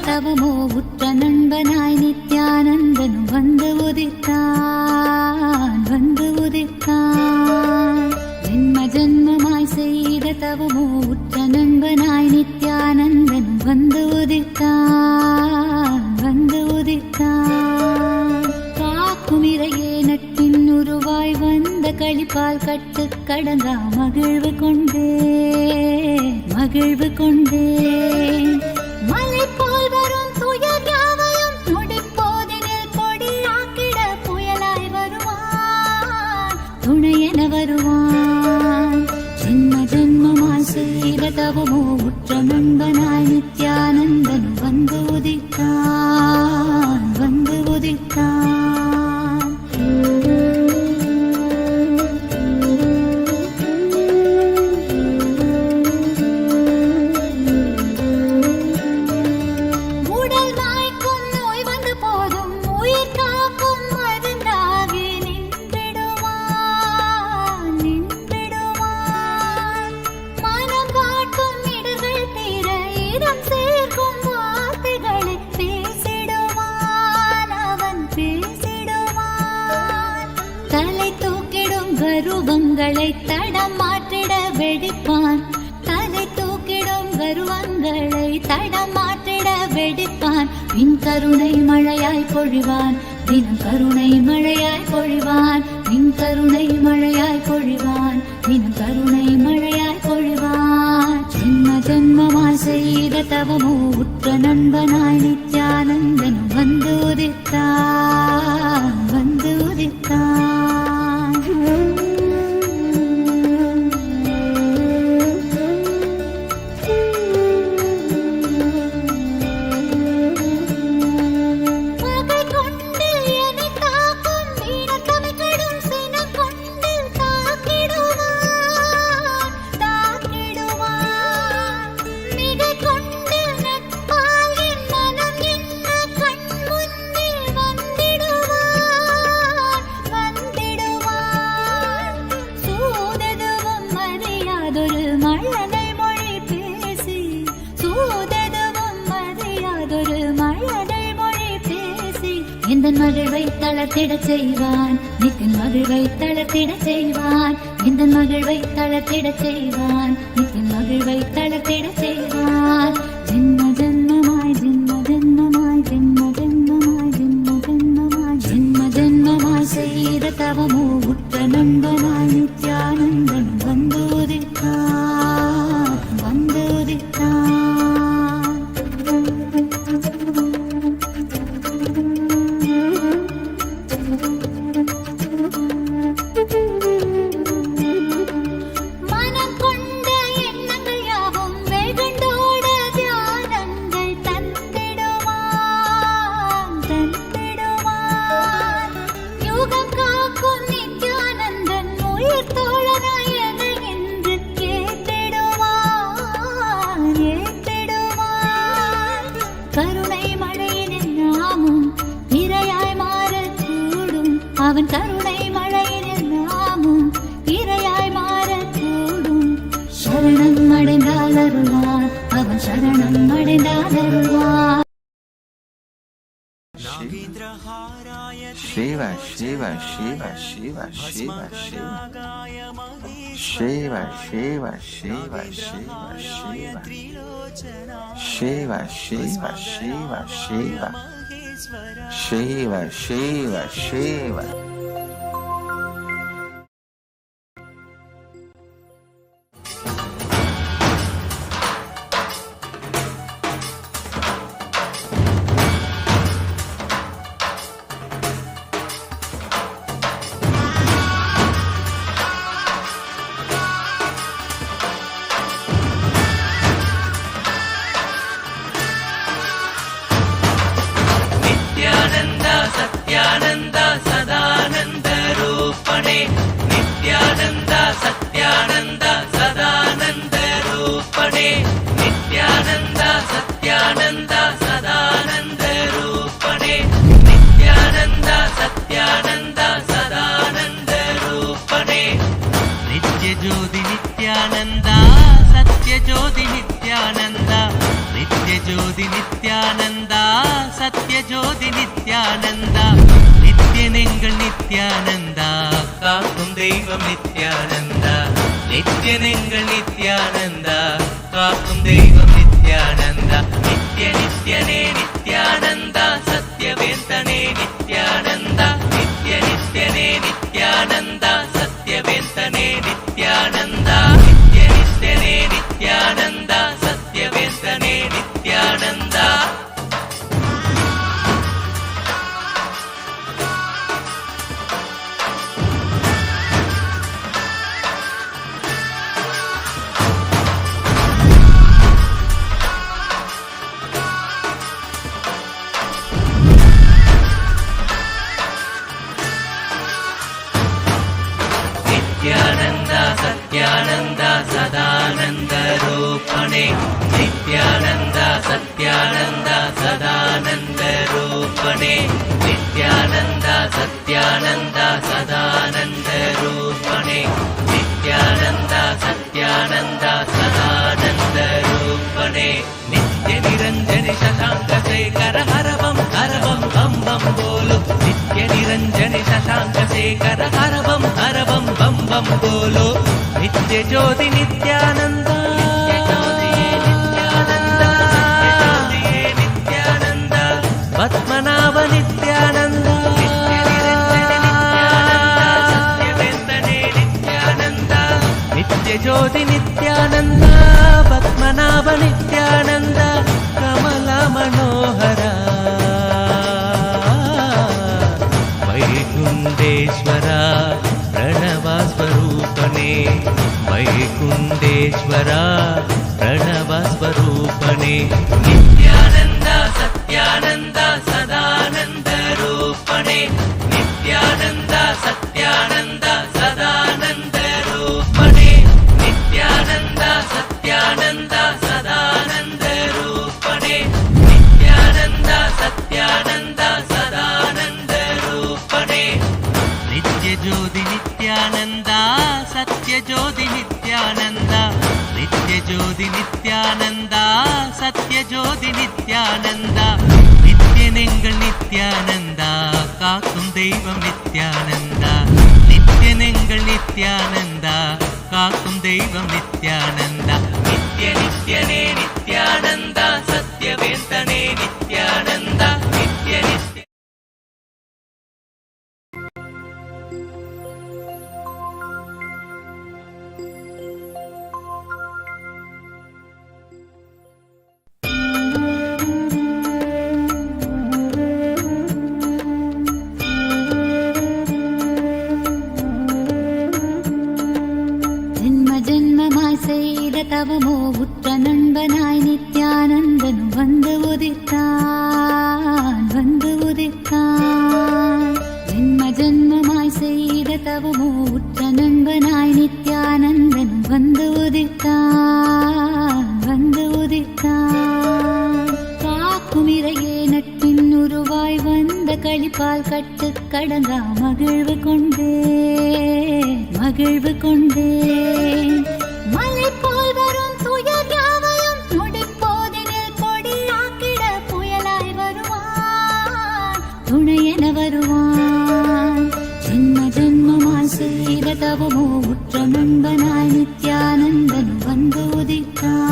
தவமோ உற்ற நண்பனாய் நித்யானந்தனும் வந்து உதித்தான் ஜென்ம ஜென்மமாய் செய்த தவமோ உற்ற நண்பனாய் நித்யானந்தனும் வந்து உதித்தான் காக்கும் இறையே நட்பின் உருவாய் வந்த களிப்பால் கட்டு கடந்தா மகிழ்வு கொண்டே மலை போல் வரும் துயர் யாவையும் நொடிப்போதினில் கொடியாக்கிட புயலாய் வருவான், துணையென வருவான். ஜென்ம ஜென்மமாய் செய்த தவமோ உற்ற நண்பனாய் நித்யானந்தனும் வந்து உதித்தான். கருவங்களை தடம் மாற்றிட வெடிப்பான், தலை தூக்கிடும் கருவங்களை தடம் மாற்றிட வெடிப்பான். பின் கருணை மழையாய் பொழிவான், தினம் கருணை மழையாய் பொழிவான். பின் கருணை மழையாய் பொழிவான், தினம் கருணை மழையாய் பொழிவான். ஜென்ம ஜென்மமாய் செய்த தவமோ உற்ற நண்பனாய் நித்யானந்தனும் வந்து உதித்தான். மகிழ்வை தளர்த்திடச் செய்வான், நித்தின் மகிழ்வை தளர்த்திடச் செய்வான். இந்த மகிழ்வை தளர்த்திடச் செய்வான், நித்தின் மகிழ்வை தளர்த்திடச் செய்வான். ஜென்ம ஜென்மமாய் ஜென்ம ஜென்மமாய் ஜென்ம ஜென்மமாய் ஜென்ம ஜென்மமாய் ஜென்ம ஜென்மமாய் செய்த தவமோ உற்ற நண்பனாய் நித்யானந்தன் வந்து உதித்தான். அவன் கருணை மழையில் நாமும் இரையாய் மாறக்கூடும். சரணம் அடைந்தால் அருள்வார், அவன் சரணம் அடைந்தால் அருள்வார். Shiva, Shiva, Shiva, Shiva, Shiva, Shiva. Shiva, Shiva, Shiva, Shiva, Shiva. Shiva, Shiva, Shiva, Shiva. Shiva, Shiva, Shiva. रूपणे Nityanand Satyanand Sadananda रूपणे Nityanand Satyanand Sadananda रूपणे नित्यज्योति Nityanand सत्यज्योति Nityanand नित्यज्योति Nityanand सत्यज्योति Nityanand नित्यनेंगल Nityanand काக்கும் தெய்வம் நித்யானந்த நித்யனெங்கள் நித்யானந்த காக்கும் தெய்வம் நித்யானந்த நித்ய நித்யனே நித்யானந்த சத்யவேந்தனே நித்யானந்த நித்ய நித்யனே நித்யானந்த சத்யவேந்தனே நித்யானந்த நித்ய நித்யனே நித்யானந்த சத்யவேந்தனே நித்யானந்த नित्यानन्द सत्यानन्द सदानन्द रूपणे नित्यानन्द सत्यानन्द सदानन्द रूपणे नित्यानन्द सत्यानन्द सदानन्द रूपणे नित्यानन्द सत्यानन्द सदानन्द रूपणे नित्य निरंजन शशांक शेखर हर बम बम बम बोलो नित्य निरंजन शशांक शेखर हर बम बम बोलो नित्य ज्योति नित्यानंद नित्यानंद पद्मनाभ नित्यानंद नित्यानंद नित्य ज्योति नित्यानंद पद्मनाभ नित्यानंद कमल मनोहर वैकुंठेश्वर प्रणवस्वरूपणे वैकुंठेश्वर प्रणवस्वरूपणे नित्यानन्द सत्यानन्द सदानन्द रूपणे नित्यानन्द सत्यानन्द सदानन्द रूपणे नित्यानन्द सत्यानन्द सदानन्द रूपणे नित्यानन्द सत्यानन्द सदानन्द रूपणे नित्य ज्योति नित्यानन्द सत्य ज्योति नित्यानन्द नित्य ज्योति नित्यानन्द सत्य ज्योति नित्यानन्द नित्यनेंगल नित्यानन्द காக்கும் தெய்வம் நித்யானந்த நித்யனெங்கள் நித்யானந்த காக்கும் தெய்வம் நித்யானந்த நித்ய நித்யனே நித்யானந்த சத்யவேந்தனே நித்யானந்த நித்ய நித்ய தவமோ உற்ற நண்பனாய் நித்யானந்தன் வந்து உதித்தான் ஜென்ம ஜென்மமாய் செய்த தவமோ உற்ற நண்பனாய் நித்யானந்தன் வந்து உதித்தான் காக்கும் இறையே நட்பின் உருவாய் வந்த களிப்பால் கட்டு கடங்கா மகிழ்வு கொண்டேன் மலை போல் வரும் துயர் யாவையும் நொடிப்போதினில் கொடியாக்கிட புயலாய் வருவான் துணையென வருவான் ஜென்ம ஜென்மமாய் செய்த தவமோ உற்ற நண்பனாய் நித்யானந்தன் வந்து உதித்தான்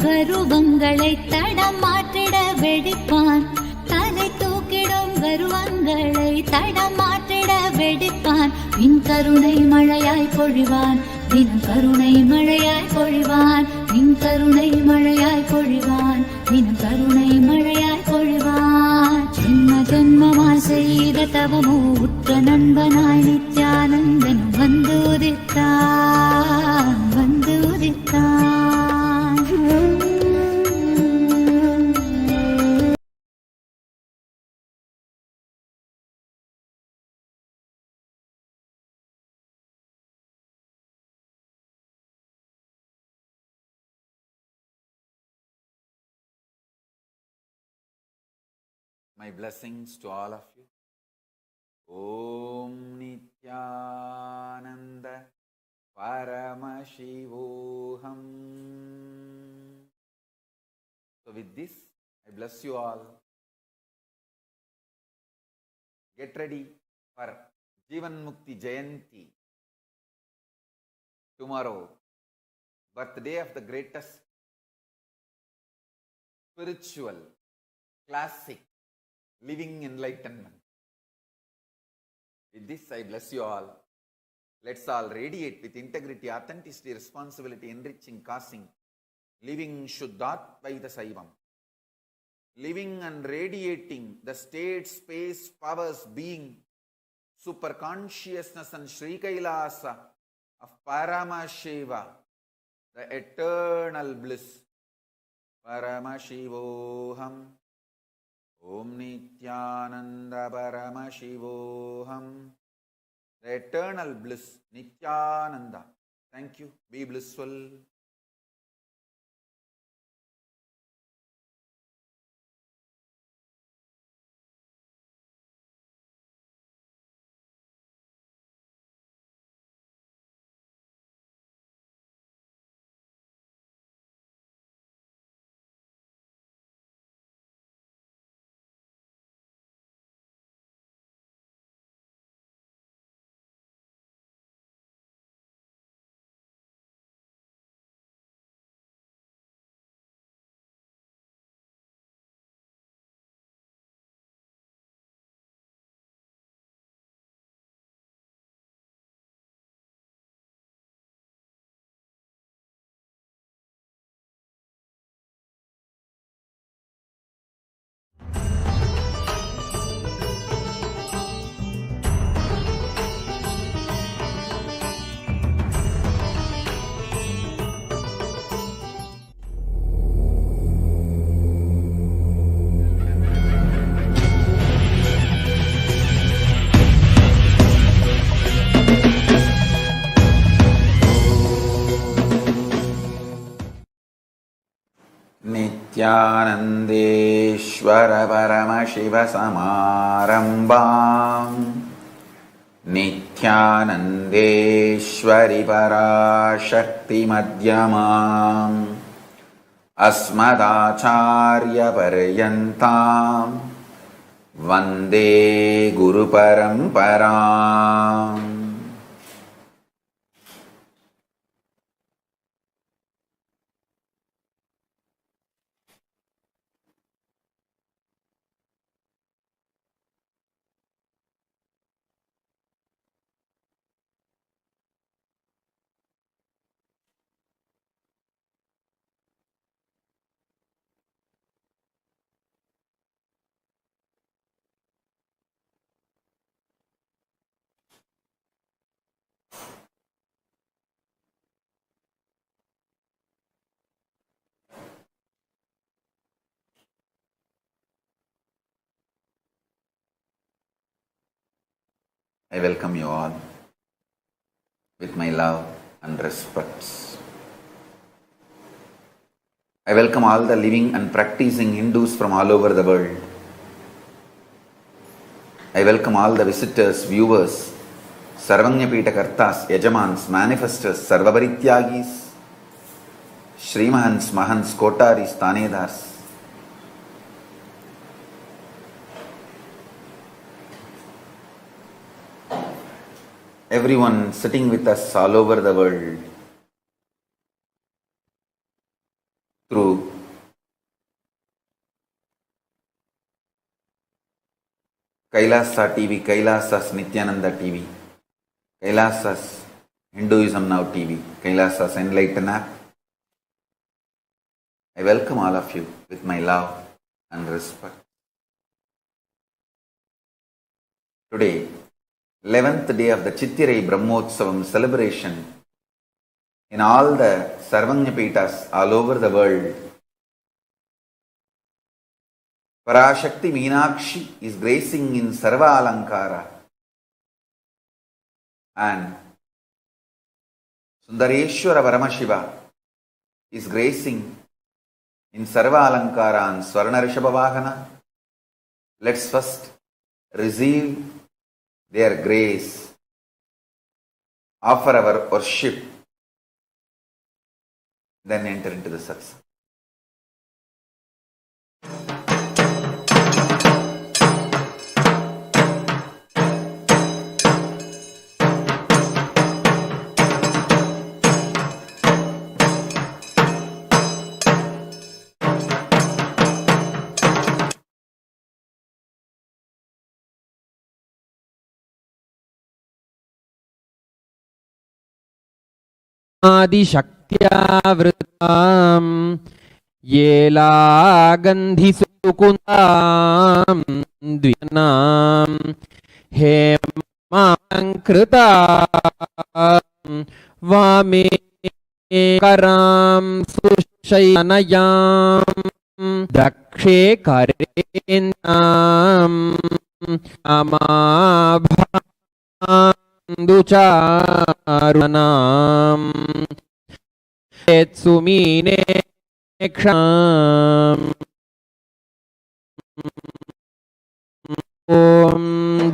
கருவங்களை தடம் மாற்றிட வெடிப்பான். தலை தூக்கிடும் கருவங்களை தடம் மாற்றிட வெடிப்பான். பின் கருணை மழையாய் பொழிவான், தினம் கருணை மழையாய் பொழிவான், பின் கருணை மழையாய் பொழிவான், தினம் கருணை மழையாய் பொழிவான். ஜென்ம ஜென்மமாய் செய்த தவமோ உற்ற நண்பனாய் நித்யானந்தன் வந்து உதித்தான், வந்து உதித்தான். My blessings to all of you. Om Nithyananda Paramashivoham. So with this, I bless you all. Get ready for Jivan Mukti Jayanti. Tomorrow, birthday of the greatest spiritual, classic, living enlightenment. With this, I bless you all. Let's all radiate with integrity, authenticity, responsibility, enriching, causing, living Shuddhatvaita Saivam. Living and radiating the state, space, powers, being, super consciousness and Sri Kailasa of Paramashiva, the eternal bliss. Paramashivoham. Om Nithyananda Paramashivoham. The eternal bliss, Nithyananda. Thank you. Be blissful. Nithyanandeshwara Paramashiva Samarambam Nithyanandeshwari Parashakti Madhyamam Asmadacharya Paryantam Vande Guru Paramparam. I welcome you all with my love and respects. I welcome all the living and practicing Hindus from all over the world. I welcome all the visitors, viewers, Sarvanyapita Kartas, Yajamans, Manifestors, Sarvaparityagis, Srimahans, Mahans, Kotaris, Tanedars. Everyone sitting with us all over the world through Kailasa TV, Kailasa's Nithyananda TV, Kailasa's Hinduism Now TV, Kailasa's Enlighten app. I welcome all of you with my love and respect. Today, 11th day of the Chittirai Brahmotsavam celebration in all the Sarvanya Pitas all over the world. Parashakti Meenakshi is gracing in Sarva Alankara and Sundareshwara Paramashiva is gracing in Sarva Alankara and Swarna Rishabha Vahana. Let's first receive their grace, offer our worship, then enter into the satsang. आदिशक्त्यावृतां येलागन्धिसुकुन्दां द्विनां हेमाङ्कृतां वामे करां सुशयनयां दक्षे करेन्द्रां अमाभां दुचारुणां सुमीने क्षाम् ॐ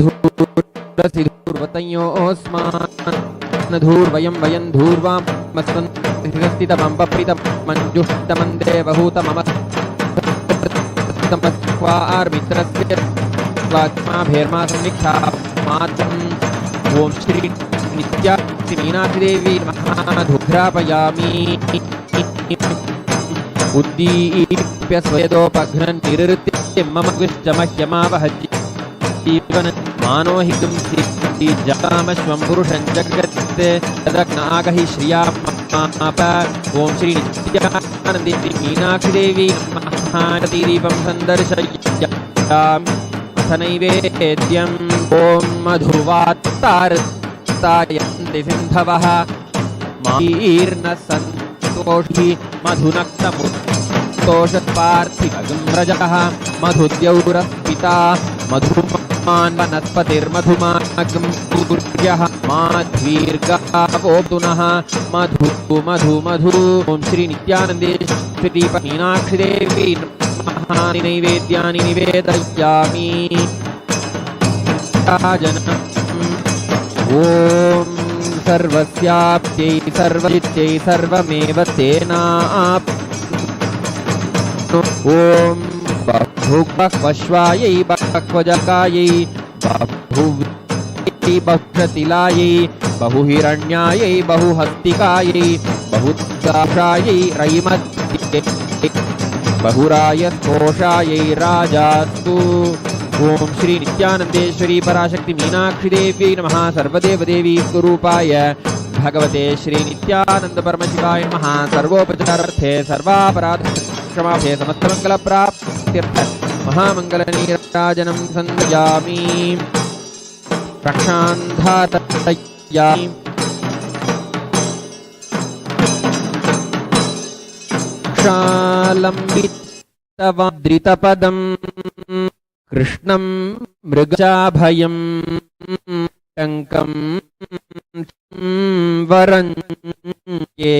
धूर्वतयोऽस्मान् धूर्वयं वयं धूर्वामस्वन्स्थितमं पप्रितं मञ्जुष्टमं देवहूतममस्वार्मित्रस्य स्वात्माभेर्मा संनिक्षा मातम् ॐ श्री नित्यास्ति मीनाक्षिदेवी नमः धूर्धापयामि उद्दीप्य स्वयदोपघ्नन् निरृत्य मम विश्चमह्यमावह जीवन मानो हि किंसि जातामश्वं पुरुषं जगत् तदग्नागहि श्रियामाप ॐ श्री नित्यानन्देवी मीनाक्षिदेवी नमः दीपं सन्दर्शयामि नैवेद्यं ॐ मधुवात्तारयन्ति सिन्धवः मार्न सन्तोषी मधुनक्तमुत्तोषत्पार्थिवगम्रजः मधुद्यौरस्पिता मधुमान् वनस्पतिर्मधुमागं सूर्यः माध्वीर्गावोऽब्दुनः मधु मधु मधु ॐ श्री नित्यानन्देश्वरी मीनाक्षिदेवी महानि नैवेद्यानि निवेदयामि ॐ सर्वस्याप्त्यै सर्वजित्यै सर्वमेव तेनाप्नोति ॐ बहुबह्वश्वायै बह्वजकायै बहुव्रीयै बहुप्रतिलायै बहुहिरण्यायै बहुहस्तिकायै बहुदाक्षायै रैमत्यै बहुराय कोशायै राजास्तु ॐ श्री नित्यानन्देश्वरी पराशक्ति मीनाक्षिदेवी नमः सर्वदेवदेवी स्वरूपाय भगवते श्री नित्यानन्द परमशिवाय नमः सर्वोपचारार्थे सर्वापराध क्षमार्थे समस्तमङ्गलप्राप्त्यर्थ महामङ्गलनीराजनं सन्दयामि रक्षान्धातयामि क्षालम्बितवद्रितपदम् कृष्णं मृगजाभयं टङ्कं वरं ये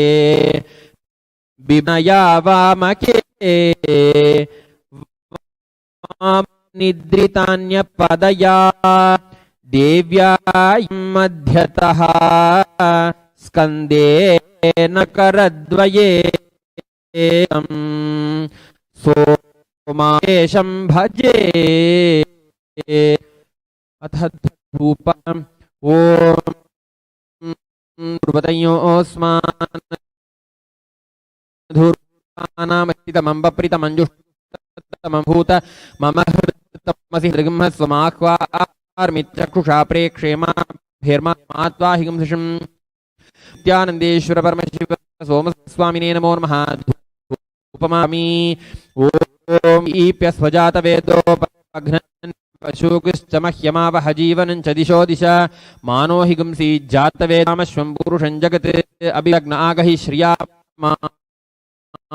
विनया वामके निद्रितान्यपदया देव्या मध्यतः स्कन्देन करद्वये सोमाशं भजे अथ धूपम् ॐ ध्रुवतयोऽस्मान् धूर्वानामस्तितमं बप्रितमञ्जुष्टमं भूत मम हृतमसि हृगम्हस्वमाह्वार्मिचक्षुषा प्रेक्षेमा हेर्मात्वा हिगंसिषं नित्यानन्देश्वर परमशिव सोमस्वामिने नमो नमः उपमामि ॐ ईप्यस्वजातवेदोपघ्नन् पशुकृश्च मह्यमावह जीवनं च दिशो दिश मानो हिगंसि जातवेदामश्वं पुरुषं जगत् अभिलग्न आगहि श्रिया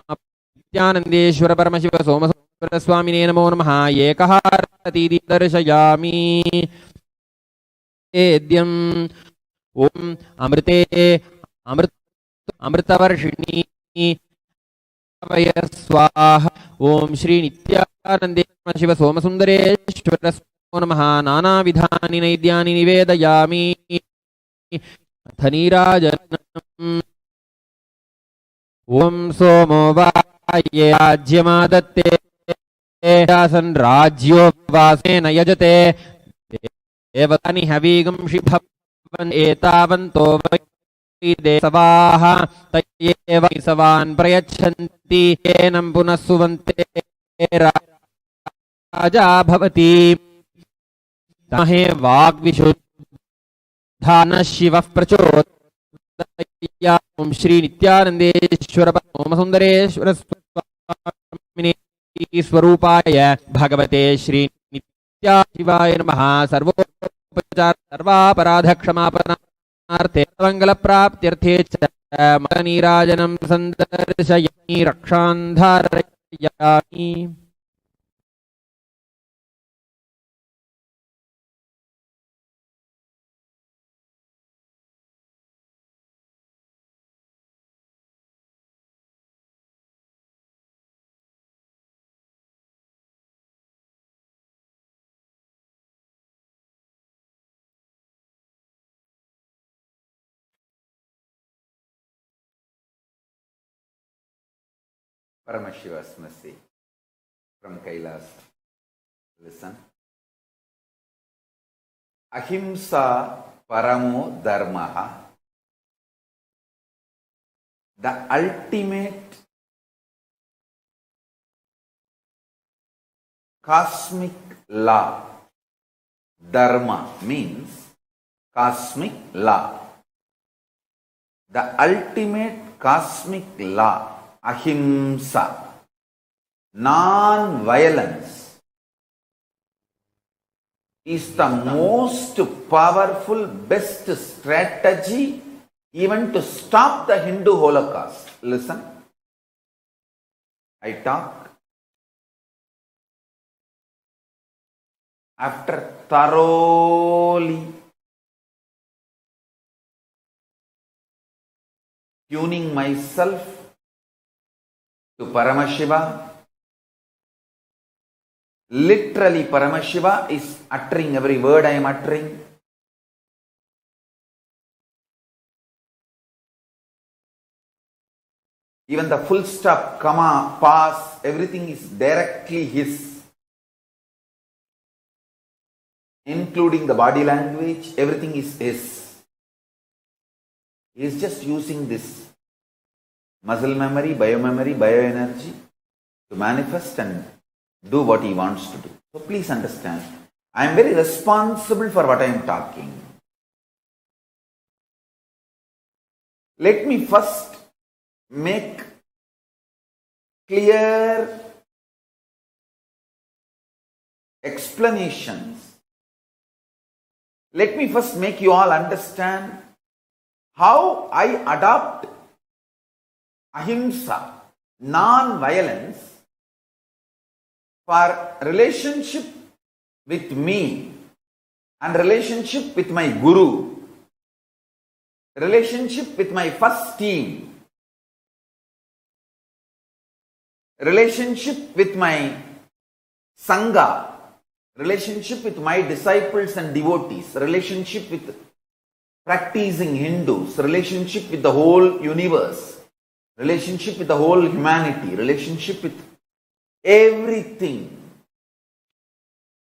नित्यानन्देश्वर परमशिव सोमस्वामिने नमो नमः एकः रतीति दर्शयामि एद्यम् ॐ अमृते अमृतवर्षिणी स्वाहा ॐ श्री नित्यानन्दे शिव सोमसुन्दरेश्वर नमः नानाविधानि नैद्यानि निवेदयामि धनीराजनम् ॐ सोमो वाये राज्यमादत्ते आसन् राज्योपवासेन यजते देवतानि हवीगंषि भवन् एतावन्तो वै देसवाः तयेव सवान् प्रयच्छन्ति येनं पुनः सुवन्ते राजा भवति तमहे वाग्विशुद्धानः शिवः प्रचोदयात् श्री नित्यानन्देश्वर सोमसुन्दरेश्वर स्वामिने स्वरूपाय भगवते श्री नित्याशिवाय नमः सर्वोपचार सर्वापराधक्षमापणार्थे मङ्गलप्राप्त्यर्थे च मनीराजनं सन्दर्शयामि रक्षान् धारयामि Paramashiva's message from Kailas. Listen. Ahimsa paramo dharmaha. The ultimate cosmic law. Dharma means cosmic law. The ultimate cosmic law. Ahimsa, non-violence, is the most powerful, best strategy even to stop the Hindu Holocaust. Listen, I talk after thoroughly tuning myself to Paramashiva. Literally, Paramashiva is uttering every word I am uttering. Even the full stop, comma, pause, everything is directly his. Including the body language, everything is his. He is just using this muscle memory, biomemory, bioenergy to manifest and do what he wants to do. So please understand, I am very responsible for what I am talking. Let me first make clear explanations. Let me first make you all understand how I adopt Ahimsa, non-violence, for relationship with me and relationship with my Guru, relationship with my first team, relationship with my Sangha, relationship with my disciples and devotees, relationship with practicing Hindus, relationship with the whole universe, relationship with the whole humanity, relationship with everything.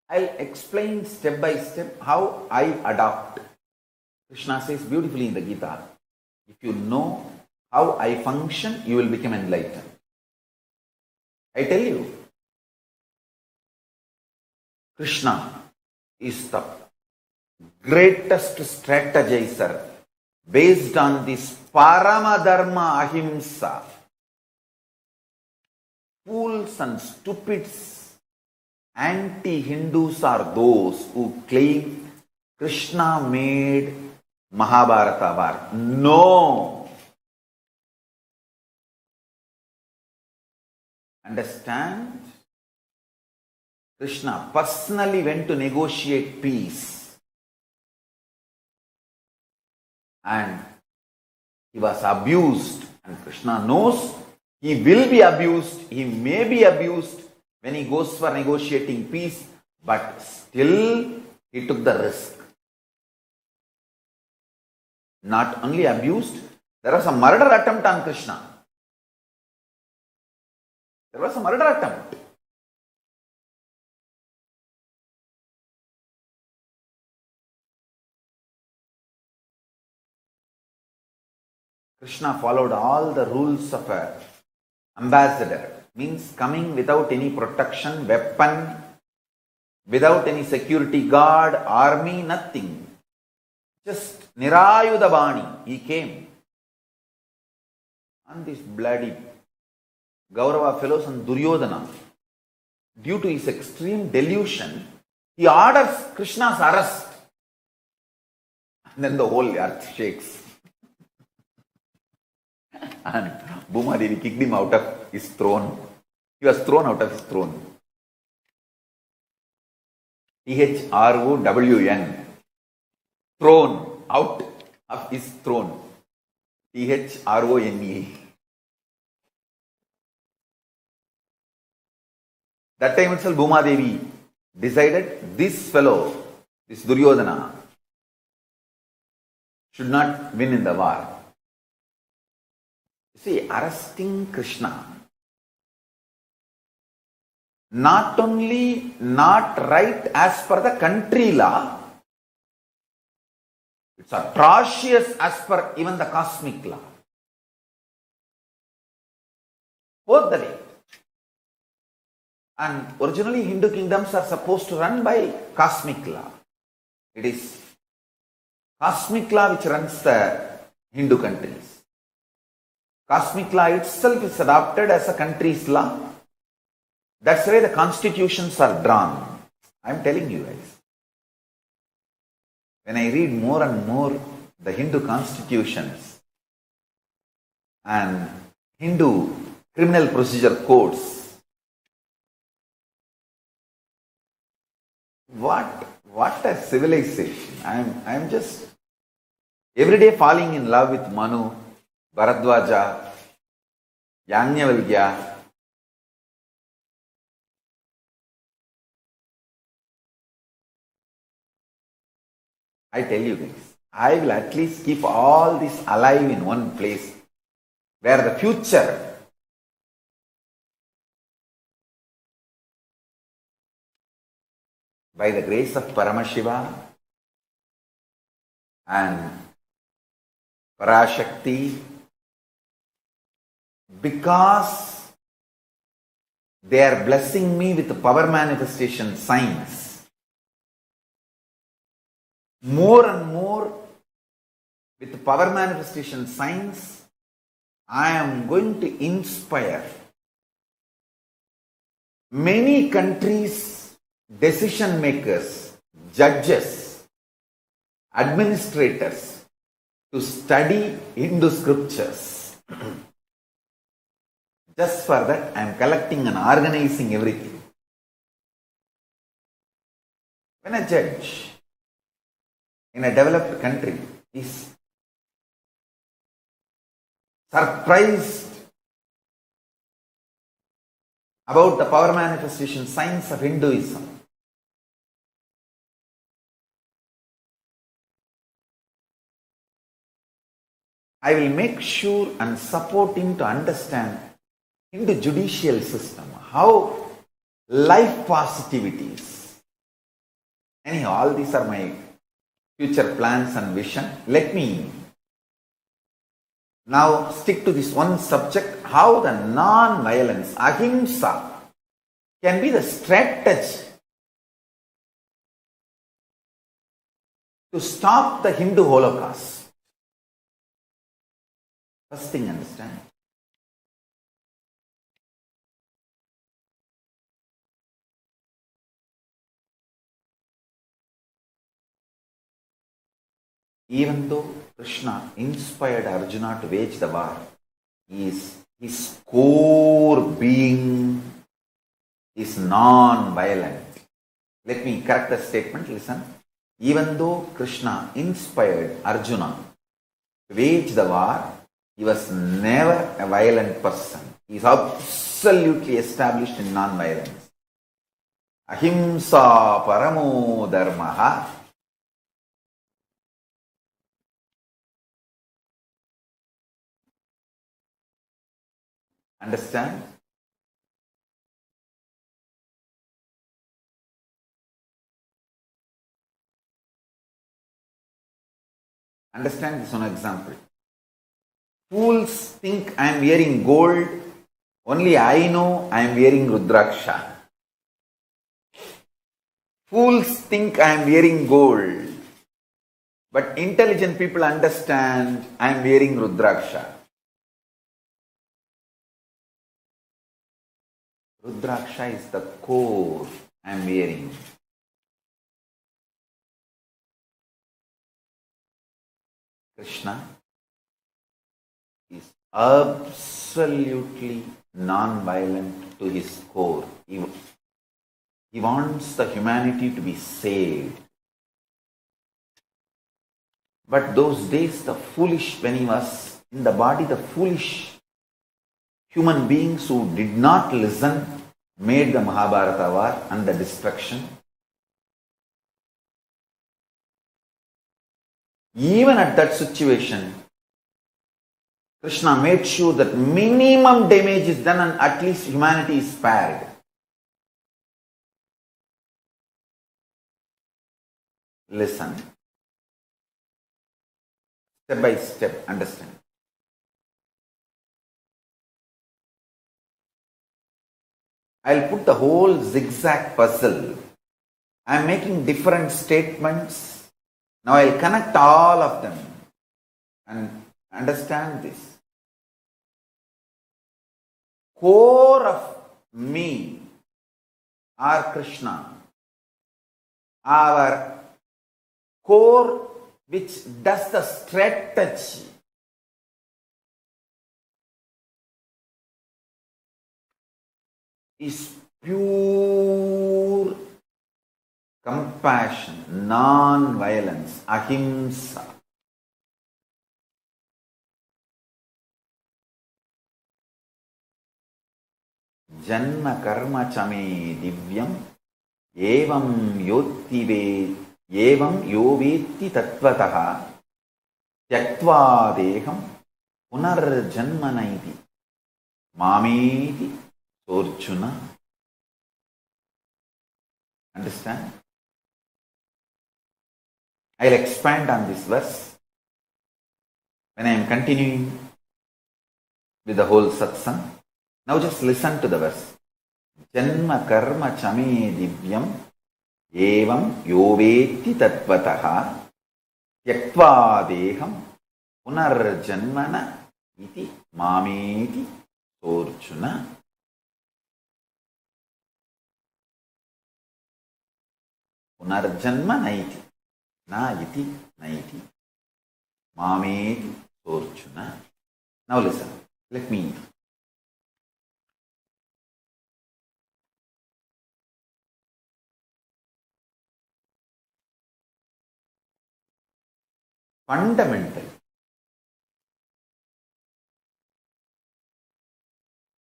I'll explain step by step how I adopt. Krishna says beautifully in the Gita, if you know how I function, you will become enlightened. I tell you, Krishna is the greatest strategizer based on this Paramadharma Ahimsa. Fools and stupids, anti-Hindus are those who claim Krishna made Mahabharata war. No! Understand? Krishna personally went to negotiate peace. And he was abused. And Krishna knows he will be abused. He may be abused when he goes for negotiating peace. But still, he took the risk. Not only abused, there was a murder attempt on Krishna. There was a murder attempt. Krishna followed all the rules of an ambassador. Means coming without any protection, weapon, without any security guard, army, nothing. Just Nirayudha Bani, he came. And these bloody Gaurava fellows and Duryodhana, due to his extreme delusion, he orders Krishna's arrest. And then the whole earth shakes. And Bhumadevi kicked him out of his throne. He was thrown out of his throne. THROWN. Thrown out of his throne. THRONE. That time itself Bhumadevi decided this fellow, this Duryodhana, should not win in the war. See, arresting Krishna, not only not right as per the country law, it's atrocious as per even the cosmic law. Both the way. And originally Hindu kingdoms are supposed to run by cosmic law. It is cosmic law which runs the Hindu countries. Cosmic law itself is adopted as a country's law. That's why the constitutions are drawn. I am telling you guys. When I read more and more the Hindu constitutions and Hindu criminal procedure codes, what a civilization. I am just every day falling in love with Manu, Bharadwaja, Yajnavalkya. I tell you guys, I will at least keep all this alive in one place where the future by the grace of Paramashiva and Parashakti, because they are blessing me with power manifestation signs, more and more with power manifestation signs, I am going to inspire many countries, decision makers, judges, administrators to study Hindu scriptures. Just for that, I am collecting and organizing everything. When a judge in a developed country is surprised about the power manifestation signs of Hinduism, I will make sure and support him to understand Hindu judicial system, how life positivities. Anyhow, all these are my future plans and vision. Let me now stick to this one subject, how the non-violence, Ahimsa, can be the strategy to stop the Hindu Holocaust. First thing, understand. Even though Krishna inspired Arjuna to wage the war, his core being is non-violent. Let me correct the statement, listen. Even though Krishna inspired Arjuna to wage the war, he was never a violent person. He is absolutely established in non-violence. Ahimsa paramo dharma. Understand? Understand this one example. Fools think I am wearing gold, only I know I am wearing Rudraksha. Fools think I am wearing gold, but intelligent people understand I am wearing Rudraksha. Rudraksha is the core I am wearing. Krishna is absolutely non-violent to his core. He wants the humanity to be saved. But those days, the foolish, when he was in the body, the foolish human beings who did not listen made the Mahabharata war and the destruction. Even at that situation, Krishna made sure that minimum damage is done and at least humanity is spared. Listen. Step by step, understand. I'll put the whole zigzag puzzle. I'm making different statements. Now I'll connect all of them and understand this. Core of me or Krishna, our core which does the strategy, is pure compassion, non-violence, ahimsa. Janma karma chame divyam evam yovetti tattvataha tyaktva deham punarjanmanaiti mameti Arjuna. Understand? I'll expand on this verse when I am continuing with the whole satsang. Now just listen to the verse. Janma karma chame divyam evam yovetti tattvataha tyaktva deham punarjanmana iti mameti Arjuna. Punarjanma naiti. Na iti naiti. Mameti Arjuna. Now listen. Let me. Fundamental.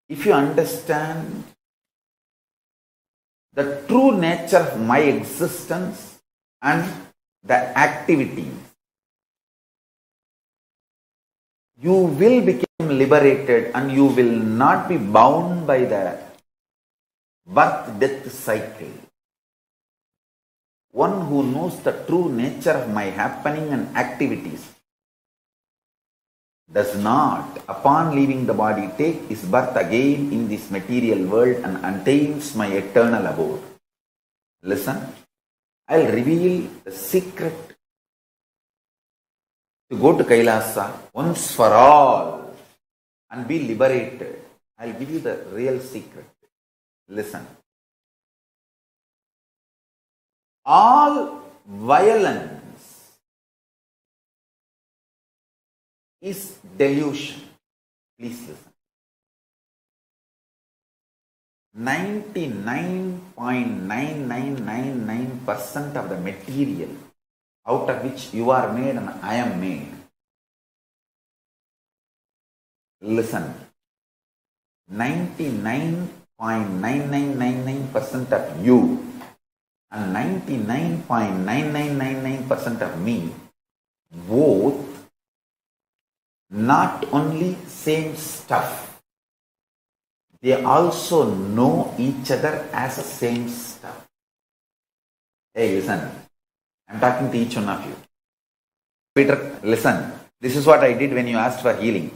If you understand the true nature of my existence and the activities, you will become liberated and you will not be bound by the birth-death cycle. One who knows the true nature of my happening and activities does not, upon leaving the body, take his birth again in this material world and attains my eternal abode. Listen, I'll reveal the secret to go to Kailasa once for all and be liberated. I'll give you the real secret. Listen. All violence is delusion. Please listen. 99.9999% of the material out of which you are made and I am made. Listen. 99.9999% of you and 99.9999% of me, both not only same stuff, they also know each other as the same stuff. Hey, listen, I'm talking to each one of you. Peter, listen, this is what I did when you asked for healing.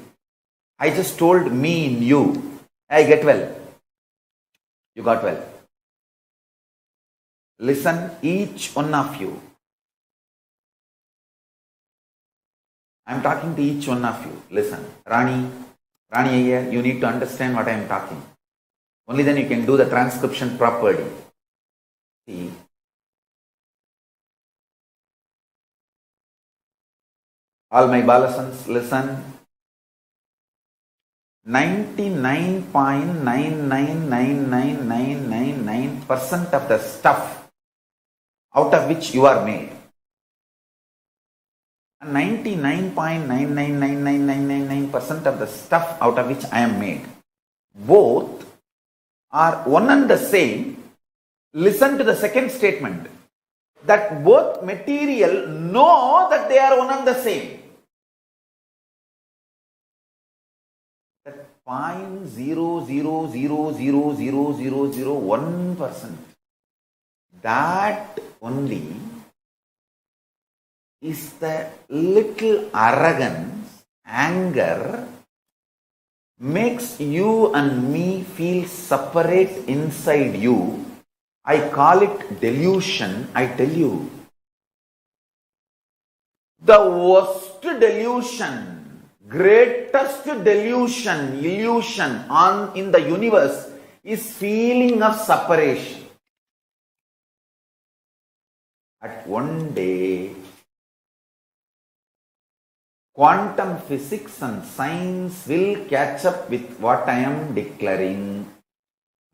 I just told me in you, I get well. You got well. Listen, each one of you. I'm talking to each one of you. Listen, Rani Ayya, you need to understand what I am talking. Only then you can do the transcription properly. See, all my balasans, listen. 99.999999% of the stuff out of which you are made, and 99.999999% of the stuff out of which I am made, both are one and the same. Listen to the second statement, that both material know that they are one and the same. That 0.00000001%, that only is the little arrogance, anger, makes you and me feel separate inside you. I call it delusion. I tell you, the worst delusion, greatest delusion, illusion in the universe is feeling of separation. At one day, quantum physics and science will catch up with what I am declaring.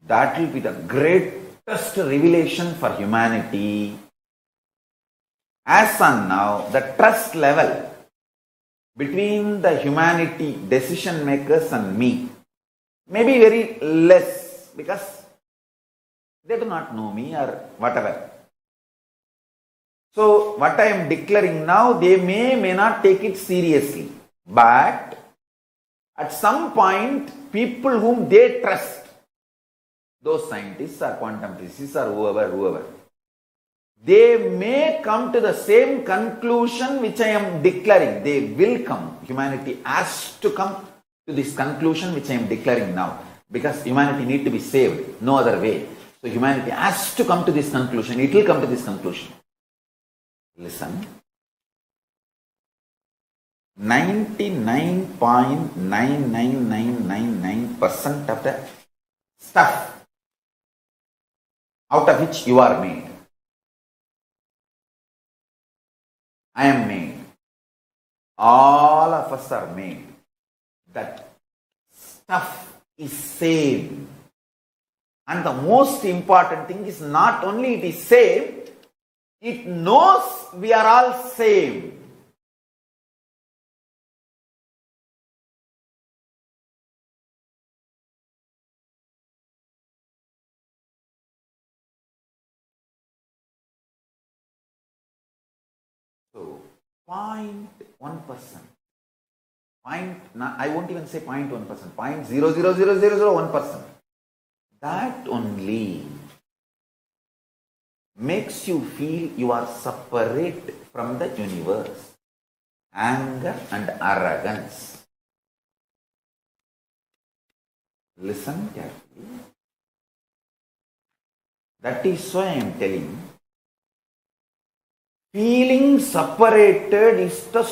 That will be the greatest revelation for humanity. As on now, the trust level between the humanity decision makers and me may be very less because they do not know me or whatever. So what I am declaring now, they may not take it seriously. But at some point, people whom they trust, those scientists or quantum physicists or whoever, they may come to the same conclusion which I am declaring. They will come. Humanity has to come to this conclusion which I am declaring now. Because humanity needs to be saved. No other way. So humanity has to come to this conclusion. It will come to this conclusion. Listen. 99.99999% of the stuff out of which you are made, I am made. All of us are made. That stuff is same. And the most important thing is not only it is same, it knows we are all same. So, 0.1%. I won't even say 0.1%, 0.00001%. That only makes you feel you are separate from the universe. Anger and arrogance. Listen carefully. That is why I am telling, feeling separated is the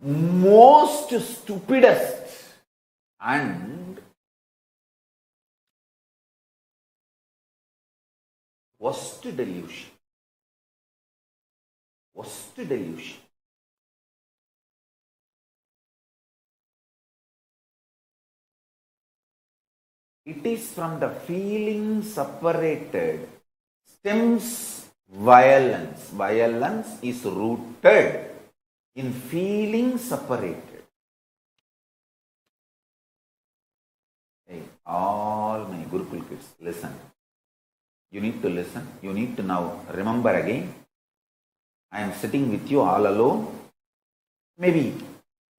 most stupidest and worst delusion. Worst delusion. It is from the feeling separated stems violence. Violence is rooted in feeling separated. Hey, all my Gurukul kids, listen. You need to listen. You need to now remember again. I am sitting with you all alone. Maybe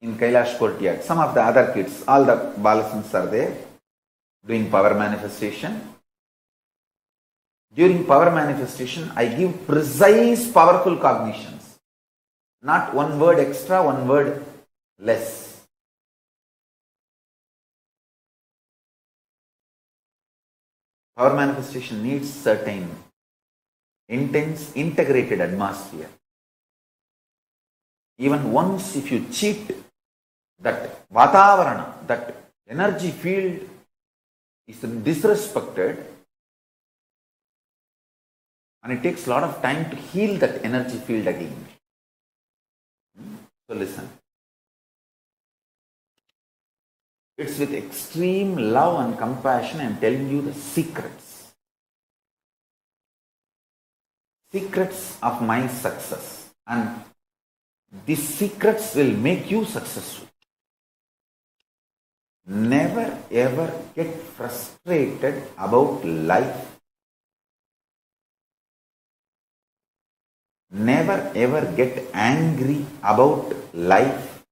in Kailash courtyard. Some of the other kids, all the Balasans are there doing power manifestation. During power manifestation, I give precise, powerful cognitions. Not one word extra, one word less. Power manifestation needs certain intense, integrated atmosphere. Even once if you cheat, that Vatavarana, that energy field is disrespected, and it takes a lot of time to heal that energy field again. So listen. It's with extreme love and compassion I am telling you the secrets. Secrets of my success. And these secrets will make you successful. Never ever get frustrated about life. Never ever get angry about life.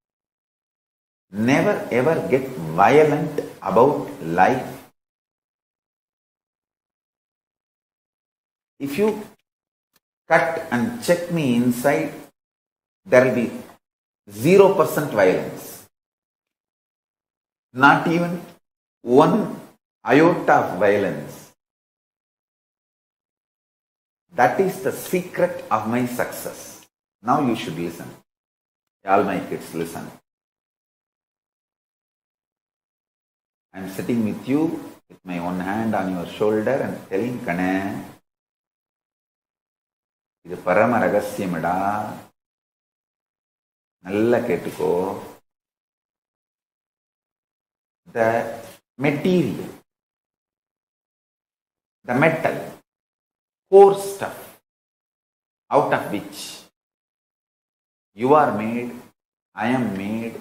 Never ever get violent about life. If you cut and check me inside, there will be 0% violence. Not even one iota of violence. That is the secret of my success. Now you should listen. All my kids, listen. I am sitting with you with my one hand on your shoulder and telling, Kana, இது பரம ரகசியமடா, நல்லா கேட்டுக்கோ. The material, the metal, core stuff out of which you are made, I am made,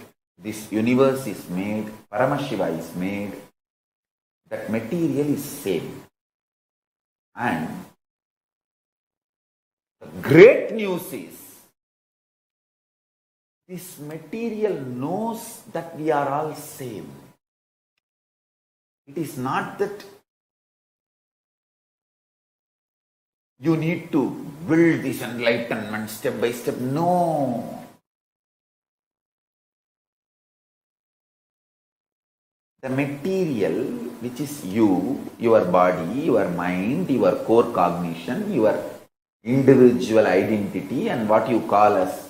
this universe is made, Paramashiva is made, that material is same. And the great news is, this material knows that we are all same. It is not that you need to build this enlightenment step by step. No. The material, which is you, your body, your mind, your core cognition, your individual identity, and what you call as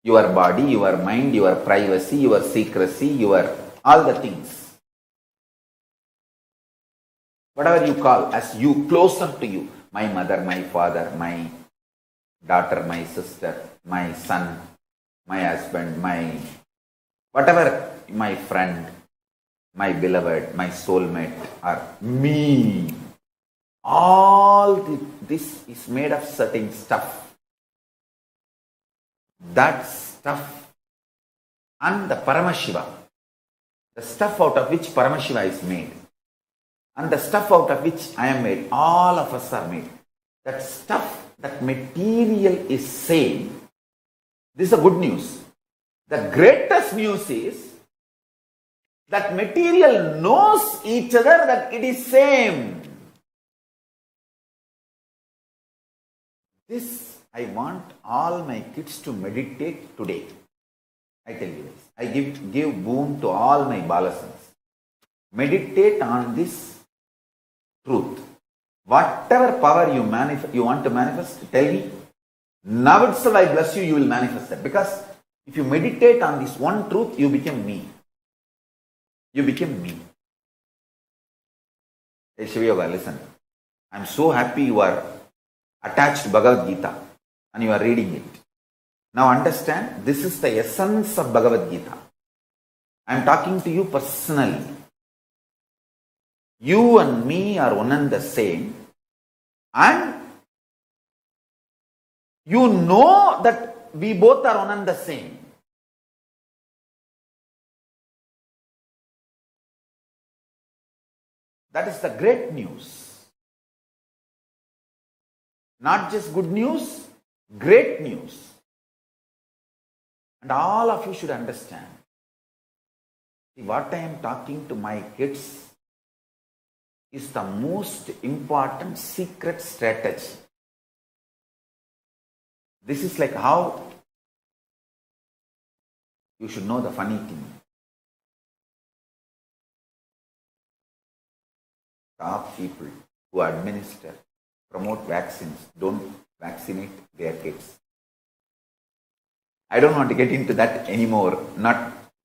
your body, your mind, your privacy, your secrecy, your all the things. Whatever you call as you, closer to you. My mother, my father, my daughter, my sister, my son, my husband, my whatever, my friend, my beloved, my soulmate, or me. All this is made of certain stuff. That stuff and the Paramashiva, the stuff out of which Paramashiva is made, and the stuff out of which I am made, all of us are made. That stuff, that material is same. This is the good news. The greatest news is that material knows each other that it is same. This I want all my kids to meditate today. I tell you this. I give boon to all my balasans. Meditate on this truth. Whatever power you want to manifest, tell me. Now itself I bless you, you will manifest that. Because If you meditate on this one truth, you become me. You become me. Hey Shiva Yoga, listen. I am so happy you are attached to Bhagavad Gita and you are reading it. Now understand, this is the essence of Bhagavad Gita. I am talking to you personally. You and me are one and the same, and you know that we both are one and the same. That is the great news. Not just good news, great news. And all of you should understand. See, what I am talking to my kids is the most important secret strategy. This is like how you should know the funny thing. Top people who administer, promote vaccines, don't vaccinate their kids. I don't want to get into that anymore.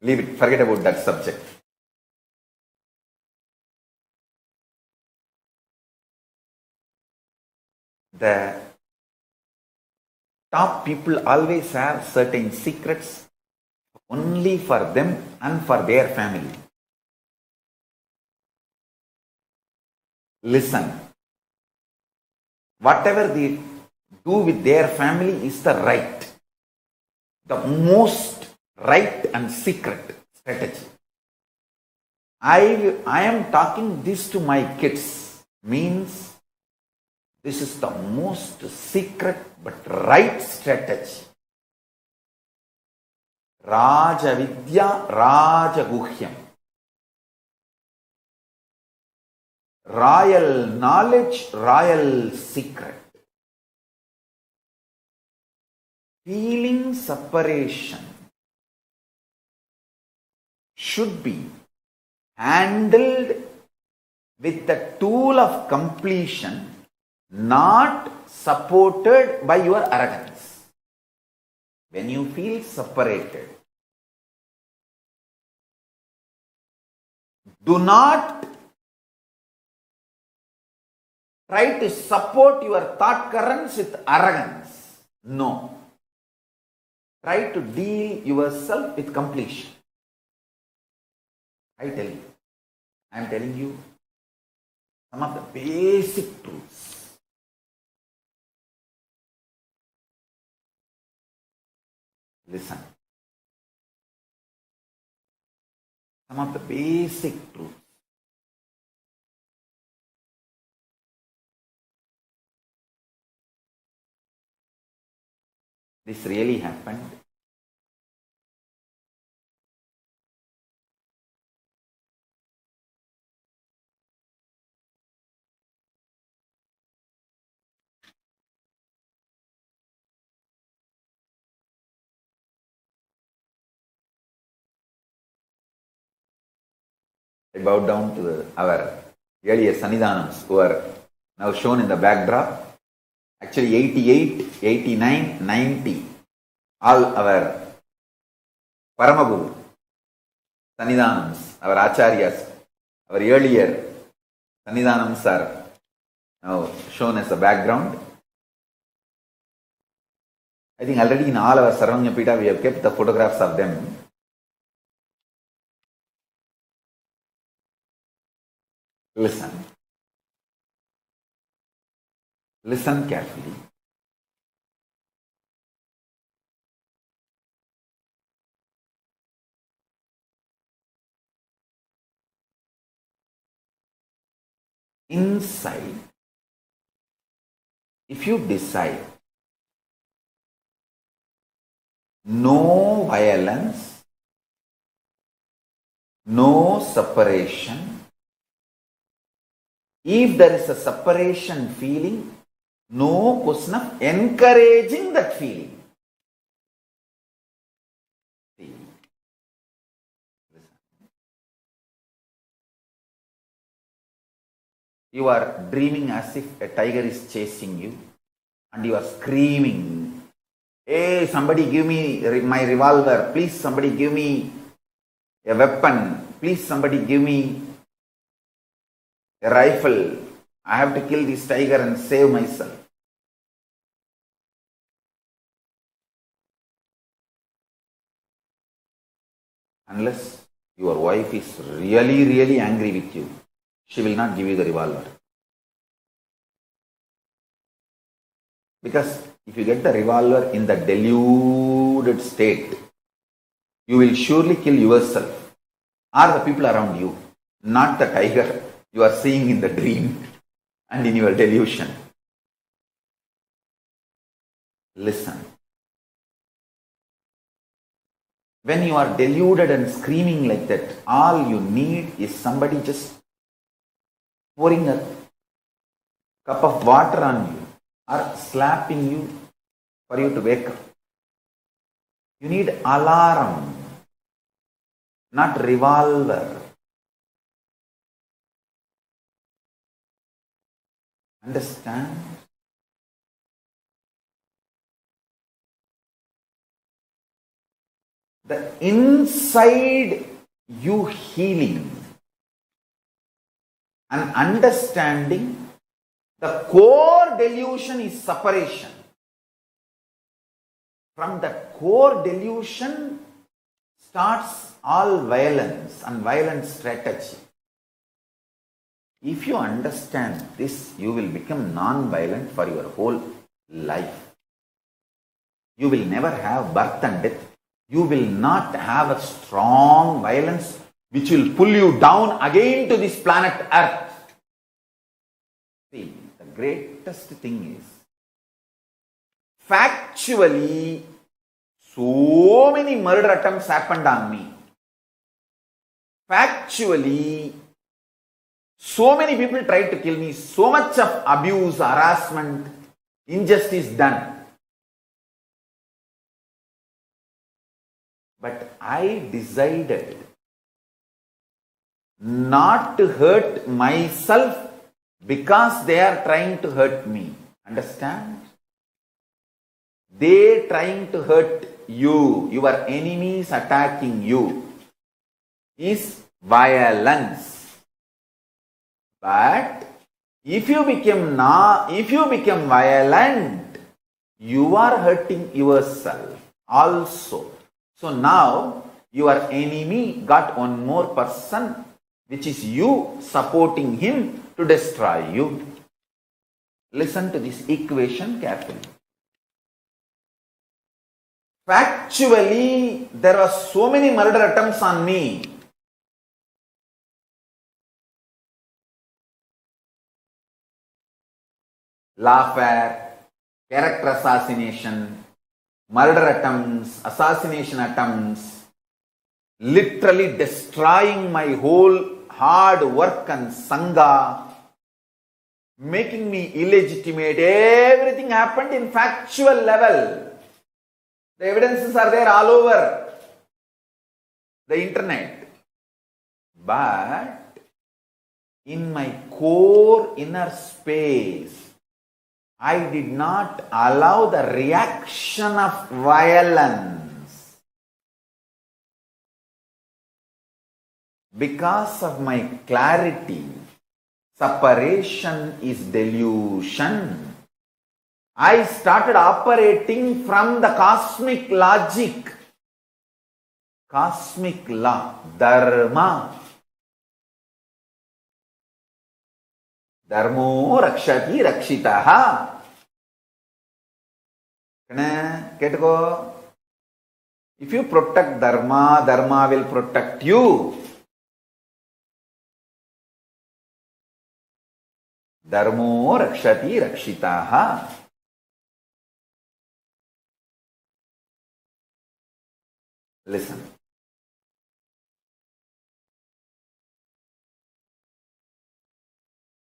Leave it, forget about that subject. The top people always have certain secrets only for them and for their family. Listen. Whatever they do with their family is the right. The most right and secret strategy. I am talking this to my kids, means this is the most secret but right strategy. Raja Vidya, Raja Guhyam. Royal knowledge, royal secret. Feeling separation should be handled with the tool of completion, not supported by your arrogance. When you feel separated, do not try to support your thought currents with arrogance. No. Try to deal yourself with completion. I am telling you some of the basic truths. Listen. Some of the basic truths. This really happened. I bow down to our earlier Sannidhanams who are now shown in the backdrop. Actually 88, 89, 90, all our Paramaguru, Sannidhanams, our Acharyas, our earlier Sannidhanams are now shown as a background. I think already in all our Sarvanya Pita we have kept the photographs of them. Listen. Listen carefully. Inside, if you decide no violence, no separation, if there is a separation feeling, no question of encouraging that feeling. See. You are dreaming as if a tiger is chasing you and you are screaming Hey, somebody give me my revolver. Please, somebody give me a weapon. Please, somebody give me a rifle. I have to kill this tiger and save myself. Unless your wife is really, really angry with you, she will not give you the revolver. Because if you get the revolver in the deluded state, you will surely kill yourself or the people around you, not the tiger you are seeing in the dream and in your delusion. Listen. When you are deluded and screaming like that, all you need is somebody just pouring a cup of water on you or slapping you for you to wake up. You need alarm, not revolver. Understand? The inside you healing and understanding the core delusion is separation. From that core delusion starts all violence and violent strategy. If you understand this, you will become non-violent for your whole life. You will never have birth and death. You will not have a strong violence which will pull you down again to this planet Earth. See, the greatest thing is, factually, so many murder attempts happened on me. Factually, so many people tried to kill me. So much of abuse, harassment, injustice done. But I decided not to hurt myself because they are trying to hurt me. Understand? They trying to hurt you. Your enemies attacking you is violence. But if you become violent, you are hurting yourself also. So now your enemy got one more person, which is you supporting him to destroy you. Listen to this equation carefully. Factually, there are so many murder attempts on me. Lawfare, character assassination, murder attempts, assassination attempts, literally destroying my whole hard work and sangha, making me illegitimate. Everything happened in factual level. The evidences are there all over the internet. But in my core inner space, I did not allow the reaction of violence. Because of my clarity, separation is delusion. I started operating from the cosmic logic, cosmic law, Dharma. Dharmo rakshati rakshitaha. If you protect Dharma, Dharma will protect you. Dharmo rakshati rakshitaha. Listen.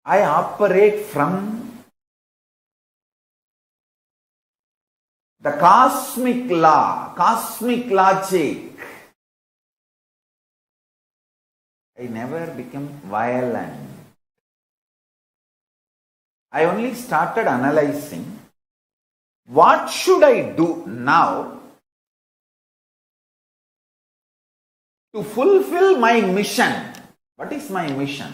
I operate from the cosmic law, cosmic logic. I never become violent. I only started analyzing what should I do now to fulfill my mission? What is my mission?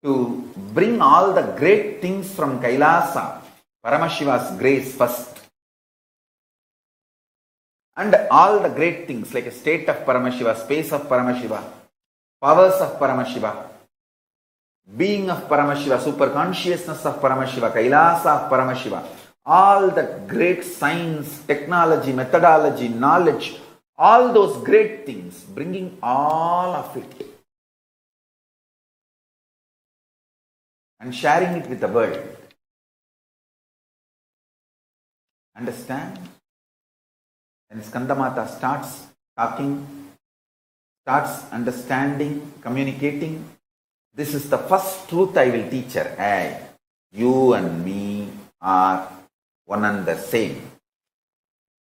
To bring all the great things from Kailasa, Paramashiva's grace first, and all the great things like a state of Paramashiva, space of Paramashiva, powers of Paramashiva, being of Paramashiva, super consciousness of Paramashiva, Kailasa of Paramashiva, all the great science, technology, methodology, knowledge, all those great things, bringing all of it and sharing it with the world. Understand? When Skandamata starts talking, starts understanding, communicating, this is the first truth I will teach her. Hey, you and me are one and the same.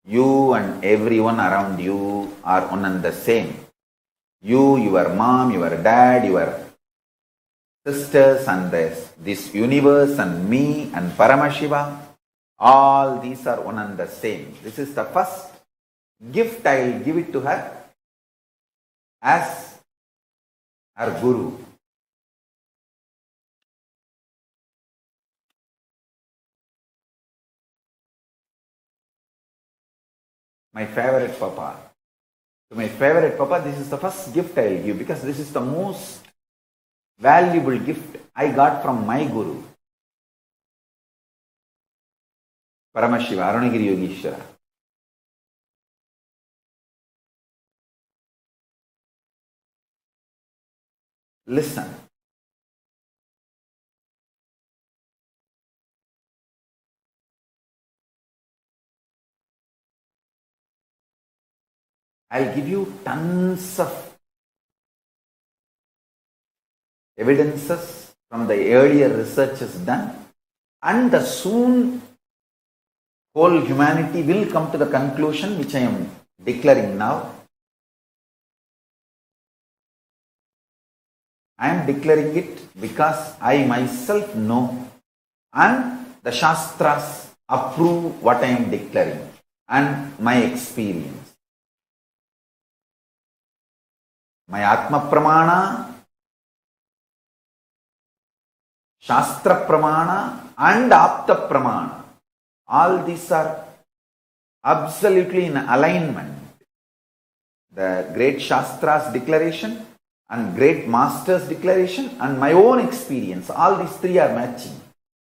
You and everyone around you are one and the same. You, your mom, your dad, your sisters and this universe and me and Paramashiva, all these are one and the same. This is the first gift I will give it to her as her guru. My favorite Papa. To my favorite Papa, this is the first gift I will give because this is the most valuable gift I got from my Guru, Paramashiva, Arunagiri Yogeshwara. Listen. I'll give you tons of evidences from the earlier researches done, and the soon whole humanity will come to the conclusion which I am declaring now. I am declaring it because I myself know and the Shastras approve what I am declaring and my experience. My Atma Pramana, Shastra Pramana and Apta Pramana, all these are absolutely in alignment. The great Shastra's declaration and great Master's declaration and my own experience, all these three are matching.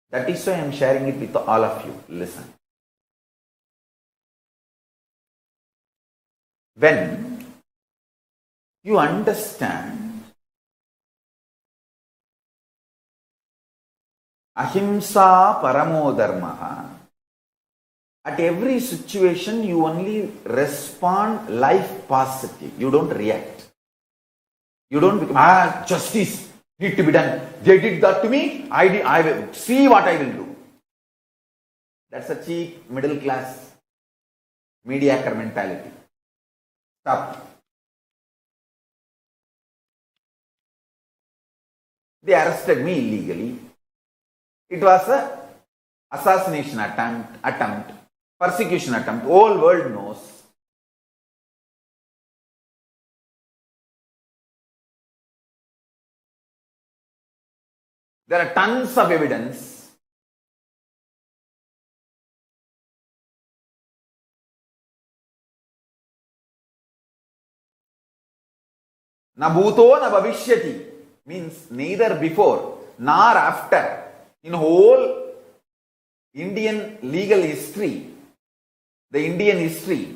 That is why I am sharing it with all of you. Listen. When you understand Ahimsa Paramo Dharma, at every situation you only respond life positive. You don't react. You don't become, justice need to be done. They did that to me, I will see what I will do. That's a cheap, middle class, mediocre mentality. Stop. They arrested me illegally. It was a assassination attempt, persecution attempt. Whole world knows. There are tons of evidence. Na bhuto na bhavishyati means neither before nor after. In whole Indian legal history, the Indian history,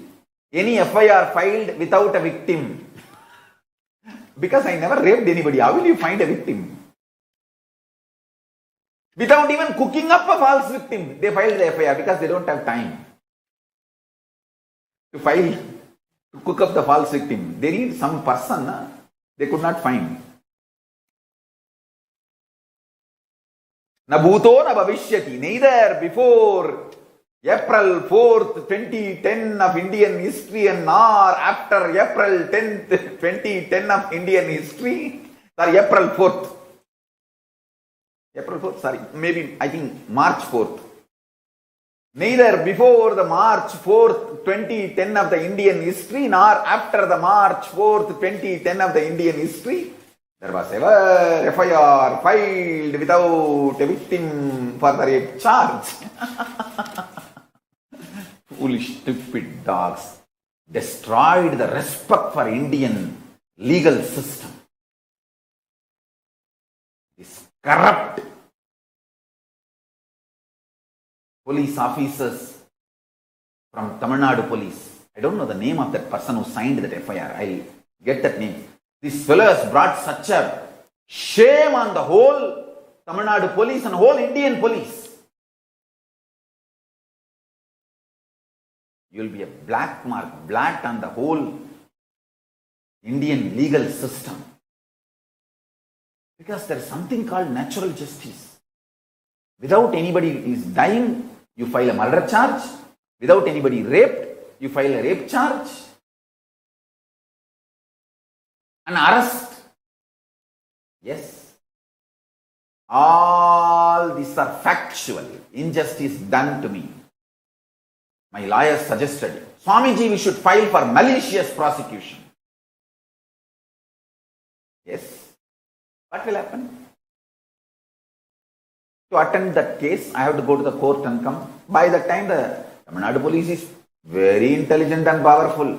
any FIR filed without a victim. Because I never raped anybody, how will you find a victim? Without even cooking up a false victim, they filed the FIR because they don't have time to cook up the false victim. They need some person they could not find. Na bhuto na bhavishyati, neither before April 4th, 2010 of Indian history and nor after April 10th, 2010 of Indian history, sorry, April 4th. April 4th, sorry, maybe I think March 4th. Neither before the March 4th, 2010 of the Indian history, nor after the March 4th, 2010 of the Indian history, there was ever FIR filed without a victim for the rape charge. Foolish, stupid dogs destroyed the respect for Indian legal system. This corrupt police officers from Tamil Nadu police. I don't know the name of that person who signed that FIR. I'll get that name. This fellow has brought such a shame on the whole Tamil Nadu police and whole Indian police. You will be a black mark, blot on the whole Indian legal system. Because there is something called natural justice. Without anybody is dying, you file a murder charge. Without anybody raped, you file a rape charge. An arrest. Yes. All these are factual. Injustice done to me. My lawyer suggested, Swamiji, we should file for malicious prosecution. Yes. What will happen? To attend that case, I have to go to the court and come. By the time the Tamil Nadu police is very intelligent and powerful,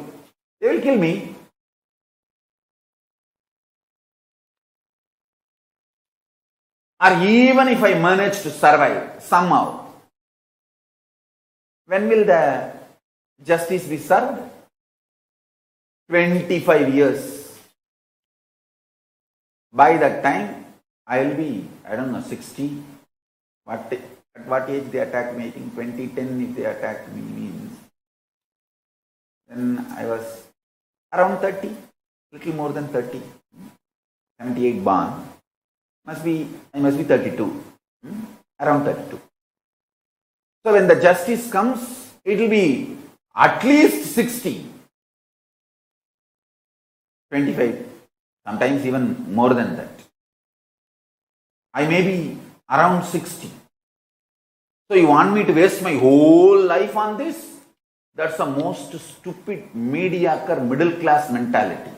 they will kill me. Or even if I manage to survive somehow, when will the justice be served? 25 years. By that time, I will be, 60. At what age they attacked me? I think 2010 if they attacked me means. Then I was around 30, little more than 30. 78 born. I must be 32. Around 32. So when the justice comes, it will be at least 60. 25. Sometimes even more than that. I may be around 60. So you want me to waste my whole life on this? That's the most stupid, mediocre, middle class mentality.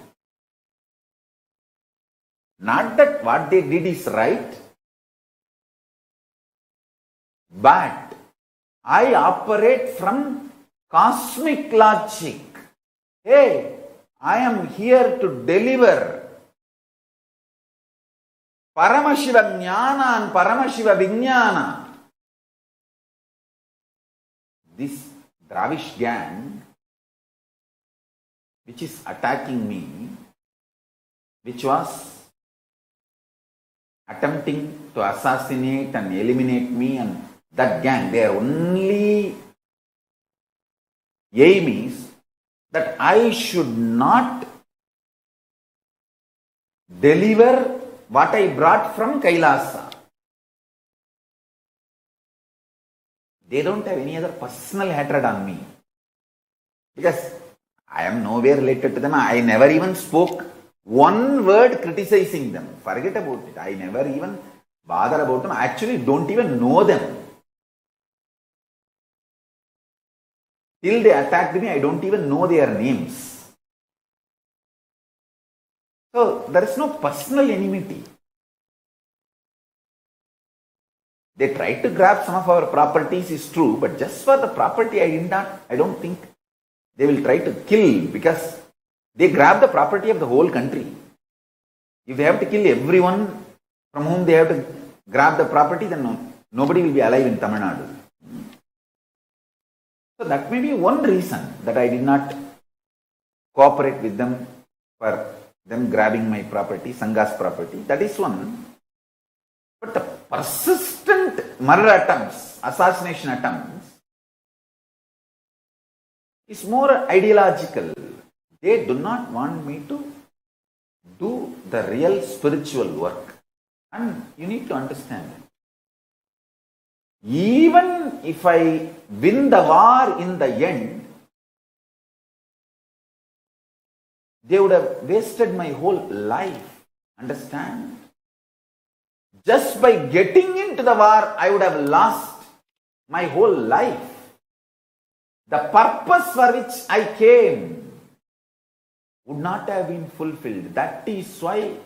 Not that what they did is right, but I operate from cosmic logic. Hey, I am here to deliver Paramashiva Jnana and Paramashiva Vijnana. This Dravish gang, which is attacking me, which was attempting to assassinate and eliminate me, and that gang, their only aim is that I should not deliver what I brought from Kailasa. They don't have any other personal hatred on me. Because I am nowhere related to them. I never even spoke one word criticizing them. Forget about it. I never even bother about them. I actually don't even know them. Till they attacked me, I don't even know their names. So there is no personal enmity. They tried to grab some of our properties, is true, but just for the property I don't think they will try to kill, because they grab the property of the whole country. If they have to kill everyone from whom they have to grab the property, then nobody will be alive in Tamil Nadu. So that may be one reason that I did not cooperate with them for them grabbing my property, Sangha's property. That is one. But the persistent murder attempts, assassination attempts, is more ideological. They do not want me to do the real spiritual work. And you need to understand it. Even if I win the war in the end, they would have wasted my whole life. Understand? Just by getting into the war, I would have lost my whole life. the purpose for which I came would not have been fulfilled. That is why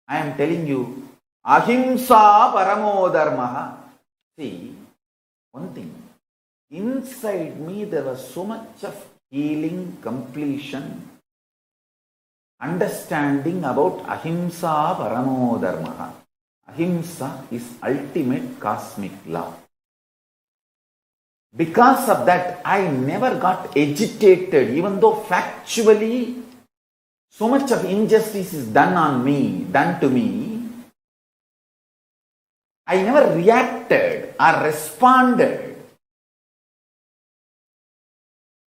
I am telling you, Ahimsa Paramo Dharma. See, one thing, inside me there was so much of healing, completion, understanding about Ahimsa Paramo Dharma. Ahimsa is ultimate cosmic law. Because of that, I never got agitated, even though factually so much of injustice is done to me. I never reacted or responded.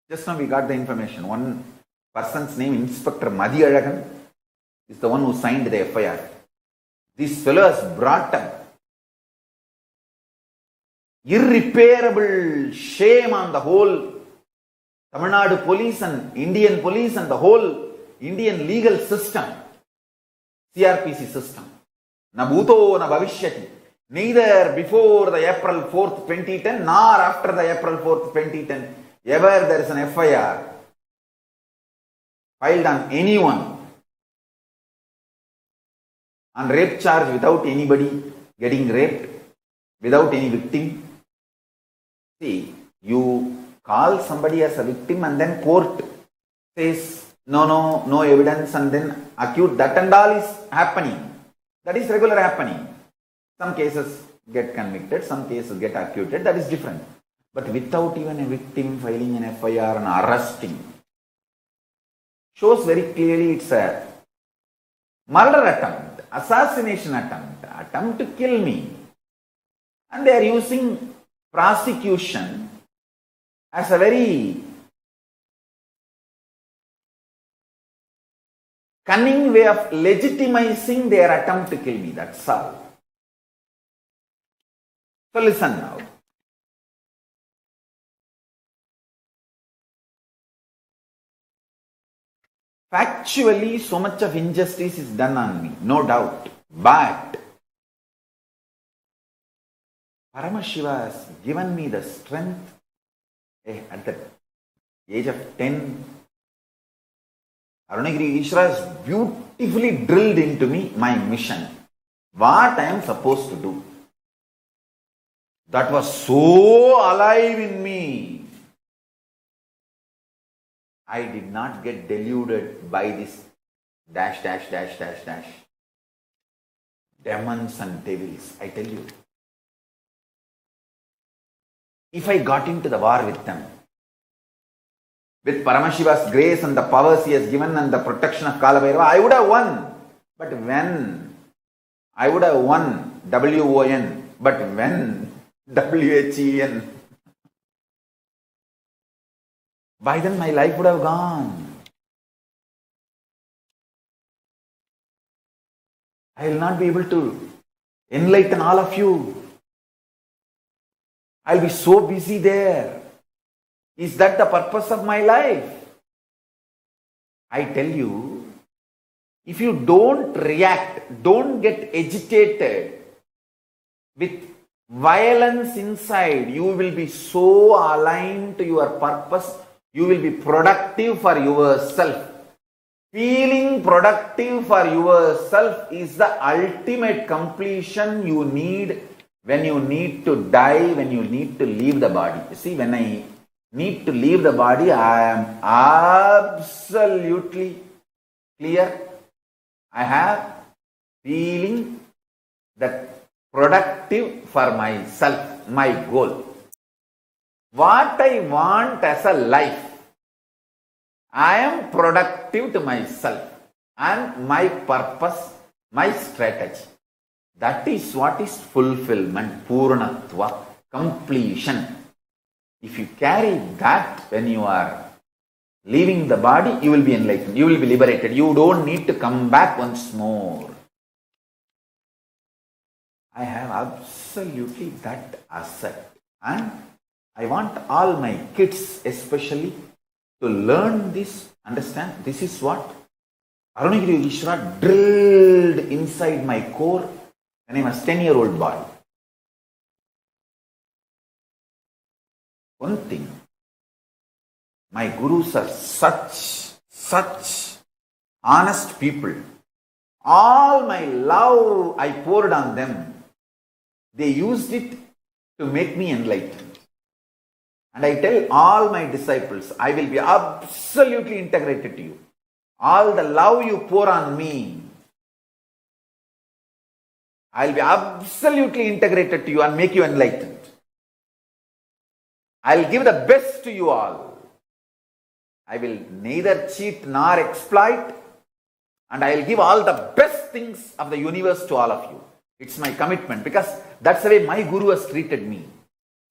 Just now we got the information. One person's name, Inspector Madhyalagan, is the one who signed the FIR. This fellow has brought up irreparable shame on the whole Tamil Nadu police and Indian police and the whole Indian legal system, CRPC system. Na bhuto na bhavishyati. Neither before the April 4th, 2010 nor after the April 4th, 2010 ever there is an FIR filed on anyone on rape charge without anybody getting raped, without any victim. See, you call somebody as a victim and then court says no evidence and then accused. That and all is happening. That is regular happening. Some cases get convicted, some cases get acquitted. That is different. But without even a victim filing an FIR and arresting, shows very clearly it's a murder attempt, assassination attempt to kill me. And they are using prosecution as a very cunning way of legitimizing their attempt to kill me. That's all. So listen now. Factually, so much of injustice is done on me, no doubt. But Paramashiva has given me the strength. At the age of 10, Arunagiri Ishra has beautifully drilled into me my mission. What I am supposed to do. That was so alive in me. I did not get deluded by this dash. Demons and devils, I tell you. If I got into the war with them, with Paramashiva's grace and the powers he has given and the protection of Kalabhairava, I would have won. But when? I would have won, W-O-N, but when? W-H-E-N. By then my life would have gone. I will not be able to enlighten all of you. I will be so busy there. Is that the purpose of my life? I tell you, if you don't react, don't get agitated with violence inside, you will be so aligned to your purpose. You will be productive for yourself. Feeling productive for yourself is the ultimate completion you need when you need to die, when you need to leave the body. You see, when I need to leave the body, I am absolutely clear. I have feeling that productive for myself, my goal. What I want as a life, I am productive to myself and my purpose, my strategy. That is what is fulfillment, Purnatva, completion. If you carry that when you are leaving the body, you will be enlightened, you will be liberated. You don't need to come back once more. I have absolutely that asset. And I want all my kids especially to learn this, understand, this is what Arunagiri Ishra drilled inside my core when I was 10-year-old boy. one thing, my gurus are such honest people. All my love I poured on them. They used it to make me enlightened. And I tell all my disciples, I will be absolutely integrated to you. All the love you pour on me, I will be absolutely integrated to you and make you enlightened. I will give the best to you all. I will neither cheat nor exploit, and I will give all the best things of the universe to all of you. It's my commitment, because that's the way my guru has treated me.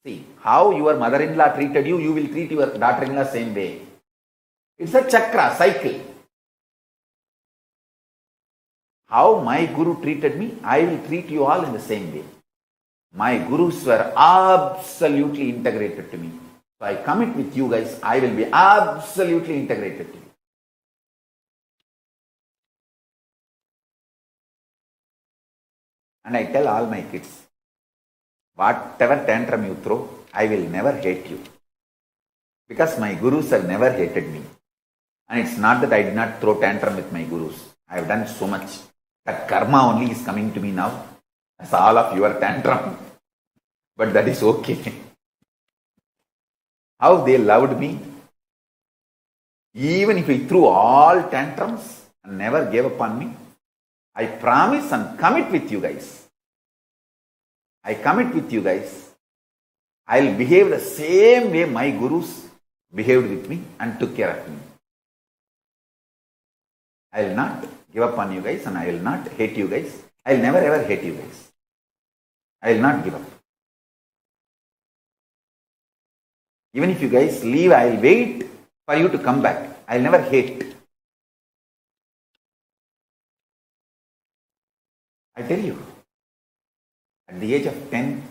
See, how your mother-in-law treated you, you will treat your daughter-in-law same way. It's a chakra, cycle. How my guru treated me, I will treat you all in the same way. My gurus were absolutely integrated to me. So I commit with you guys, I will be absolutely integrated to you. And I tell all my kids, whatever tantrum you throw, I will never hate you. Because my gurus have never hated me. And it's not that I did not throw tantrum with my gurus. I have done so much. That karma only is coming to me now. That's all of your tantrum. But that is okay. How they loved me. Even if I threw all tantrums and never gave up on me, I promise and commit with you guys. I commit with you guys. I'll behave the same way my gurus behaved with me and took care of me. I will not give up on you guys, and I will not hate you guys. I will never ever hate you guys. I will not give up. Even if you guys leave, I will wait for you to come back. I will never hate. I tell you, at the age of 10,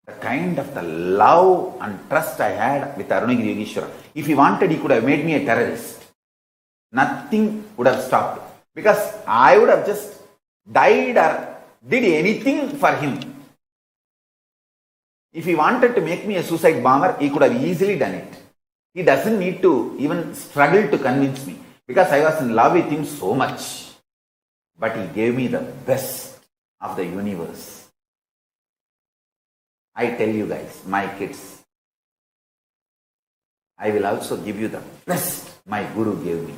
the kind of the love and trust I had with Arunagiri Yogeshwara, if he wanted, he could have made me a terrorist. Nothing would have stopped. Because I would have just died or did anything for him. If he wanted to make me a suicide bomber, he could have easily done it. He doesn't need to even struggle to convince me. Because I was in love with him so much. But he gave me the best of the universe. I tell you guys, my kids, I will also give you the best my guru gave me.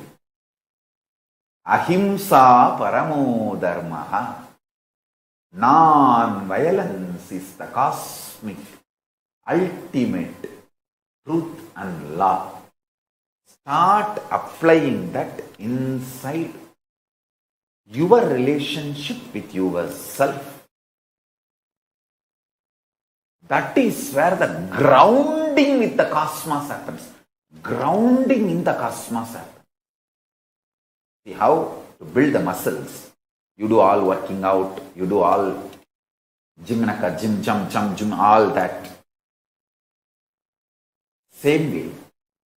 Ahimsa paramo dharma. Non-violence is the cosmic, ultimate truth and law. Start applying that inside your relationship with yourself. That is where the grounding with the cosmos happens. Grounding in the cosmos happens. See how to build the muscles. You do all working out, you do all gymnaka, gym, jump, all that. Same way,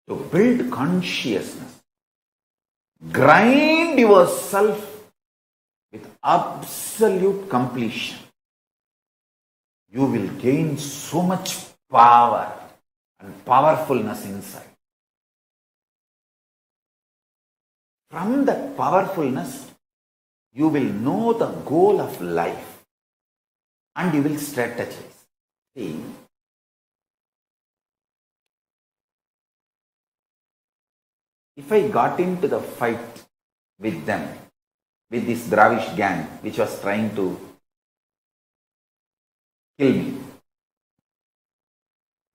to build consciousness. Grind yourself with absolute completion. You will gain so much power and powerfulness inside. From that powerfulness, you will know the goal of life and you will strategize. See, if I got into the fight with them, with this Dravish gang which was trying to kill me,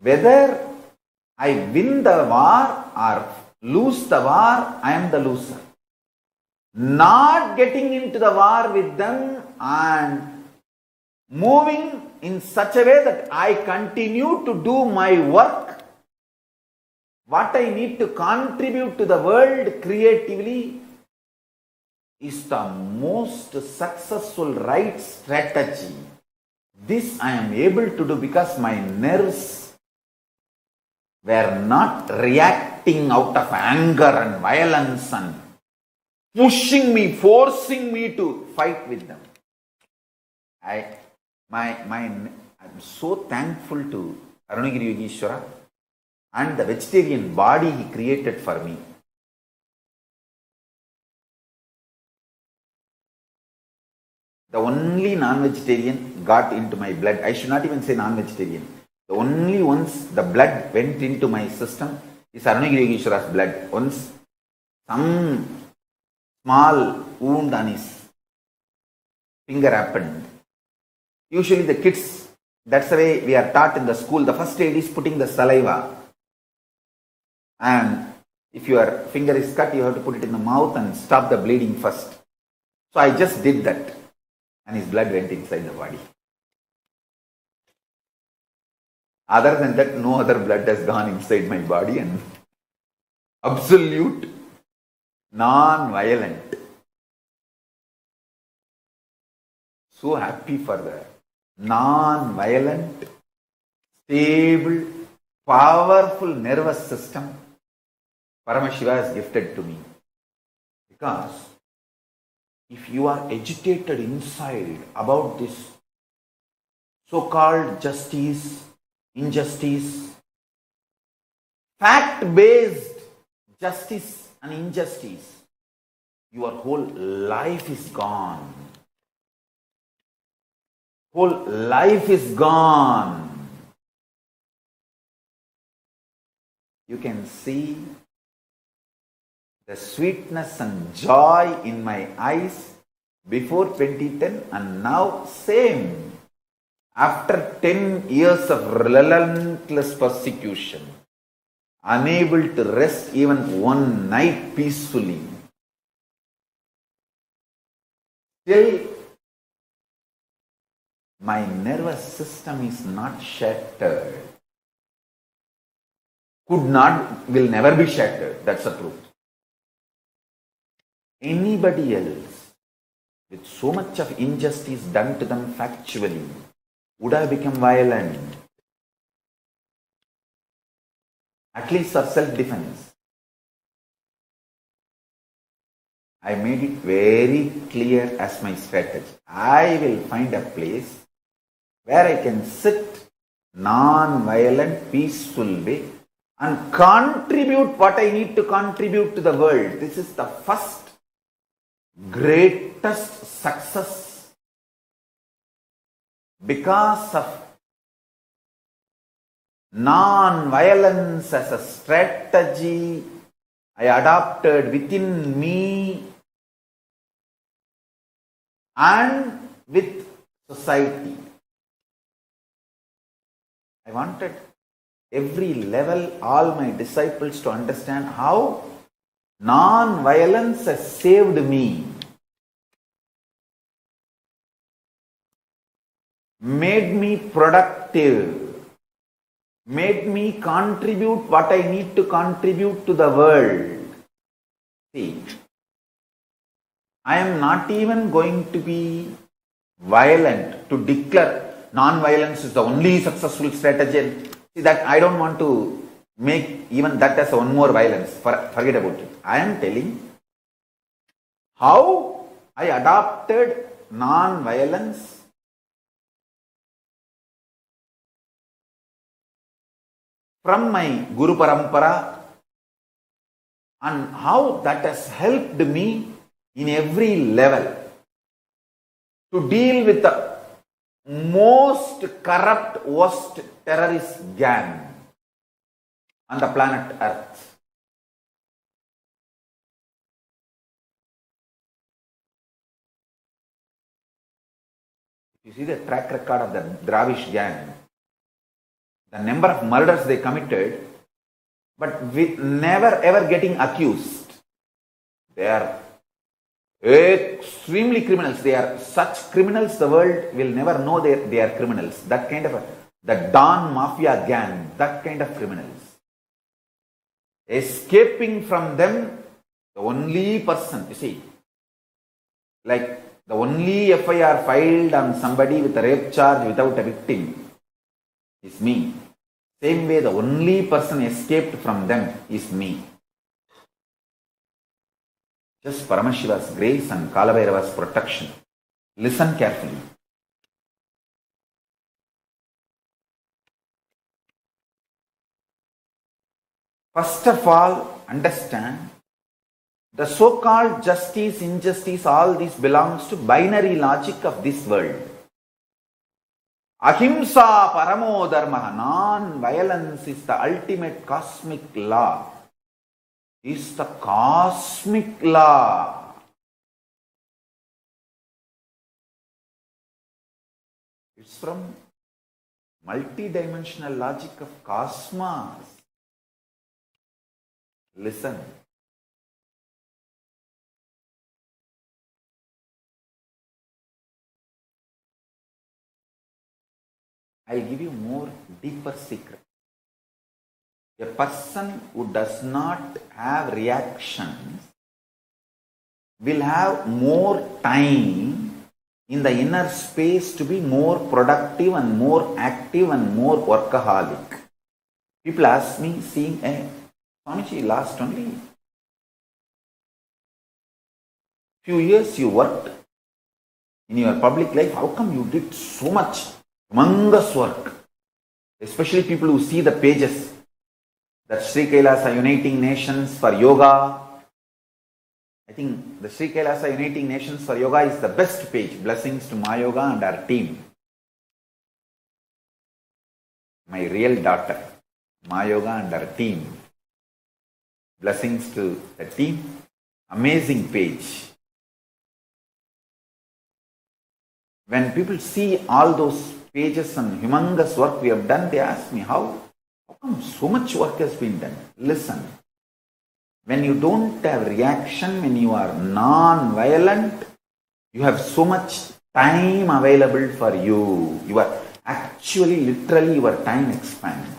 whether I win the war or lose the war, I am the loser. Not getting into the war with them and moving in such a way that I continue to do my work, what I need to contribute to the world creatively, is the most successful right strategy. This I am able to do because my nerves were not reacting out of anger and violence and pushing me, forcing me to fight with them. I'm so thankful to Arunagiri Yogeshwara, and the vegetarian body he created for me. The only non-vegetarian got into my blood. I should not even say non-vegetarian. The only once the blood went into my system is Arunagiri Yogeshwara's blood. Once some small wound on his finger happened. Usually the kids, that's the way we are taught in the school. The first aid is putting the saliva. And if your finger is cut, you have to put it in the mouth and stop the bleeding first. So I just did that. And his blood went inside the body. Other than that, no other blood has gone inside my body, and absolute non-violent. So happy for the non-violent, stable, powerful nervous system Paramashiva has gifted to me. Because if you are agitated inside about this so-called justice, injustice, fact-based justice and injustice, your whole life is gone. Whole life is gone. You can see the sweetness and joy in my eyes before 2010 and now same. After 10 years of relentless persecution, unable to rest even one night peacefully, still my nervous system is not shattered. Will never be shattered. That's the truth. Anybody else with so much of injustice done to them factually would have become violent, at least for self-defense. I made it very clear as my strategy. I will find a place where I can sit non-violent, peaceful way and contribute what I need to contribute to the world. This is the first greatest success because of non-violence as a strategy I adopted within me and with society. I wanted every level, all my disciples to understand how non-violence has saved me, made me productive, made me contribute what I need to contribute to the world. See, I am not even going to be violent to declare non-violence is the only successful strategy. See, that I don't want to make even that as one more violence. Forget about it. I am telling how I adopted non-violence from my Guru Parampara and how that has helped me in every level to deal with the most corrupt, worst terrorist gang on the planet Earth. You see the track record of the Dravish gang, the number of murders they committed, but with never ever getting accused. They are extremely criminals. They are such criminals the world will never know they are criminals. That kind of the Don Mafia gang, that kind of criminals. Escaping from them, the only person, you see, like the only FIR filed on somebody with a rape charge without a victim is me. Same way, the only person escaped from them is me. Just Paramashiva's grace and Kalabhairava's protection. Listen carefully. First of all, understand the so-called justice, injustice, all this belongs to binary logic of this world. Ahimsa paramo dharma, non-violence is the ultimate cosmic law. Is the cosmic law. It's from multi-dimensional logic of cosmos. Listen. I'll give you more deeper secret. A person who does not have reactions will have more time in the inner space to be more productive and more active and more workaholic. People ask me, seeing Swamiji, last only few years you worked in your public life, how come you did so much humongous work? Especially people who see the pages that Sri Kailasa Uniting Nations for Yoga. I think the Sri Kailasa Uniting Nations for Yoga is the best page. Blessings to my yoga and our team. My real daughter, my yoga and our team. Blessings to the team. Amazing page. When people see all those pages and humongous work we have done, they ask me, how come so much work has been done? Listen, when you don't have reaction, when you are non-violent, you have so much time available for you. You are actually, literally, your time expands.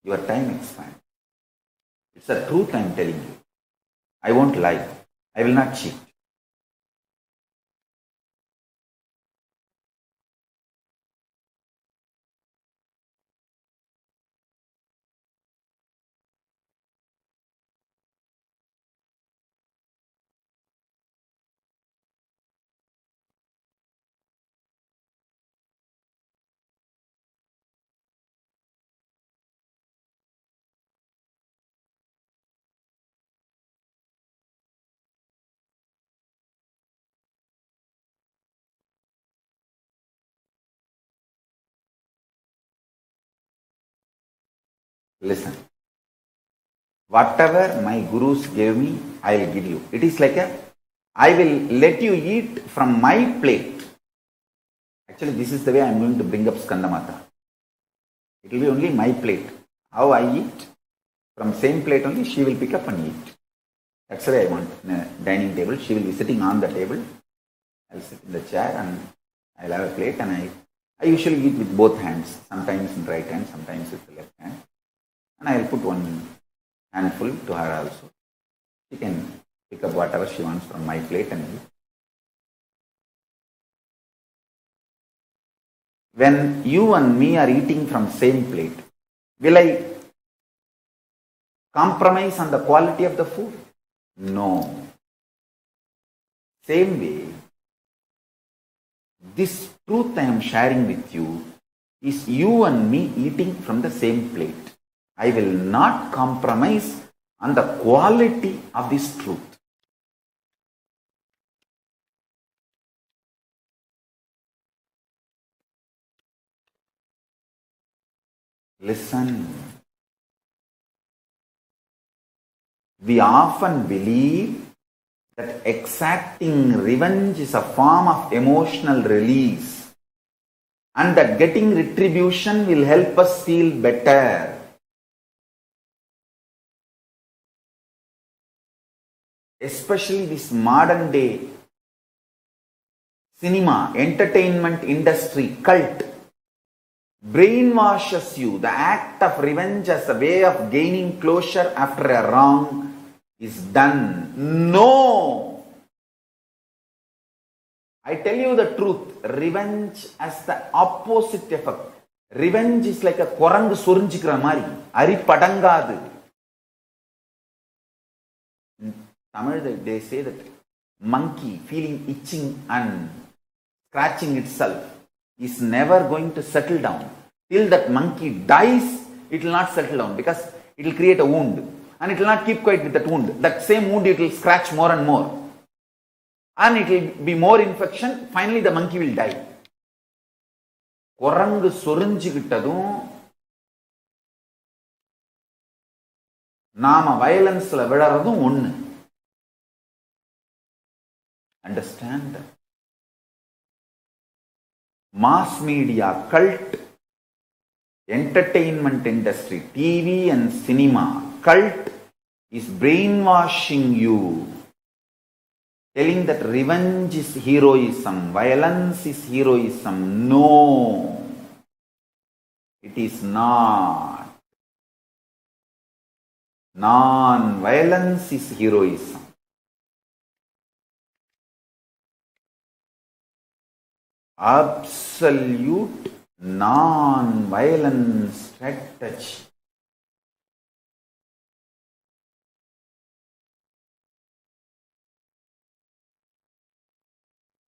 Your time expands. It's the truth I am telling you. I won't lie. I will not cheat. Listen, whatever my gurus gave me, I will give you. It is like I will let you eat from my plate. Actually, this is the way I am going to bring up Skandamata. It will be only my plate. How I eat, from same plate only, she will pick up and eat. That's the way I want. In a dining table, she will be sitting on the table. I will sit in the chair and I will have a plate, and I usually eat with both hands, sometimes in right hand, sometimes with the left hand. And I will put one handful to her also. She can pick up whatever she wants from my plate and eat. When you and me are eating from same plate, will I compromise on the quality of the food? No. Same way, this truth I am sharing with you is you and me eating from the same plate. I will not compromise on the quality of this truth. Listen. We often believe that exacting revenge is a form of emotional release, and that getting retribution will help us feel better. Especially this modern day cinema, entertainment industry, cult, brainwashes you. The act of revenge as a way of gaining closure after a wrong is done. No! I tell you the truth. Revenge as the opposite effect. Revenge is like a korangu sorinjikra mari. Ari padangadu. Tamil, they say that monkey feeling itching and scratching itself is never going to settle down. Till that monkey dies, it will not settle down because it will create a wound. And it will not keep quiet with that wound. That same wound, it will scratch more and more. And it will be more infection. Finally, the monkey will die. குரங்கு சொரிஞ்சுக்கிட்டதும் நாம வயலன்ஸ்ல விழறதும் ஒண்ணு. Understand? Mass media, cult, entertainment industry, TV and cinema, cult is brainwashing you, telling that revenge is heroism, violence is heroism. No, it is not. Non-violence is heroism. Absolute non-violent strategy.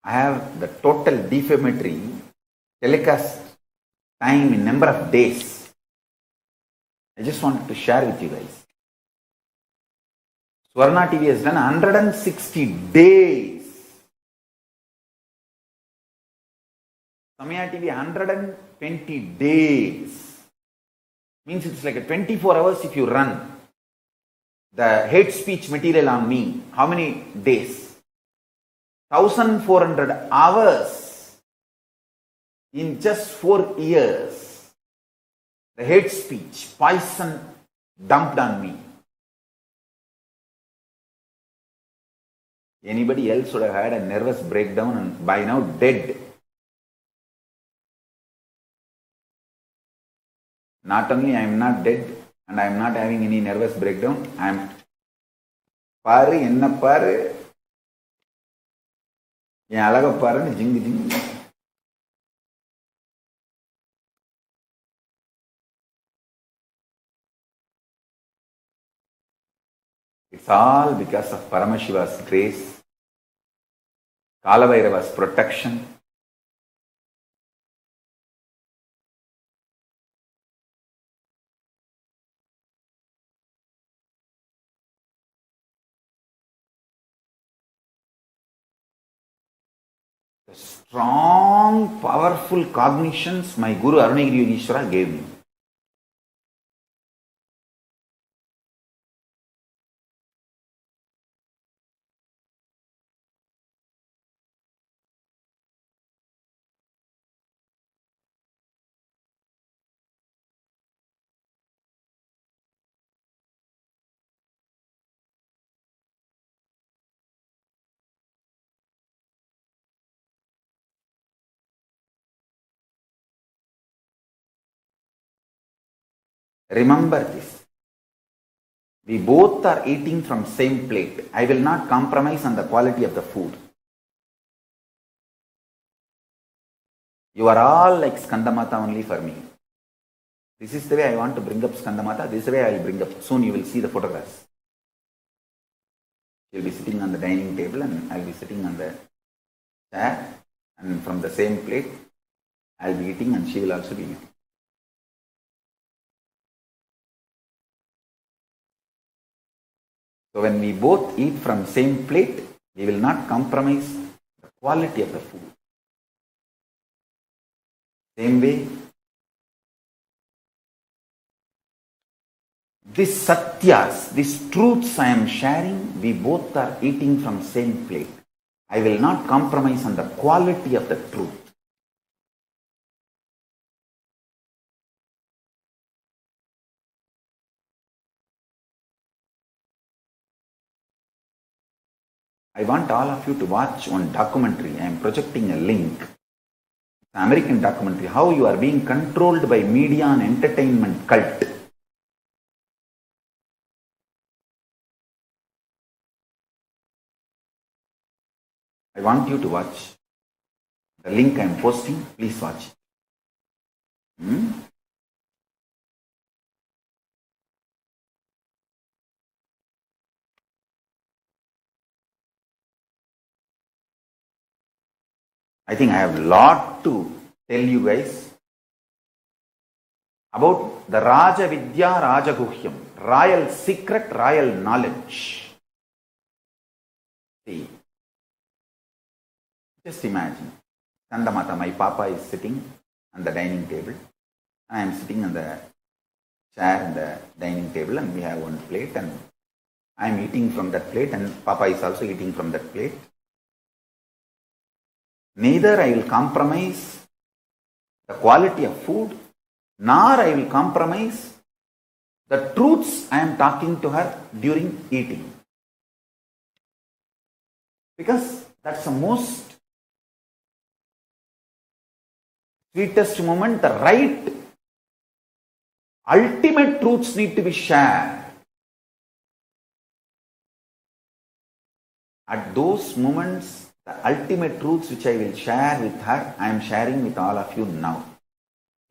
I have the total defamatory telecast time in number of days. I just wanted to share with you guys. Swarna TV has done 160 days. Samaya TV 120 days. Means it's like a 24 hours if you run the hate speech material on me. How many days? 1400 hours in just 4 years. The hate speech, poison dumped on me. Anybody else would have had a nervous breakdown and by now dead. Not only I am not dead and I am not having any nervous breakdown, I am paru enna paru en alaga paru jingu jingu. It's all because of Paramashiva's grace, Kalabhairava's protection. The strong, powerful cognitions my Guru Arunagiri Yogeshwara gave me. Remember this. We both are eating from same plate. I will not compromise on the quality of the food. You are all like Skandamata only for me. This is the way I want to bring up Skandamata. This is the way I will bring up. Soon you will see the photographs. She will be sitting on the dining table and I will be sitting on the chair. And from the same plate, I will be eating and she will also be eating. So when we both eat from same plate, we will not compromise the quality of the food. Same way, these satyas, these truths I am sharing, we both are eating from same plate. I will not compromise on the quality of the truth. I want all of you to watch one documentary. I am projecting a link. It's an American documentary. How you are being controlled by media and entertainment cult. I want you to watch. The link I am posting, please watch it. I think I have a lot to tell you guys. about the Raja Vidya Rajaguhyam, royal secret, royal knowledge. See, just imagine, Kandamata, my papa is sitting on the dining table. I am sitting on the chair in the dining table and we have one plate and I am eating from that plate and papa is also eating from that plate. Neither I will compromise the quality of food, nor I will compromise the truths I am talking to her during eating. Because that's the most sweetest moment, the right ultimate truths need to be shared. At those moments, the ultimate truths which I will share with her, I am sharing with all of you now.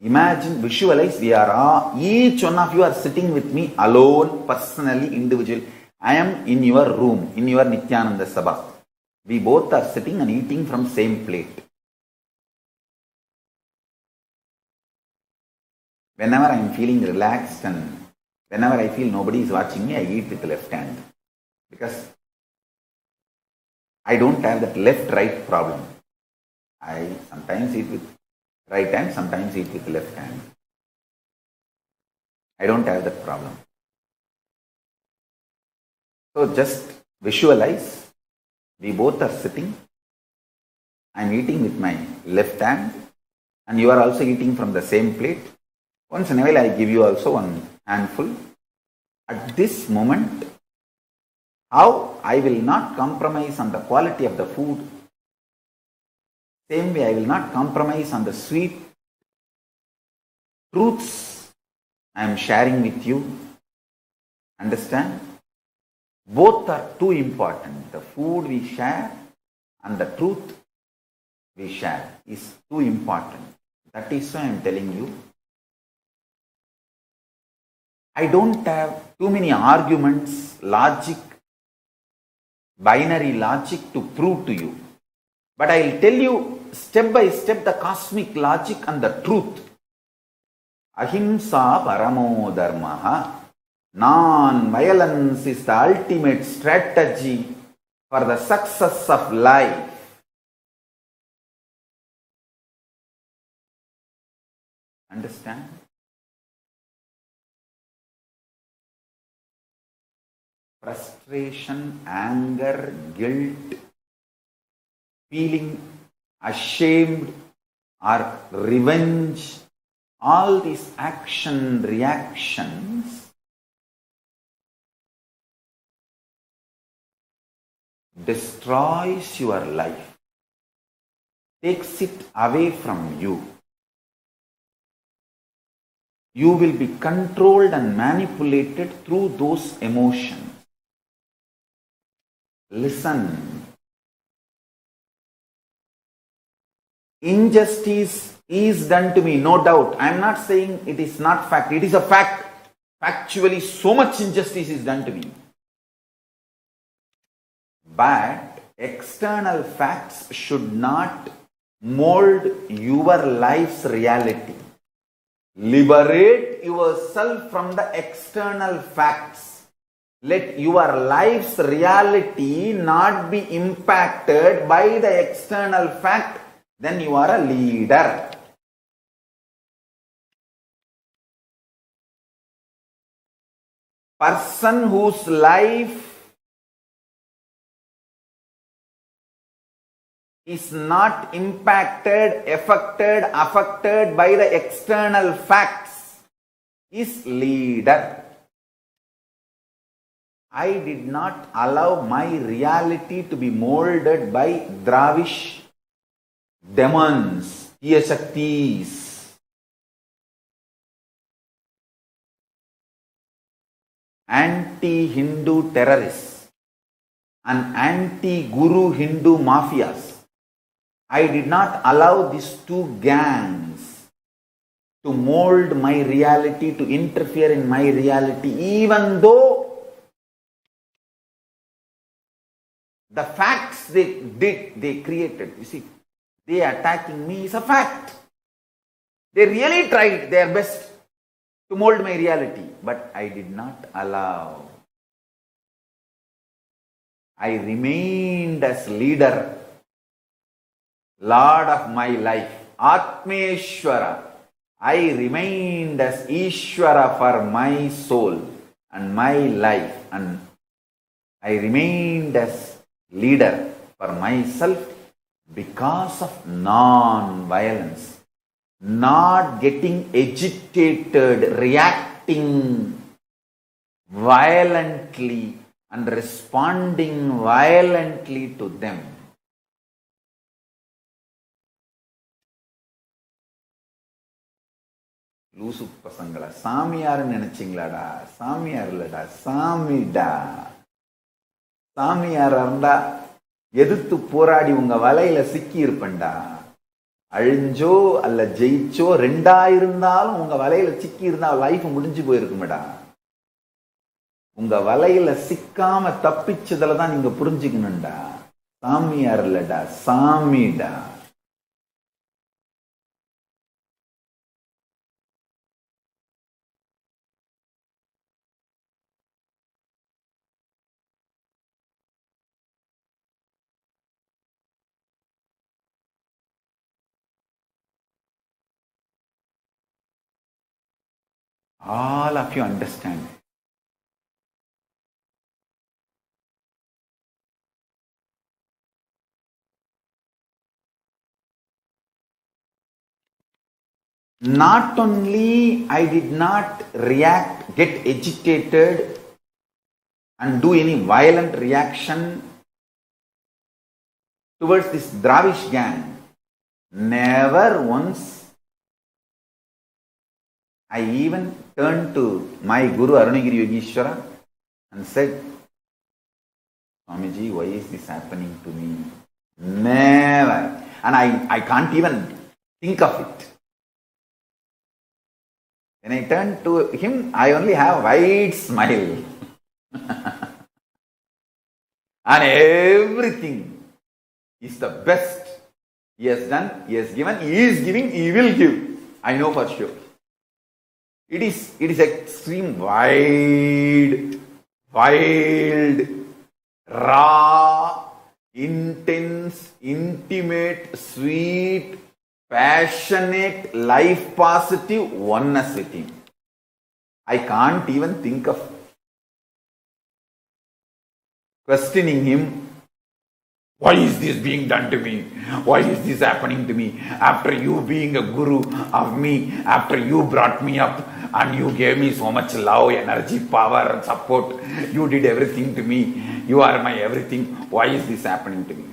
Imagine, visualize, we are all, each one of you are sitting with me alone, personally, individual. I am in your room, in your Nithyananda Sabha. We both are sitting and eating from same plate. Whenever I am feeling relaxed and whenever I feel nobody is watching me, I eat with the left hand. Because I don't have that left-right problem. I sometimes eat with right hand, sometimes eat with left hand. I don't have that problem. So just visualize, we both are sitting. I am eating with my left hand and you are also eating from the same plate. Once in a while I give you also one handful. At this moment, how I will not compromise on the quality of the food. Same way I will not compromise on the sweet truths I am sharing with you. Understand? Both are too important. The food we share and the truth we share is too important. That is why I am telling you. I don't have too many arguments, logic, binary logic to prove to you. But I will tell you step by step the cosmic logic and the truth. Ahimsa paramo dharma. Non-violence is the ultimate strategy for the success of life. Understand? Frustration, anger, guilt, feeling ashamed or revenge, all these action reactions destroys your life, takes it away from you. You will be controlled and manipulated through those emotions. Listen. Injustice is done to me, no doubt. I am not saying it is not fact. It is a fact. Factually, so much injustice is done to me. But external facts should not mold your life's reality. Liberate yourself from the external facts. Let your life's reality not be impacted by the external fact. Then you are a leader. Person whose life is not impacted, affected by the external facts is leader. I did not allow my reality to be molded by Dravish demons, Shaktis, anti-Hindu terrorists and anti-Guru Hindu mafias. I did not allow these two gangs to mold my reality, to interfere in my reality, even though the facts they created. You see, they attacking me is a fact. They really tried their best. to mold my reality, but I did not allow. I remained as leader, Lord of my life, Atmeshwara. I remained as Ishvara for my soul and my life, and I remained as leader for myself because of non-violence, not getting agitated, reacting violently and responding violently to them. லூசு பசங்களா, சாமியாருன்னு நினைச்சிங்களாடா? சாமியார் இல்லடா, சாமிடா. சாமியாரா இருந்தா எதிர்த்து போராடி உங்க வலையில சிக்கி இருப்பேன்டா. அழிஞ்சோ அல்ல ஜெயிச்சோ ரெண்டா இருந்தாலும் உங்க வலையில சிக்கி இருந்தா லைஃப் முடிஞ்சு போயிருக்குமேடா. உங்க வலையில சிக்காம தப்பிச்சதுலதான் நீங்க புரிஞ்சுக்கணும்டா. சாமியார் இல்லடா, சாமிடா. All of you understand. Not only I did not react, get agitated and do any violent reaction towards this Dravish gang. Never once I even turned to my Guru Arunagiri Yogeshwara and said, Swamiji, why is this happening to me? Never. And I can't even think of it. When I turn to him, I only have a wide smile. And everything is the best. He has done, he has given, he is giving, he will give. I know for sure. It is extreme, wide, wild, raw, intense, intimate, sweet, passionate, life positive oneness with him. I can't even think of questioning him. Why is this being done to me? Why is this happening to me? After you being a guru of me, after you brought me up and you gave me so much love, energy, power and support, you did everything to me. You are my everything. Why is this happening to me?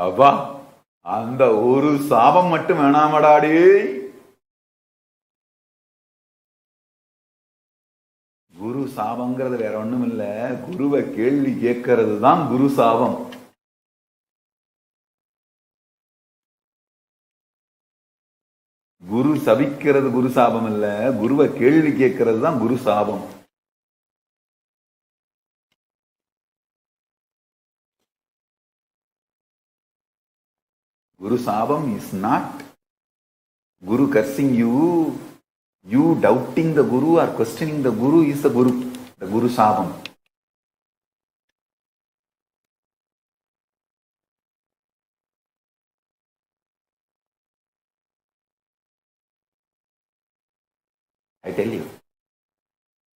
Abba, அந்த ஒரு சாபம் மட்டும் வேணாமடாடி. குரு சாபங்கிறது வேற ஒண்ணும் இல்ல, குருவை கேள்வி கேட்கறது தான் குரு சாபம். குரு சபிக்கிறது குரு சாபம் இல்ல, குருவை கேள்வி கேட்கறது தான் குரு சாபம். Guru Sabam is not Guru cursing you. You doubting the Guru or questioning the Guru is the Guru Sabam. I tell you,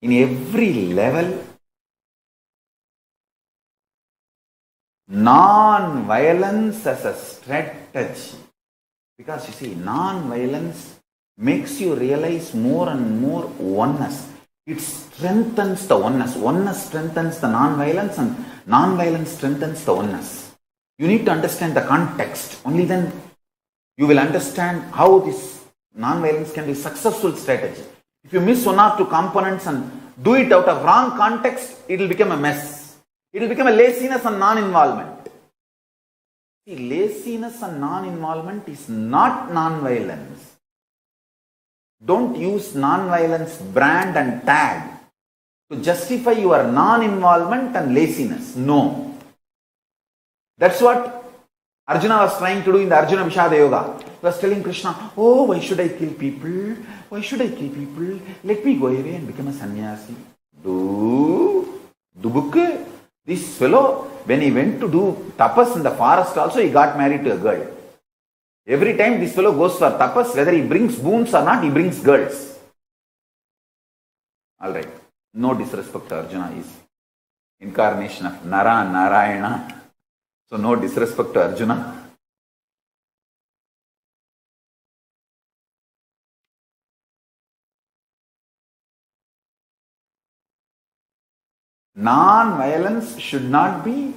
in every level, non-violence as a strategy. Because you see, non-violence makes you realize more and more oneness. It strengthens the oneness. Oneness strengthens the non-violence and non-violence strengthens the oneness. You need to understand the context. Only then you will understand how this non-violence can be a successful strategy. If you miss one or two components and do it out of wrong context, it will become a mess. It will become a laziness and non-involvement. See, laziness and non-involvement is not non-violence. Don't use non-violence brand and tag to justify your non-involvement and laziness. No. That's what Arjuna was trying to do in the Arjuna Vishada Yoga. He was telling Krishna, oh, why should I kill people? Why should I kill people? Let me go away and become a sannyasi. Dubukke. This fellow, when he went to do tapas in the forest also, he got married to a girl. Every time this fellow goes for tapas, whether he brings boons or not, he brings girls. Alright. No disrespect to Arjuna. He is incarnation of Nara, Narayana. So no disrespect to Arjuna. Non-violence should not be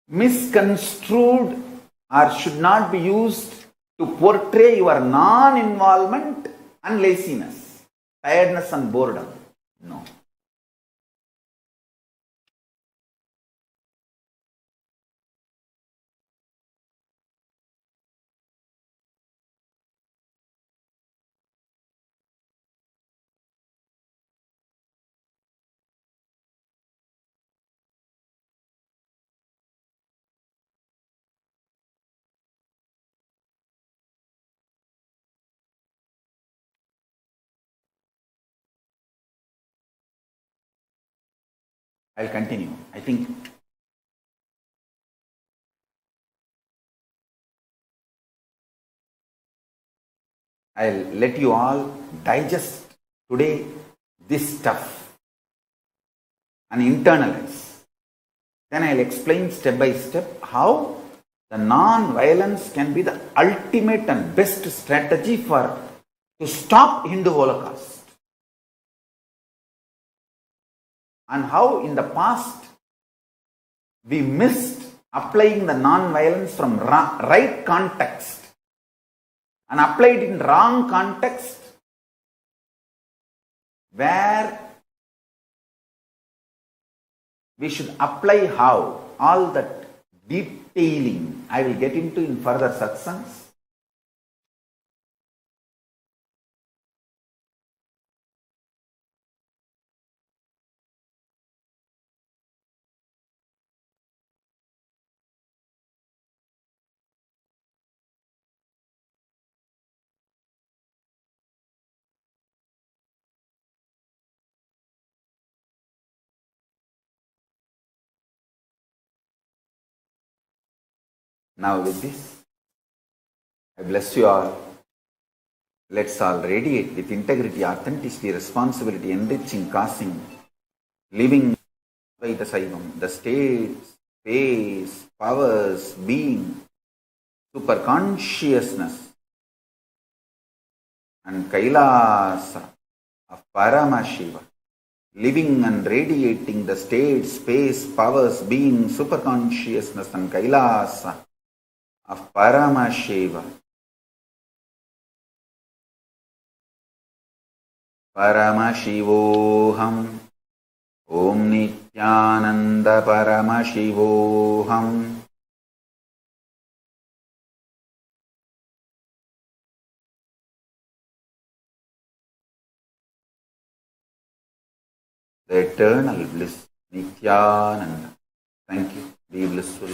misconstrued or should not be used to portray your non-involvement and laziness, tiredness and boredom. No. I'll continue. I think I'll let you all digest today this stuff and internalize. Then I'll explain step by step how the non-violence can be the ultimate and best strategy to stop Hindu Holocaust. And how in the past we missed applying the non-violence from right context and applied in wrong context where we should apply how. All that detailing I will get into in further satsangs. Now with this, I bless you all. Let's all radiate with integrity, authenticity, responsibility, enriching, causing, living by the Saivam, the states, space, powers, being, super consciousness, and Kailasa of Paramashiva, living and radiating the state, space, powers, being, super consciousness, and Kailasa of Paramashiva. Paramashivoham. Om Nithyananda Paramashivoham. The eternal bliss, Nithyananda. Thank you. Be blissful.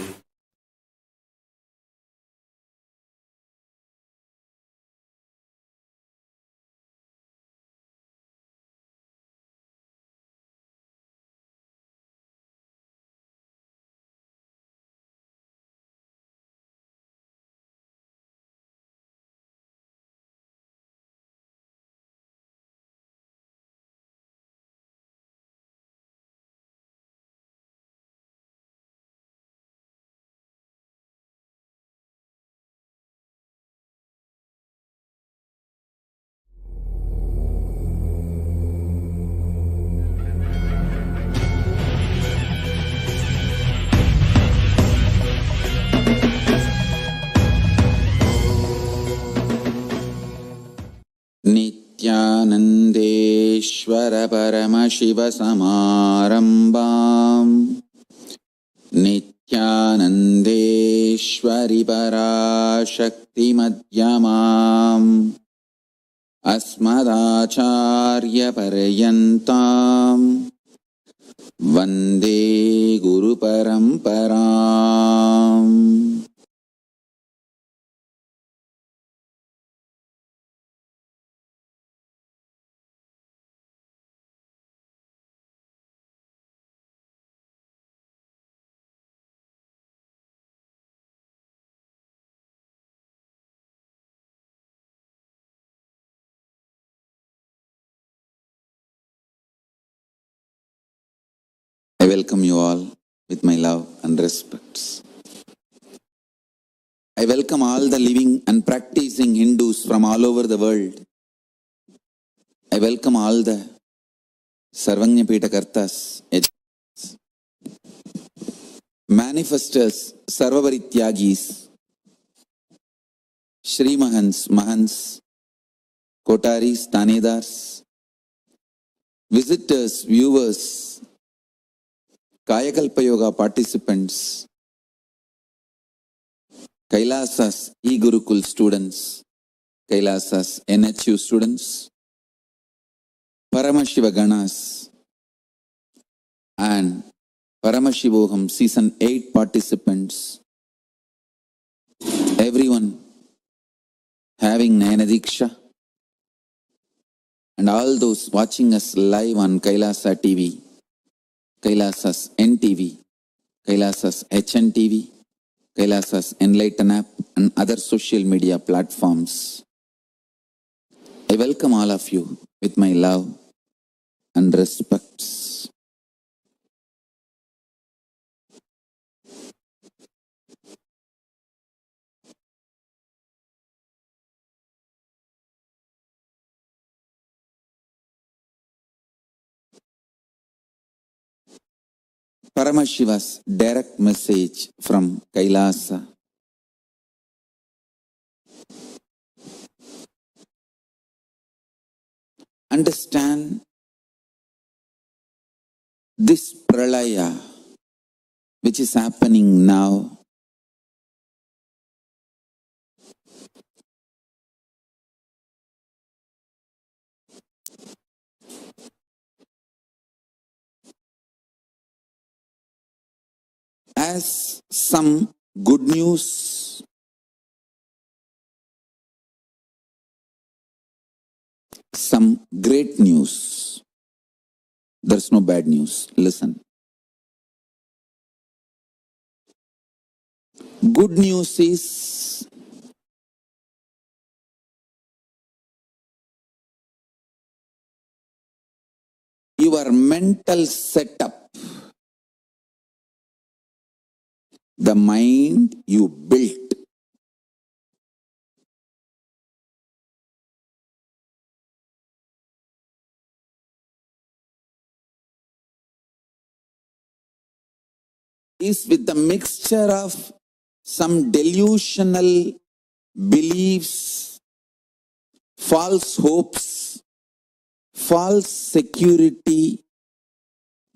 नित्यानन्देश्वर Paramshiva समारम्भाम् नित्यानन्देश्वरि पराशक्ति मध्यमाम् अस्मदाचार्यपर्यन्तां वन्दे गुरुपरम्पराम्. I welcome you all with my love and respects. I welcome all the living and practicing Hindus from all over the world. I welcome all the Sarvanya Pita Kartas, manifestors, Sarvavarityagis, Shri Mahans, Mahans, Kotaris, Tanedars, visitors, viewers, Kayakalpa Yoga participants, Kailasas E-Gurukul students, Kailasas NHU students, Paramashiva Ganas, and Paramashivoham Season 8 participants, everyone having Nayana Deeksha, and all those watching us live on Kailasa TV, Kailasas NTV, Kailasas HNTV, Kailasas Enlighten app, and other social media platforms. I welcome all of you with my love and respects. Paramashiva's direct message from Kailasa. Understand this pralaya which is happening now. As some good news, some great news. There's no bad news. Listen. Good news is your mental setup, the mind you built, is with the mixture of some delusional beliefs, false hopes, false security,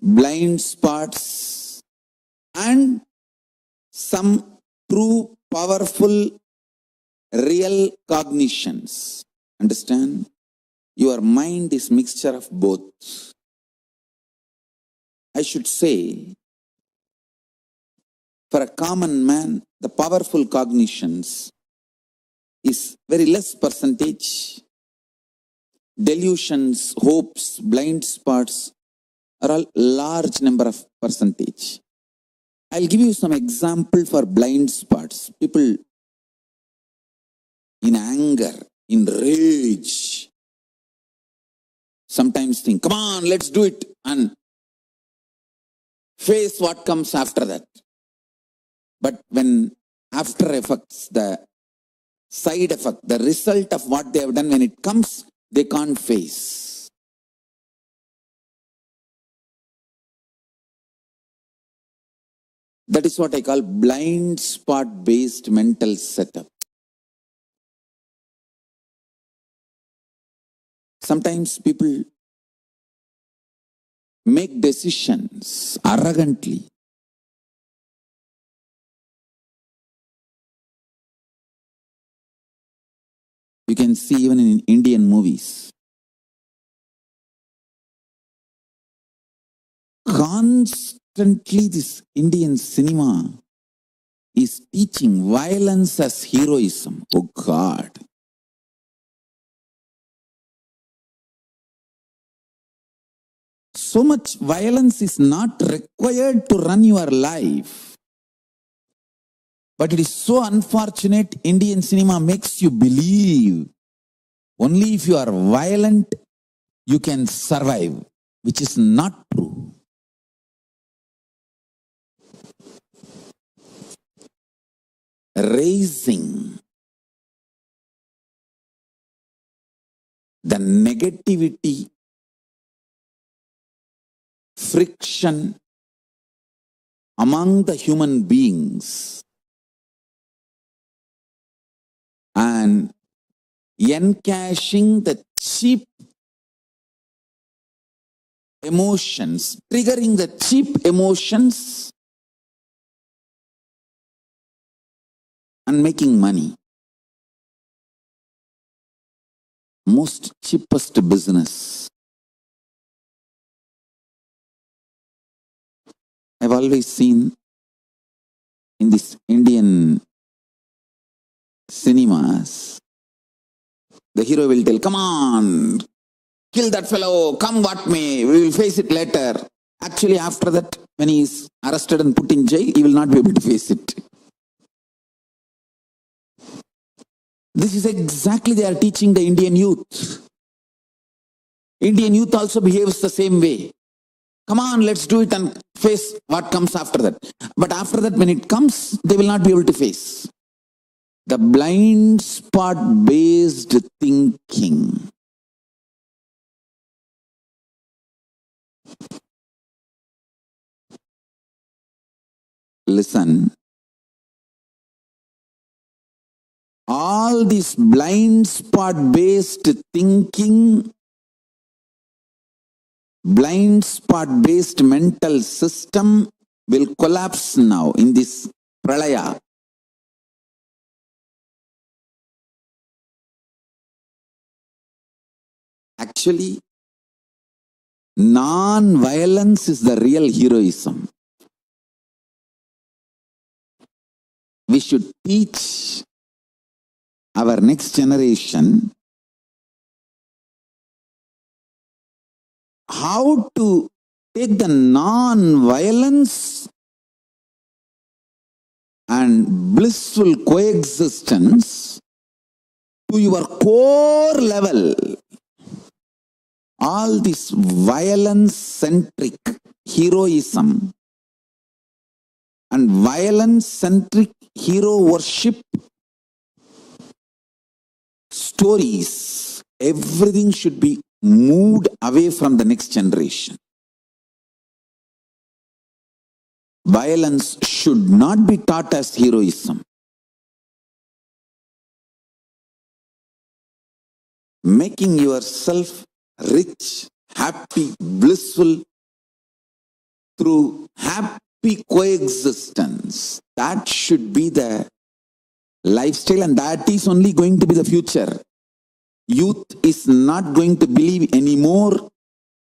blind spots, and some true, powerful, real cognitions. Understand? Your mind is mixture of both. I should say, for a common man, the powerful cognitions is very less percentage. Delusions, hopes, blind spots are all large number of percentage. I'll give you some example for blind spots. People in anger, in rage, sometimes think, come on, let's do it, and face what comes after that. But when after effects, the side effect, the result of what they have done, when it comes, they can't face. That is what I call blind spot based mental setup. Sometimes people make decisions arrogantly. You can can see even in Indian movies. Constantly this Indian cinema is teaching violence as heroism. Oh God. So much violence is not required to run your life. But it is so unfortunate, Indian cinema makes you believe only if you are violent, you can survive, which is not true. Raising the negativity, friction among the human beings and encashing the cheap emotions, triggering the cheap emotions and making money. Most cheapest business. I've always seen in this Indian cinemas, the hero will tell, come on, kill that fellow, come what may, we will face it later. Actually, after that, when he is arrested and put in jail, he will not be able to face it. This is exactly they are teaching the Indian youth. Indian youth also behaves the same way. Come on, let's do it and face what comes after that. But after that, when it comes, they will not be able to face. The blind spot based thinking. Listen. All this blind spot based thinking, blind spot based mental system will collapse now in this pralaya. Actually, non-violence is the real heroism. We should teach our next generation how to take the non-violence and blissful coexistence to your core level. All this violence-centric heroism and violence-centric hero worship stories, everything should be moved away from the next generation. Violence should not be taught as heroism. Making yourself rich, happy, blissful through happy coexistence. That should be the lifestyle, and that is only going to be the future. Youth is not going to believe anymore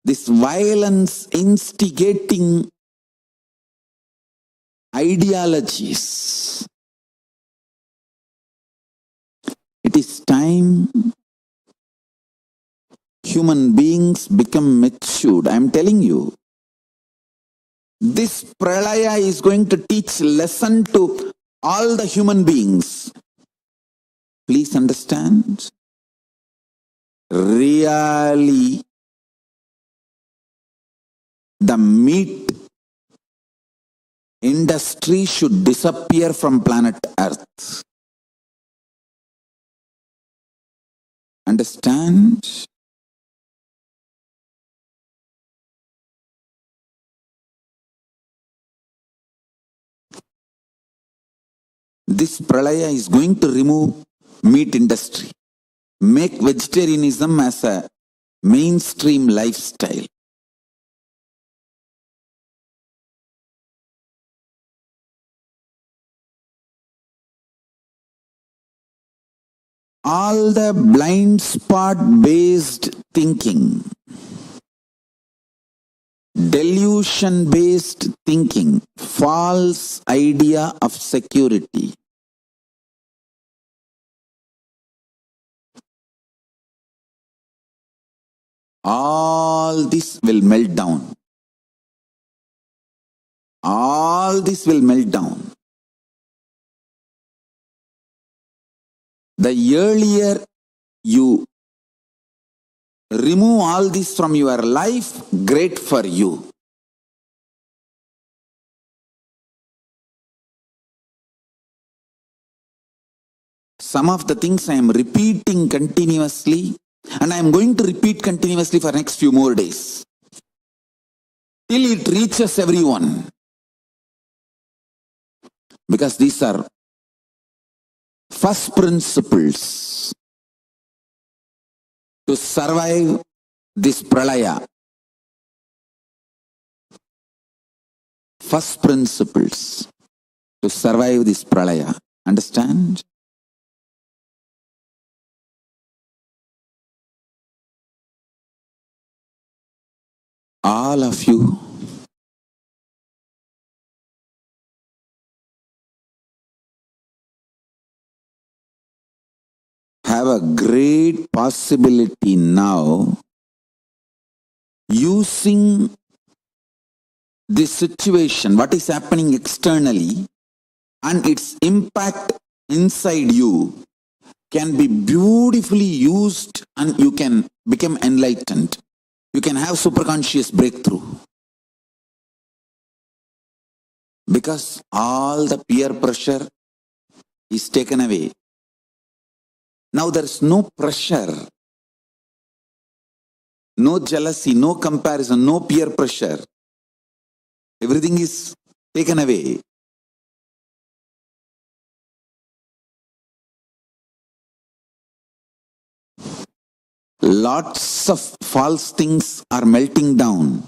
this violence instigating ideologies. It is time human beings become matured. I am telling you, this pralaya is going to teach lesson to all the human beings. Please understand. Really, the meat industry should disappear from planet Earth. Understand? This pralaya is going to remove meat industry, make vegetarianism as a mainstream lifestyle. all the blind spot based thinking, delusion based thinking, false idea of security, all this will melt down. All this will melt down. The earlier you remove all this from your life, great for you. Some of the things I am repeating continuously, and I am going to repeat continuously for next few more days, till it reaches everyone. Because these are first principles to survive this pralaya. First principles to survive this pralaya. Understand? All of you have a great possibility now, using this situation, what is happening externally, and its impact inside you can be beautifully used, and you can become enlightened. You can have superconscious breakthrough. Because all the peer pressure is taken away. Now there is no pressure, no jealousy, no comparison, no peer pressure. Everything is taken away. Lots of false things are melting down.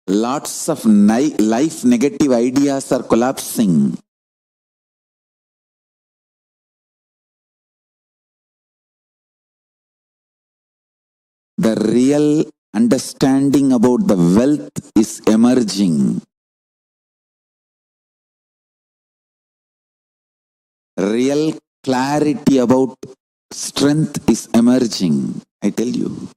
Lots of life negative ideas are collapsing. The real understanding about the wealth is emerging. Real clarity about strength is emerging, I tell you.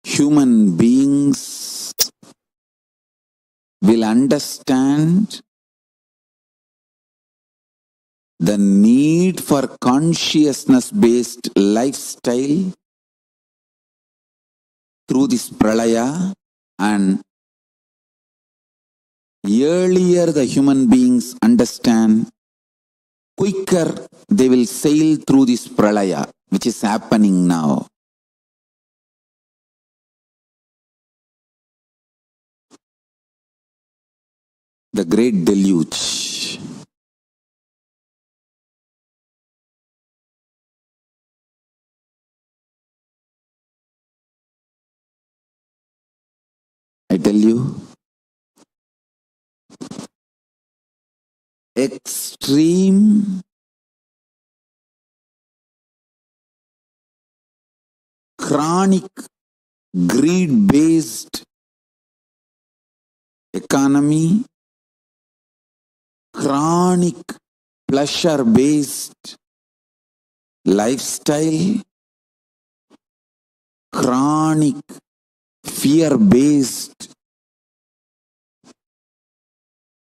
Human beings will understand the need for consciousness-based lifestyle through this pralaya, and earlier the human beings understand, quicker they will sail through this pralaya, which is happening now. The great deluge. I tell you, extreme chronic greed-based economy, chronic pleasure-based lifestyle, chronic, fear-based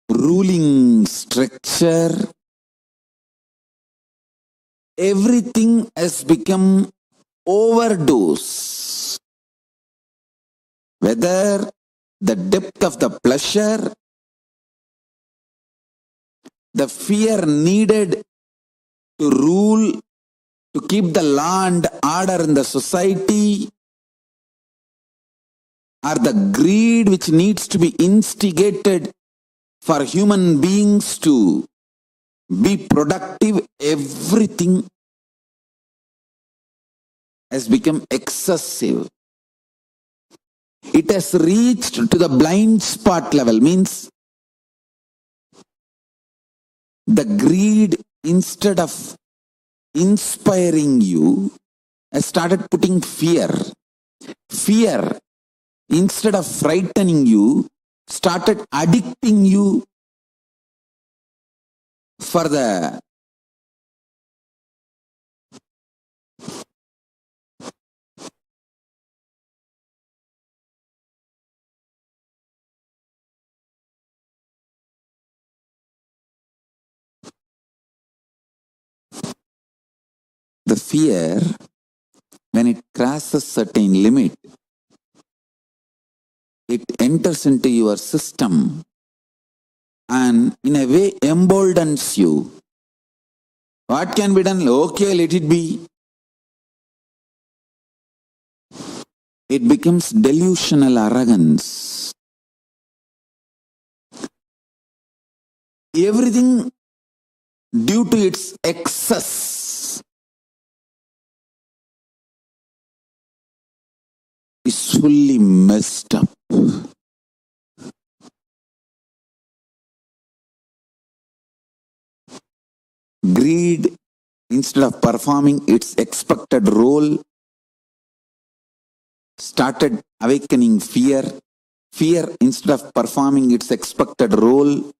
ruling structure, everything has become overdose. Whether the depth of the pleasure, the fear needed to rule, to keep the law and order in the society, or the greed which needs to be instigated for human beings to be productive, everything has become excessive. It has reached to the blind spot level, means the greed, instead of inspiring you, has started putting fear. Fear, instead of frightening you, started addicting you for the fear. When it crosses certain limit, it enters into your system and in a way emboldens you. What can be done? Okay, let it be. It becomes delusional arrogance. Everything due to its excess is fully messed up. Greed, instead of performing its expected role, started awakening fear. Fear, instead of performing its expected role,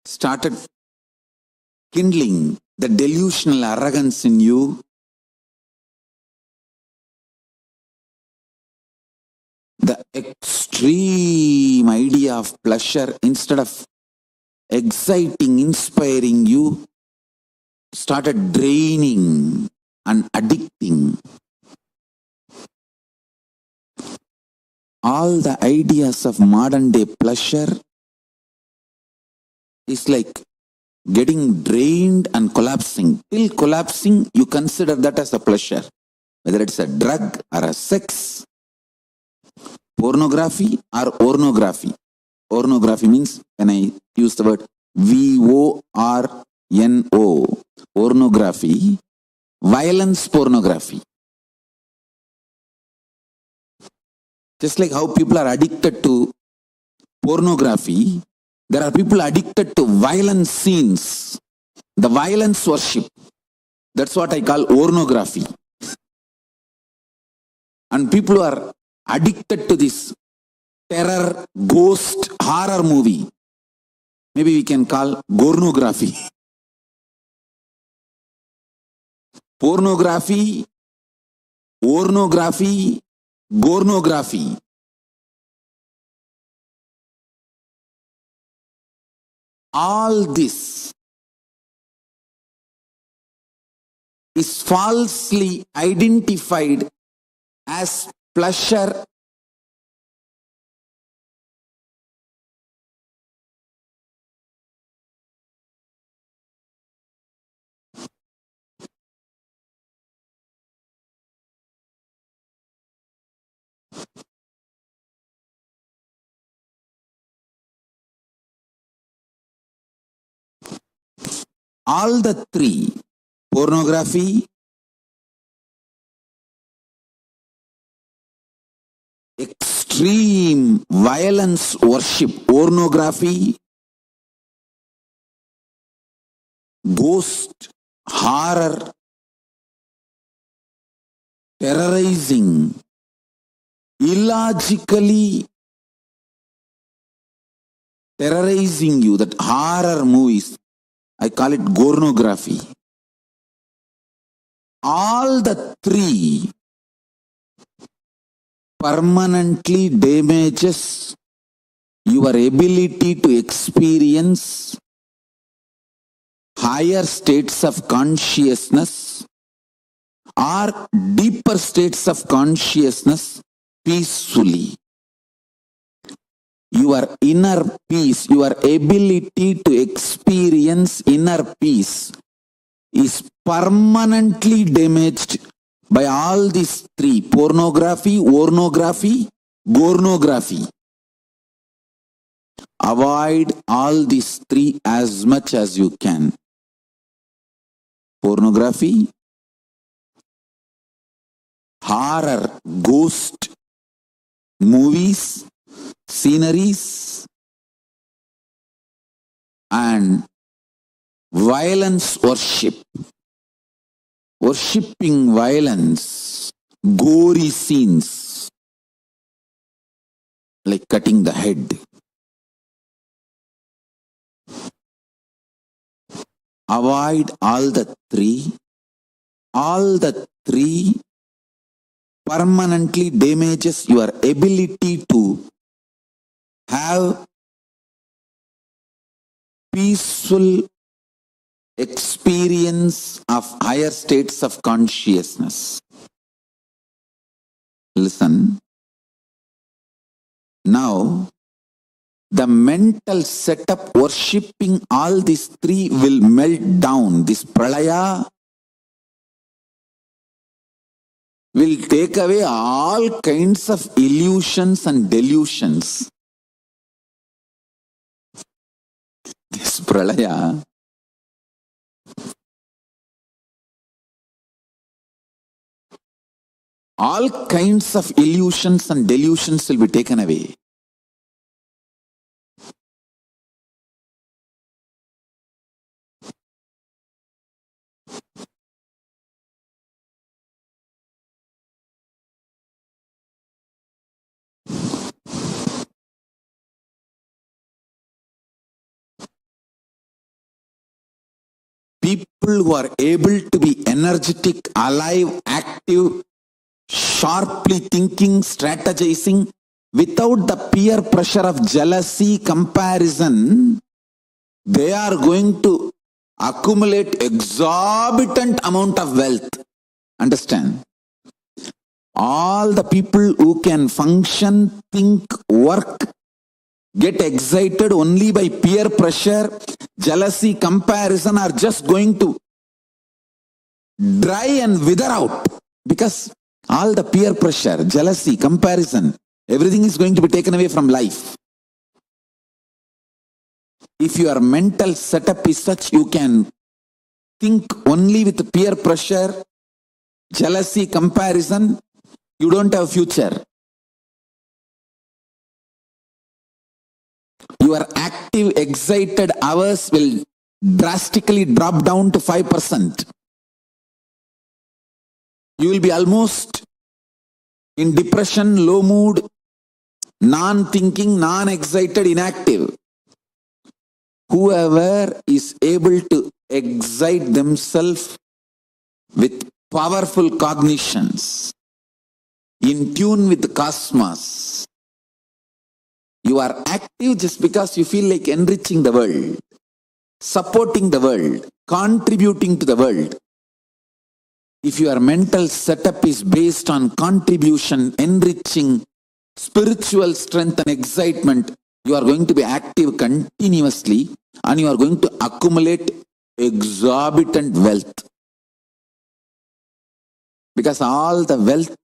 started kindling the delusional arrogance in you. The extreme idea of pleasure, instead of exciting, inspiring you, started draining and addicting. All the ideas of modern day pleasure is like getting drained and collapsing. Till collapsing, you consider that as a pleasure. Whether it's a drug or a sex, pornography or ornography. Ornography means, when I use the word V-O-R-N-O, ornography, violence pornography. Just like how people are addicted to pornography, there are people addicted to violent scenes, the violence worship. That's what I call ornography. And people who are addicted to this terror, ghost, horror movie, maybe we can call gornography. Pornography, ornography, gornography. All this is falsely identified as pleasure . All the three, pornography, extreme violence worship, ornography, ghost, horror, terrorizing, illogically terrorizing you, that horror movies, I call it pornography. All the three permanently damages your ability to experience higher states of consciousness or deeper states of consciousness peacefully. Your inner peace, your ability to experience inner peace is permanently damaged by all these three: pornography, ornography, gornography. Avoid all these three as much as you can. Pornography, horror, ghost movies, sceneries, and violence worship. Worshipping violence, gory scenes like cutting the head. Avoid all the three. All the three permanently damages your ability to have peaceful experience of higher states of consciousness. Listen. Now, the mental setup worshipping all these three will melt down. This pralaya will take away all kinds of illusions and delusions. This pralaya all kinds of illusions and delusions will be taken away. People who are able to be energetic, alive, active, sharply thinking, strategizing, without the peer pressure of jealousy, comparison, they are going to accumulate exorbitant amount of wealth. Understand? All the people who can function, think, work, get excited only by peer pressure, jealousy, comparison are just going to dry and wither out, because all the peer pressure, jealousy, comparison, everything is going to be taken away from life. If your mental setup is such, you can think only with peer pressure, jealousy, comparison, you don't have a future. Your active, excited hours will drastically drop down to 5%. You will be almost in depression, low mood, non-thinking, non-excited, inactive. Whoever is able to excite themselves with powerful cognitions, in tune with the cosmos, you are active just because you feel like enriching the world, supporting the world, contributing to the world. If your mental setup is based on contribution, enriching, spiritual strength and excitement, you are going to be active continuously and you are going to accumulate exorbitant wealth. Because all the wealth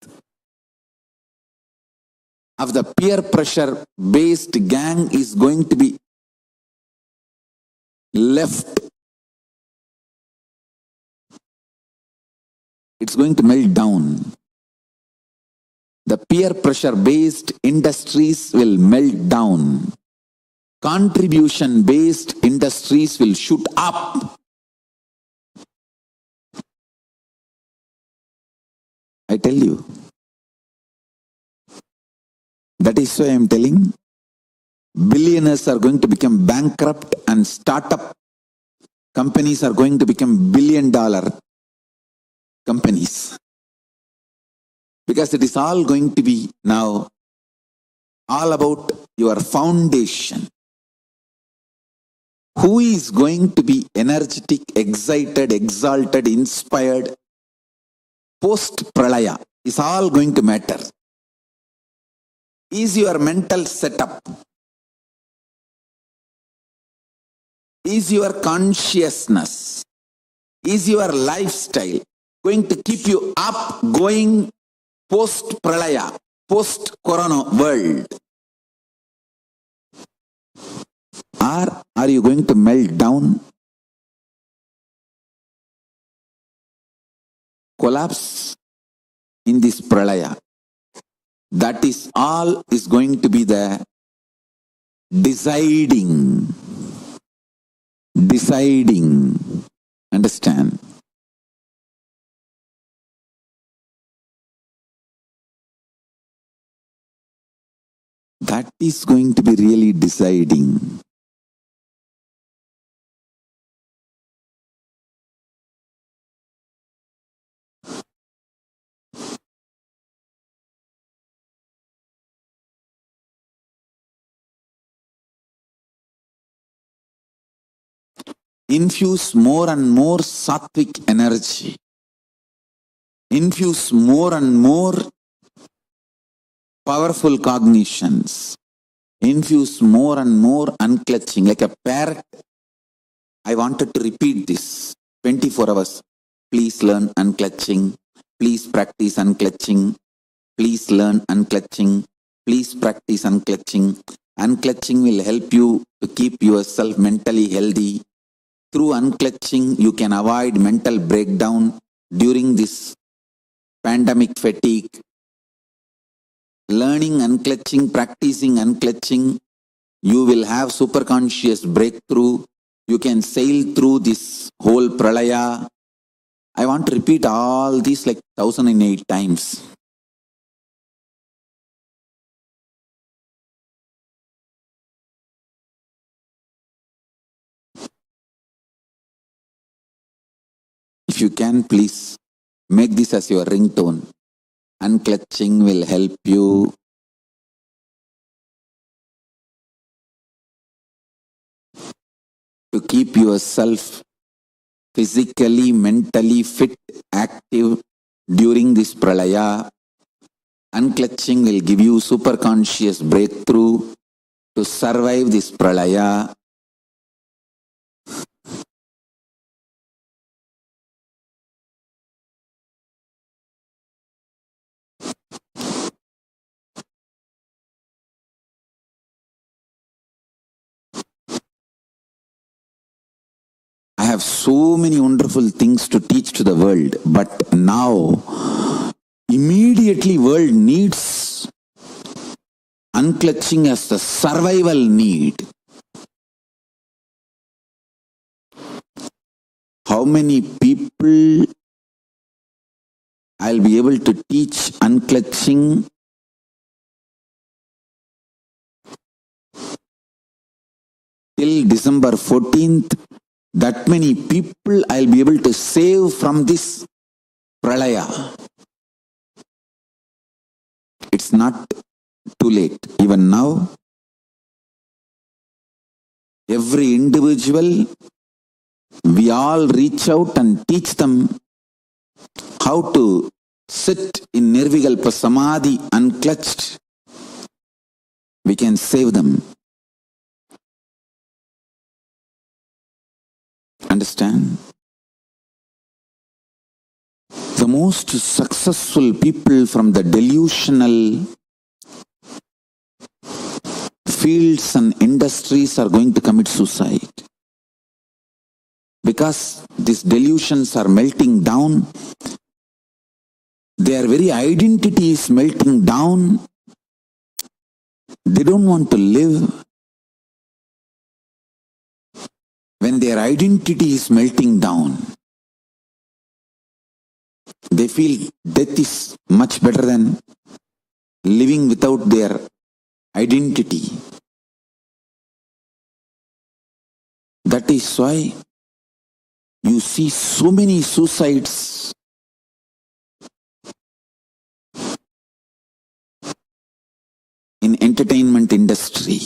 of the peer pressure based gang is going to be left. It's going to melt down. The peer pressure based industries will melt down. Contribution based industries will shoot up. I tell you. That is why I am telling, Billionaires are going to become bankrupt and startup companies are going to become billion-dollar companies. Because it is all going to be now all about your foundation. Who is going to be energetic, excited, exalted, inspired post-pralaya is all going to matter. Is your mental setup, is your consciousness, is your lifestyle going to keep you up going post-pralaya, post-corona world? Or are you going to melt down, collapse in this pralaya? That is all is going to be the deciding. Understand? That is going to be really deciding. Infuse more and more Satwik energy. Infuse more and more powerful cognitions. Infuse more and more unclutching. Like a parrot, I wanted to repeat this 24 hours. Please learn unclutching. Please practice unclutching. Please learn unclutching. Please practice unclutching. Unclutching will help you to keep yourself mentally healthy. Through unclutching, you can avoid mental breakdown during this pandemic fatigue. Learning unclutching, practicing unclutching, you will have superconscious breakthrough. You can sail through this whole pralaya. I want to repeat all these like 1008 times. If you can, please make this as your ringtone. Unclutching will help you to keep yourself physically, mentally fit, active during this pralaya. Unclutching will give you superconscious breakthrough to survive this pralaya. I have so many wonderful things to teach to the world, but now immediately world needs unclutching as the survival need. How many people I'll be able to teach unclutching? Till December 14th, that many people I'll be able to save from this pralaya. It's not too late. Even now, every individual, we all reach out and teach them how to sit in Nirvikalpa Samadhi unclutched. We can save them. Understand? The most successful people from the delusional fields and industries are going to commit suicide. Because these delusions are melting down, their very identity is melting down. They don't want to live. When their identity is melting down, they feel death is much better than living without their identity. That is why you see so many suicides in entertainment industry.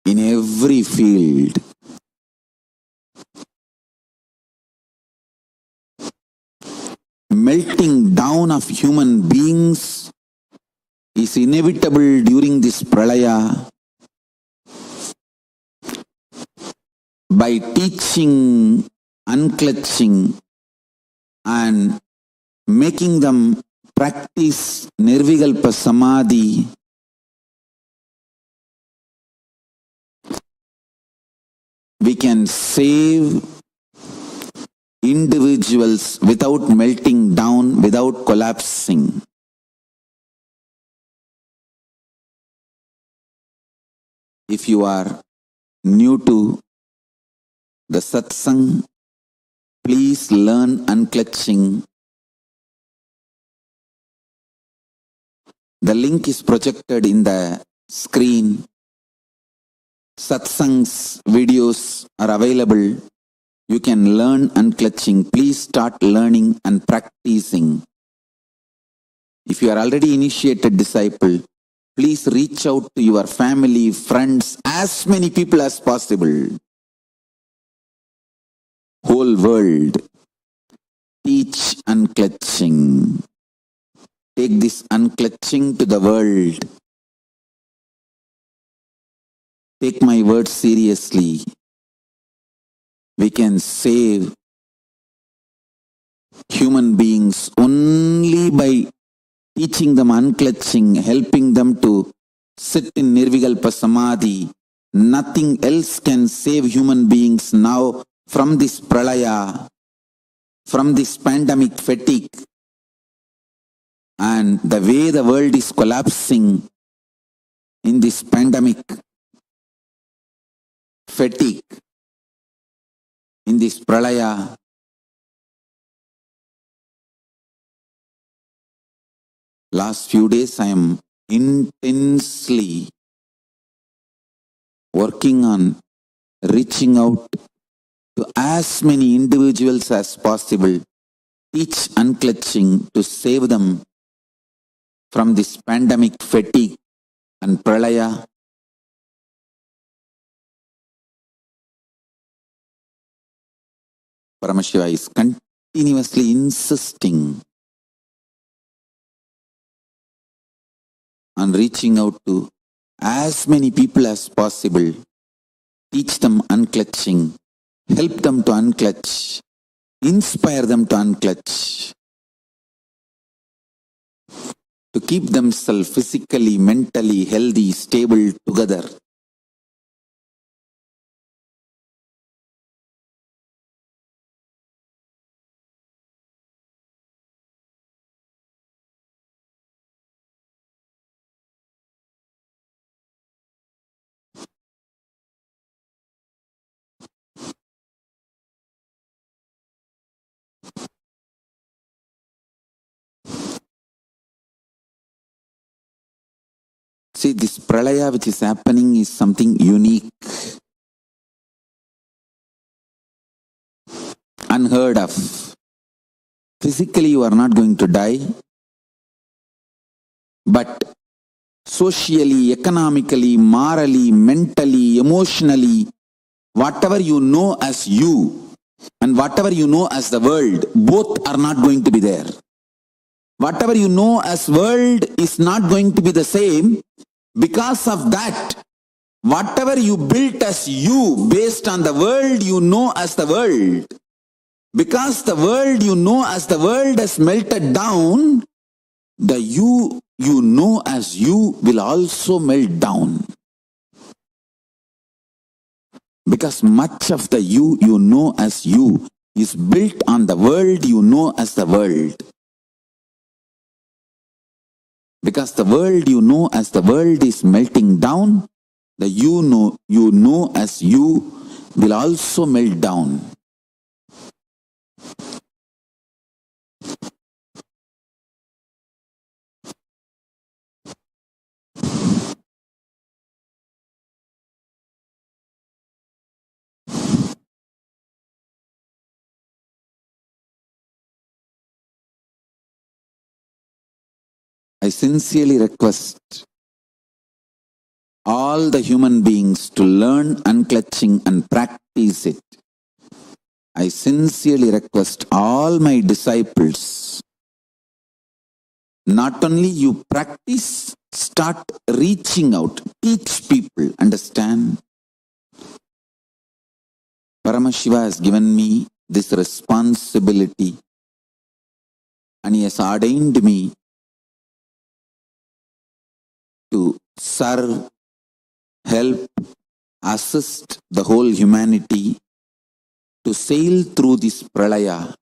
In every field. Melting down of human beings is inevitable during this pralaya. By teaching, unclutching and making them practice nirvikalpa samadhi, we can save individuals without melting down, without collapsing. If you are new to the satsang, please learn unclutching. The link is projected in the screen. Satsang's videos are available. You can learn unclutching. Please start learning and practicing. If you are already initiated disciple, please reach out to your family, friends, as many people as possible. Whole world, teach unclutching. Take this unclutching to the world. Take my word seriously. We can save human beings only by teaching them unclutching, helping them to sit in nirvikalpa samadhi. Nothing else can save human beings now from this pralaya, from this pandemic fatigue. And the way the world is collapsing in this pandemic fatigue, in this pralaya, last few days I am intensely working on reaching out to as many individuals as possible, teach unclutching to save them from this pandemic fatigue and pralaya. Paramashiva is continuously insisting on reaching out to as many people as possible, teach them unclutching, help them to unclutch, inspire them to unclutch, to keep themselves physically, mentally healthy, stable together. See, this pralaya which is happening is something unique, unheard of. Physically you are not going to die, but socially, economically, morally, mentally, emotionally, whatever you know as you and whatever you know as the world, both are not going to be there. Whatever you know as world is not going to be the same. Because of that, whatever you built as you based on the world you know as the world, because the world you know as the world has melted down, the you know as you will also melt down. Because much of the you know as you is built on the world you know as the world. Because the world you know as the world is melting down, the you know as you will also melt down. I sincerely request all the human beings to learn unclutching and practice it. I sincerely request all my disciples, not only you practice, start reaching out, teach people, understand? Paramashiva has given me this responsibility and he has ordained me to serve, help, assist the whole humanity to sail through this pralaya,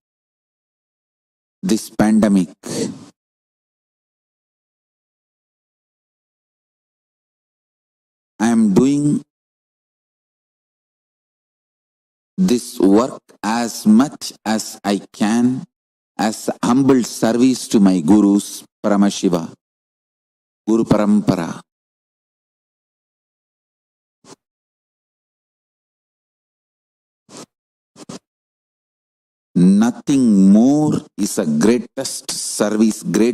this pandemic. I am doing this work as much as I can as humble service to my gurus, Paramashiva, Guru Parampara. Nothing more is a great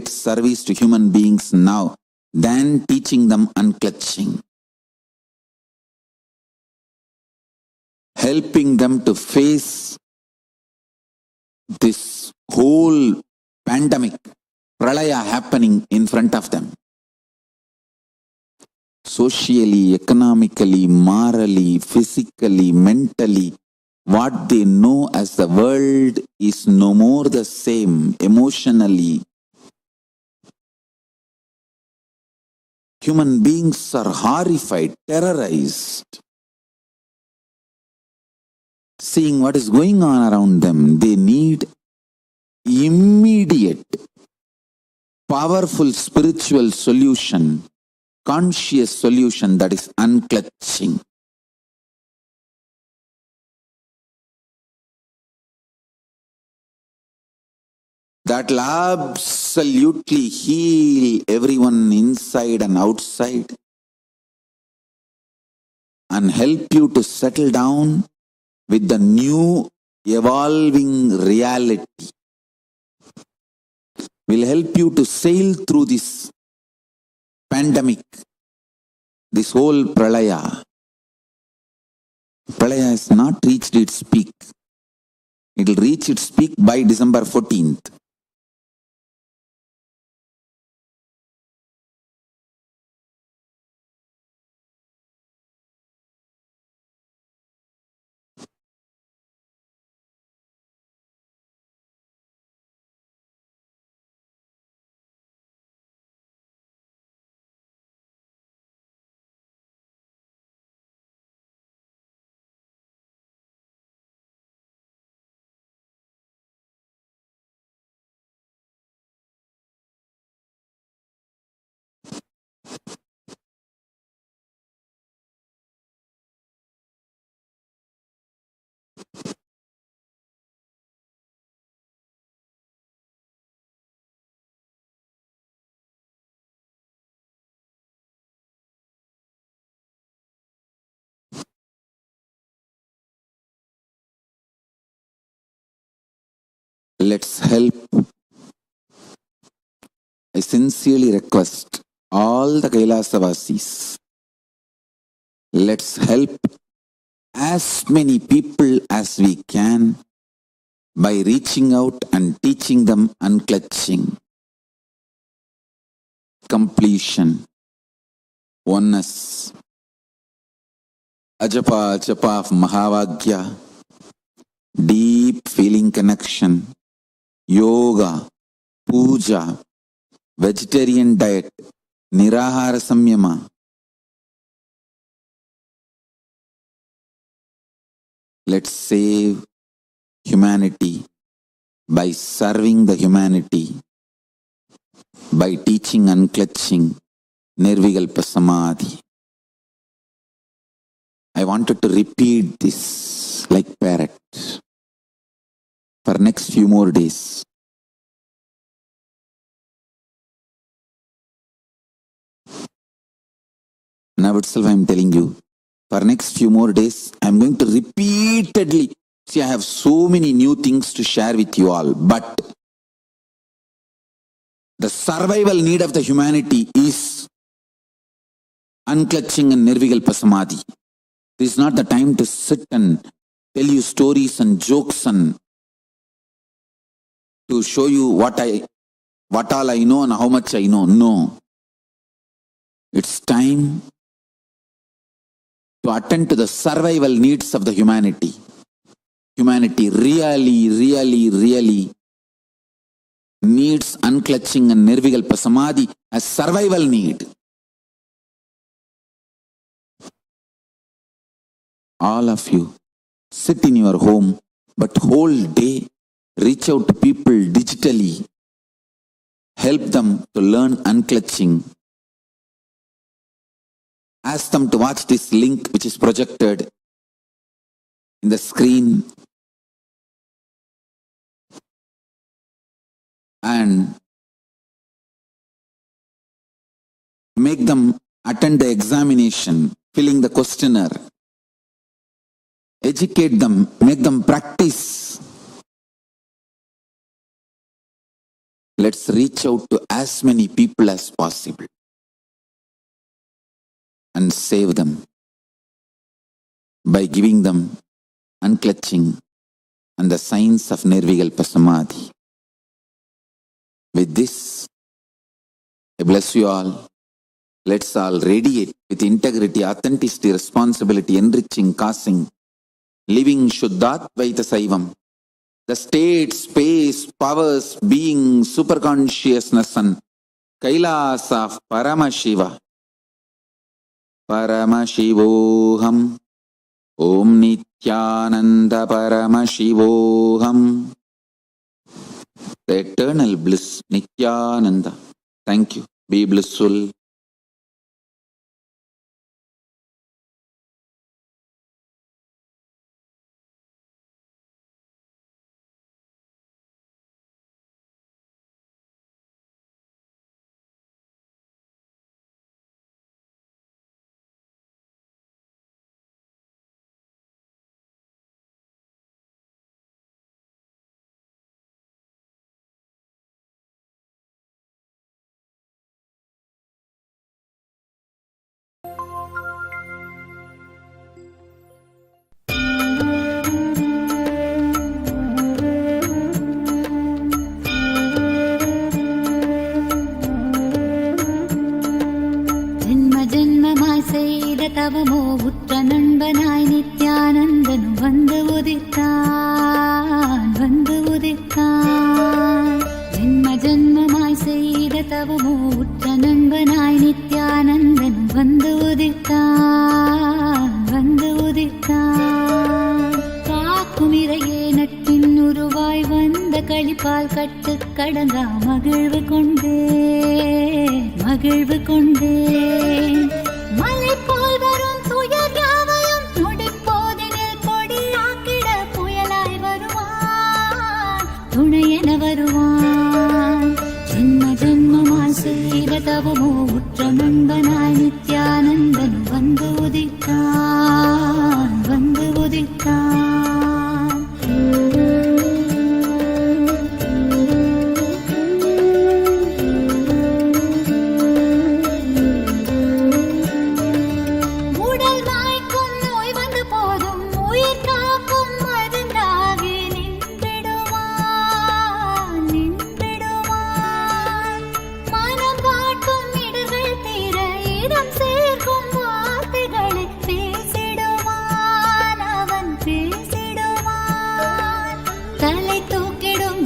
service to human beings now than teaching them unclutching. Helping them to face this whole pandemic, pralaya happening in front of them. Socially, economically, morally, physically, mentally, what they know as the world is no more the same. Emotionally, human beings are horrified, terrorized, seeing what is going on around them. They need immediate, powerful spiritual solution, conscious solution, that is unclutching. That will absolutely heal everyone inside and outside and help you to settle down with the new evolving reality. Will help you to sail through this pandemic, this whole pralaya. Pralaya has not reached its peak. It will reach its peak by December 14th. Let's help. I sincerely request all the Kailasavasis, let's help as many people as we can by reaching out and teaching them unclutching, completion, oneness, ajapa of Mahavagya, deep feeling connection, yoga, puja, vegetarian diet, nirahara samyama. Let's save humanity by serving the humanity, by teaching unclutching, nirvikalpa samadhi. I wanted to repeat this like parrot for next few more days. Now itself I am telling you, for next few more days, I am going to repeatedly, see, I have so many new things to share with you all, but the survival need of the humanity is unclutching and nirvikalpa samadhi. This is not the time to sit and tell you stories and jokes and to show you what all I know and how much I know. No. It's time to attend to the survival needs of the humanity. Humanity really, really, really needs unclutching and nirvikalpa samadhi as survival need. All of you sit in your home, but whole day reach out to people digitally. Help them to learn unclutching. Ask them to watch this link which is projected in the screen. And make them attend the examination, filling the questionnaire. Educate them, make them practice. Let's reach out to as many people as possible and save them by giving them unclutching and the signs of nirvikalpa samadhi. With this, I bless you all. Let's all radiate with integrity, authenticity, responsibility, enriching, causing, living Shuddhatvaita Saivam. The state, space, powers, being, superconsciousness and Kailasa of Paramashiva. Paramashivoham. Om Nithyananda Paramashivoham. The eternal bliss, Nithyananda. Thank you. Be blissful. தவமோ உற்ற நண்பனாய் நித்யானந்தன் வந்து உதித்தான் ஜென்ம ஜென்மமாய் செய்த தவமோ உற்ற நண்பனாய் நித்யானந்தன் வந்து உதித்தான் காக்கும் இறையே நட்பின் உருவாய் வந்த களிப்பால் கட்டு கடங்கா மகிழ்வு கொண்டேன் மலை போல் வரும் துயர் யாவையும் நொடிப்போதினில் பொடியாக்கிட புயலாய் வருவான், துணையென வருவான். ஜென்ம ஜென்மமாய் செய்த தவமோ உற்ற நண்பனாய் நித்யானந்தன் வந்து உதித்தான்.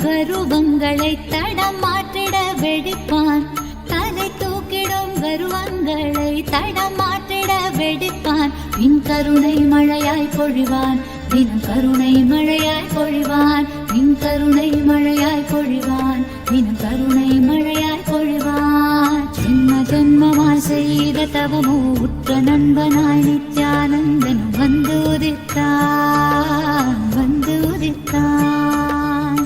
கருவங்களை தடம் மாற்றிட வெடிப்பான், தலை தூக்கிடும் கருவங்களை தடம் மாற்றிட வெடிப்பான். பின் கருணை மழையாய் பொழிவான், தினம் கருணை மழையாய் பொழிவான். பின் கருணை மழையாய் பொழிவான், தினம் கருணை மழையாய் பொழிவான். ஜென்ம ஜென்மமாய் செய்த தவமோ உற்ற நண்பனாய் நித்யானந்தன் வந்து உதித்தான் வந்து உதித்தான்.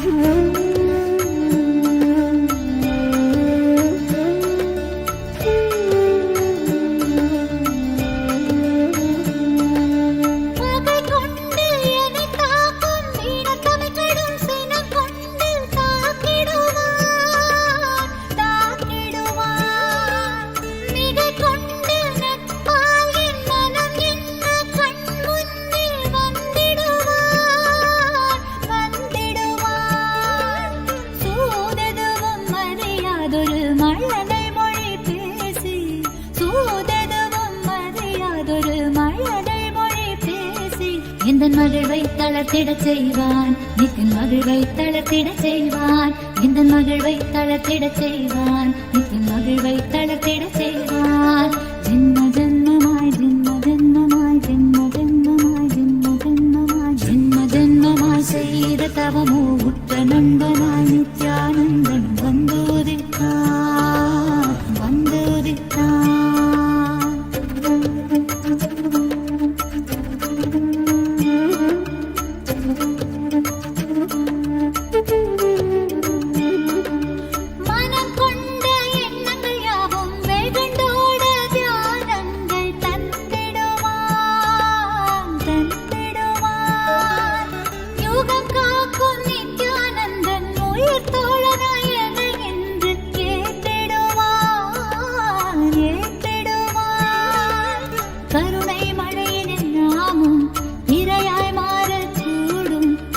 எந்தன் மகிழ்வை தளர்த்திடச் செய்வான் நித்தின் மகிழ்வை தளர்த்திடச் செய்வான் எந்தன் மகிழ்வை தளர்த்திடச் செய்வான் நித்தின் மகிழ்வை தளர்த்திடச் செய்வான். ஜென்ம ஜென்மமாய் ஜென்ம ஜென்மமாய் ஜென்ம ஜென்மமாய் ஜென்ம ஜென்மமாய் ஜென்ம ஜென்மமாய் செய்த தவமோ உற்ற நண்பனாய் நித்யானந்தன் வந்து உதித்தான் வந்து உதித்தான்.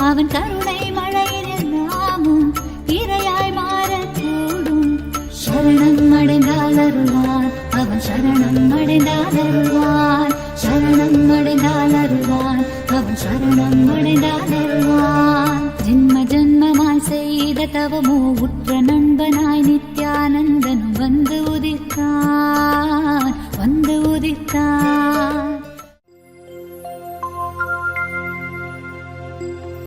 அவன் கருணை மழையில் நாமும் இரையாய் மாறக்கூடும். சரணம் அடைந்தால் அருள்வான் அவன் சரணம் அடைந்தால் அருள்வான் சரணம் அடைந்தால் அருள்வான் அவன் சரணம் அடைந்தால் அருள்வான். ஜென்ம ஜென்மமாய் செய்த தவமோ உற்ற நண்பனாய் நித்யானந்தன் வந்து உதித்தான்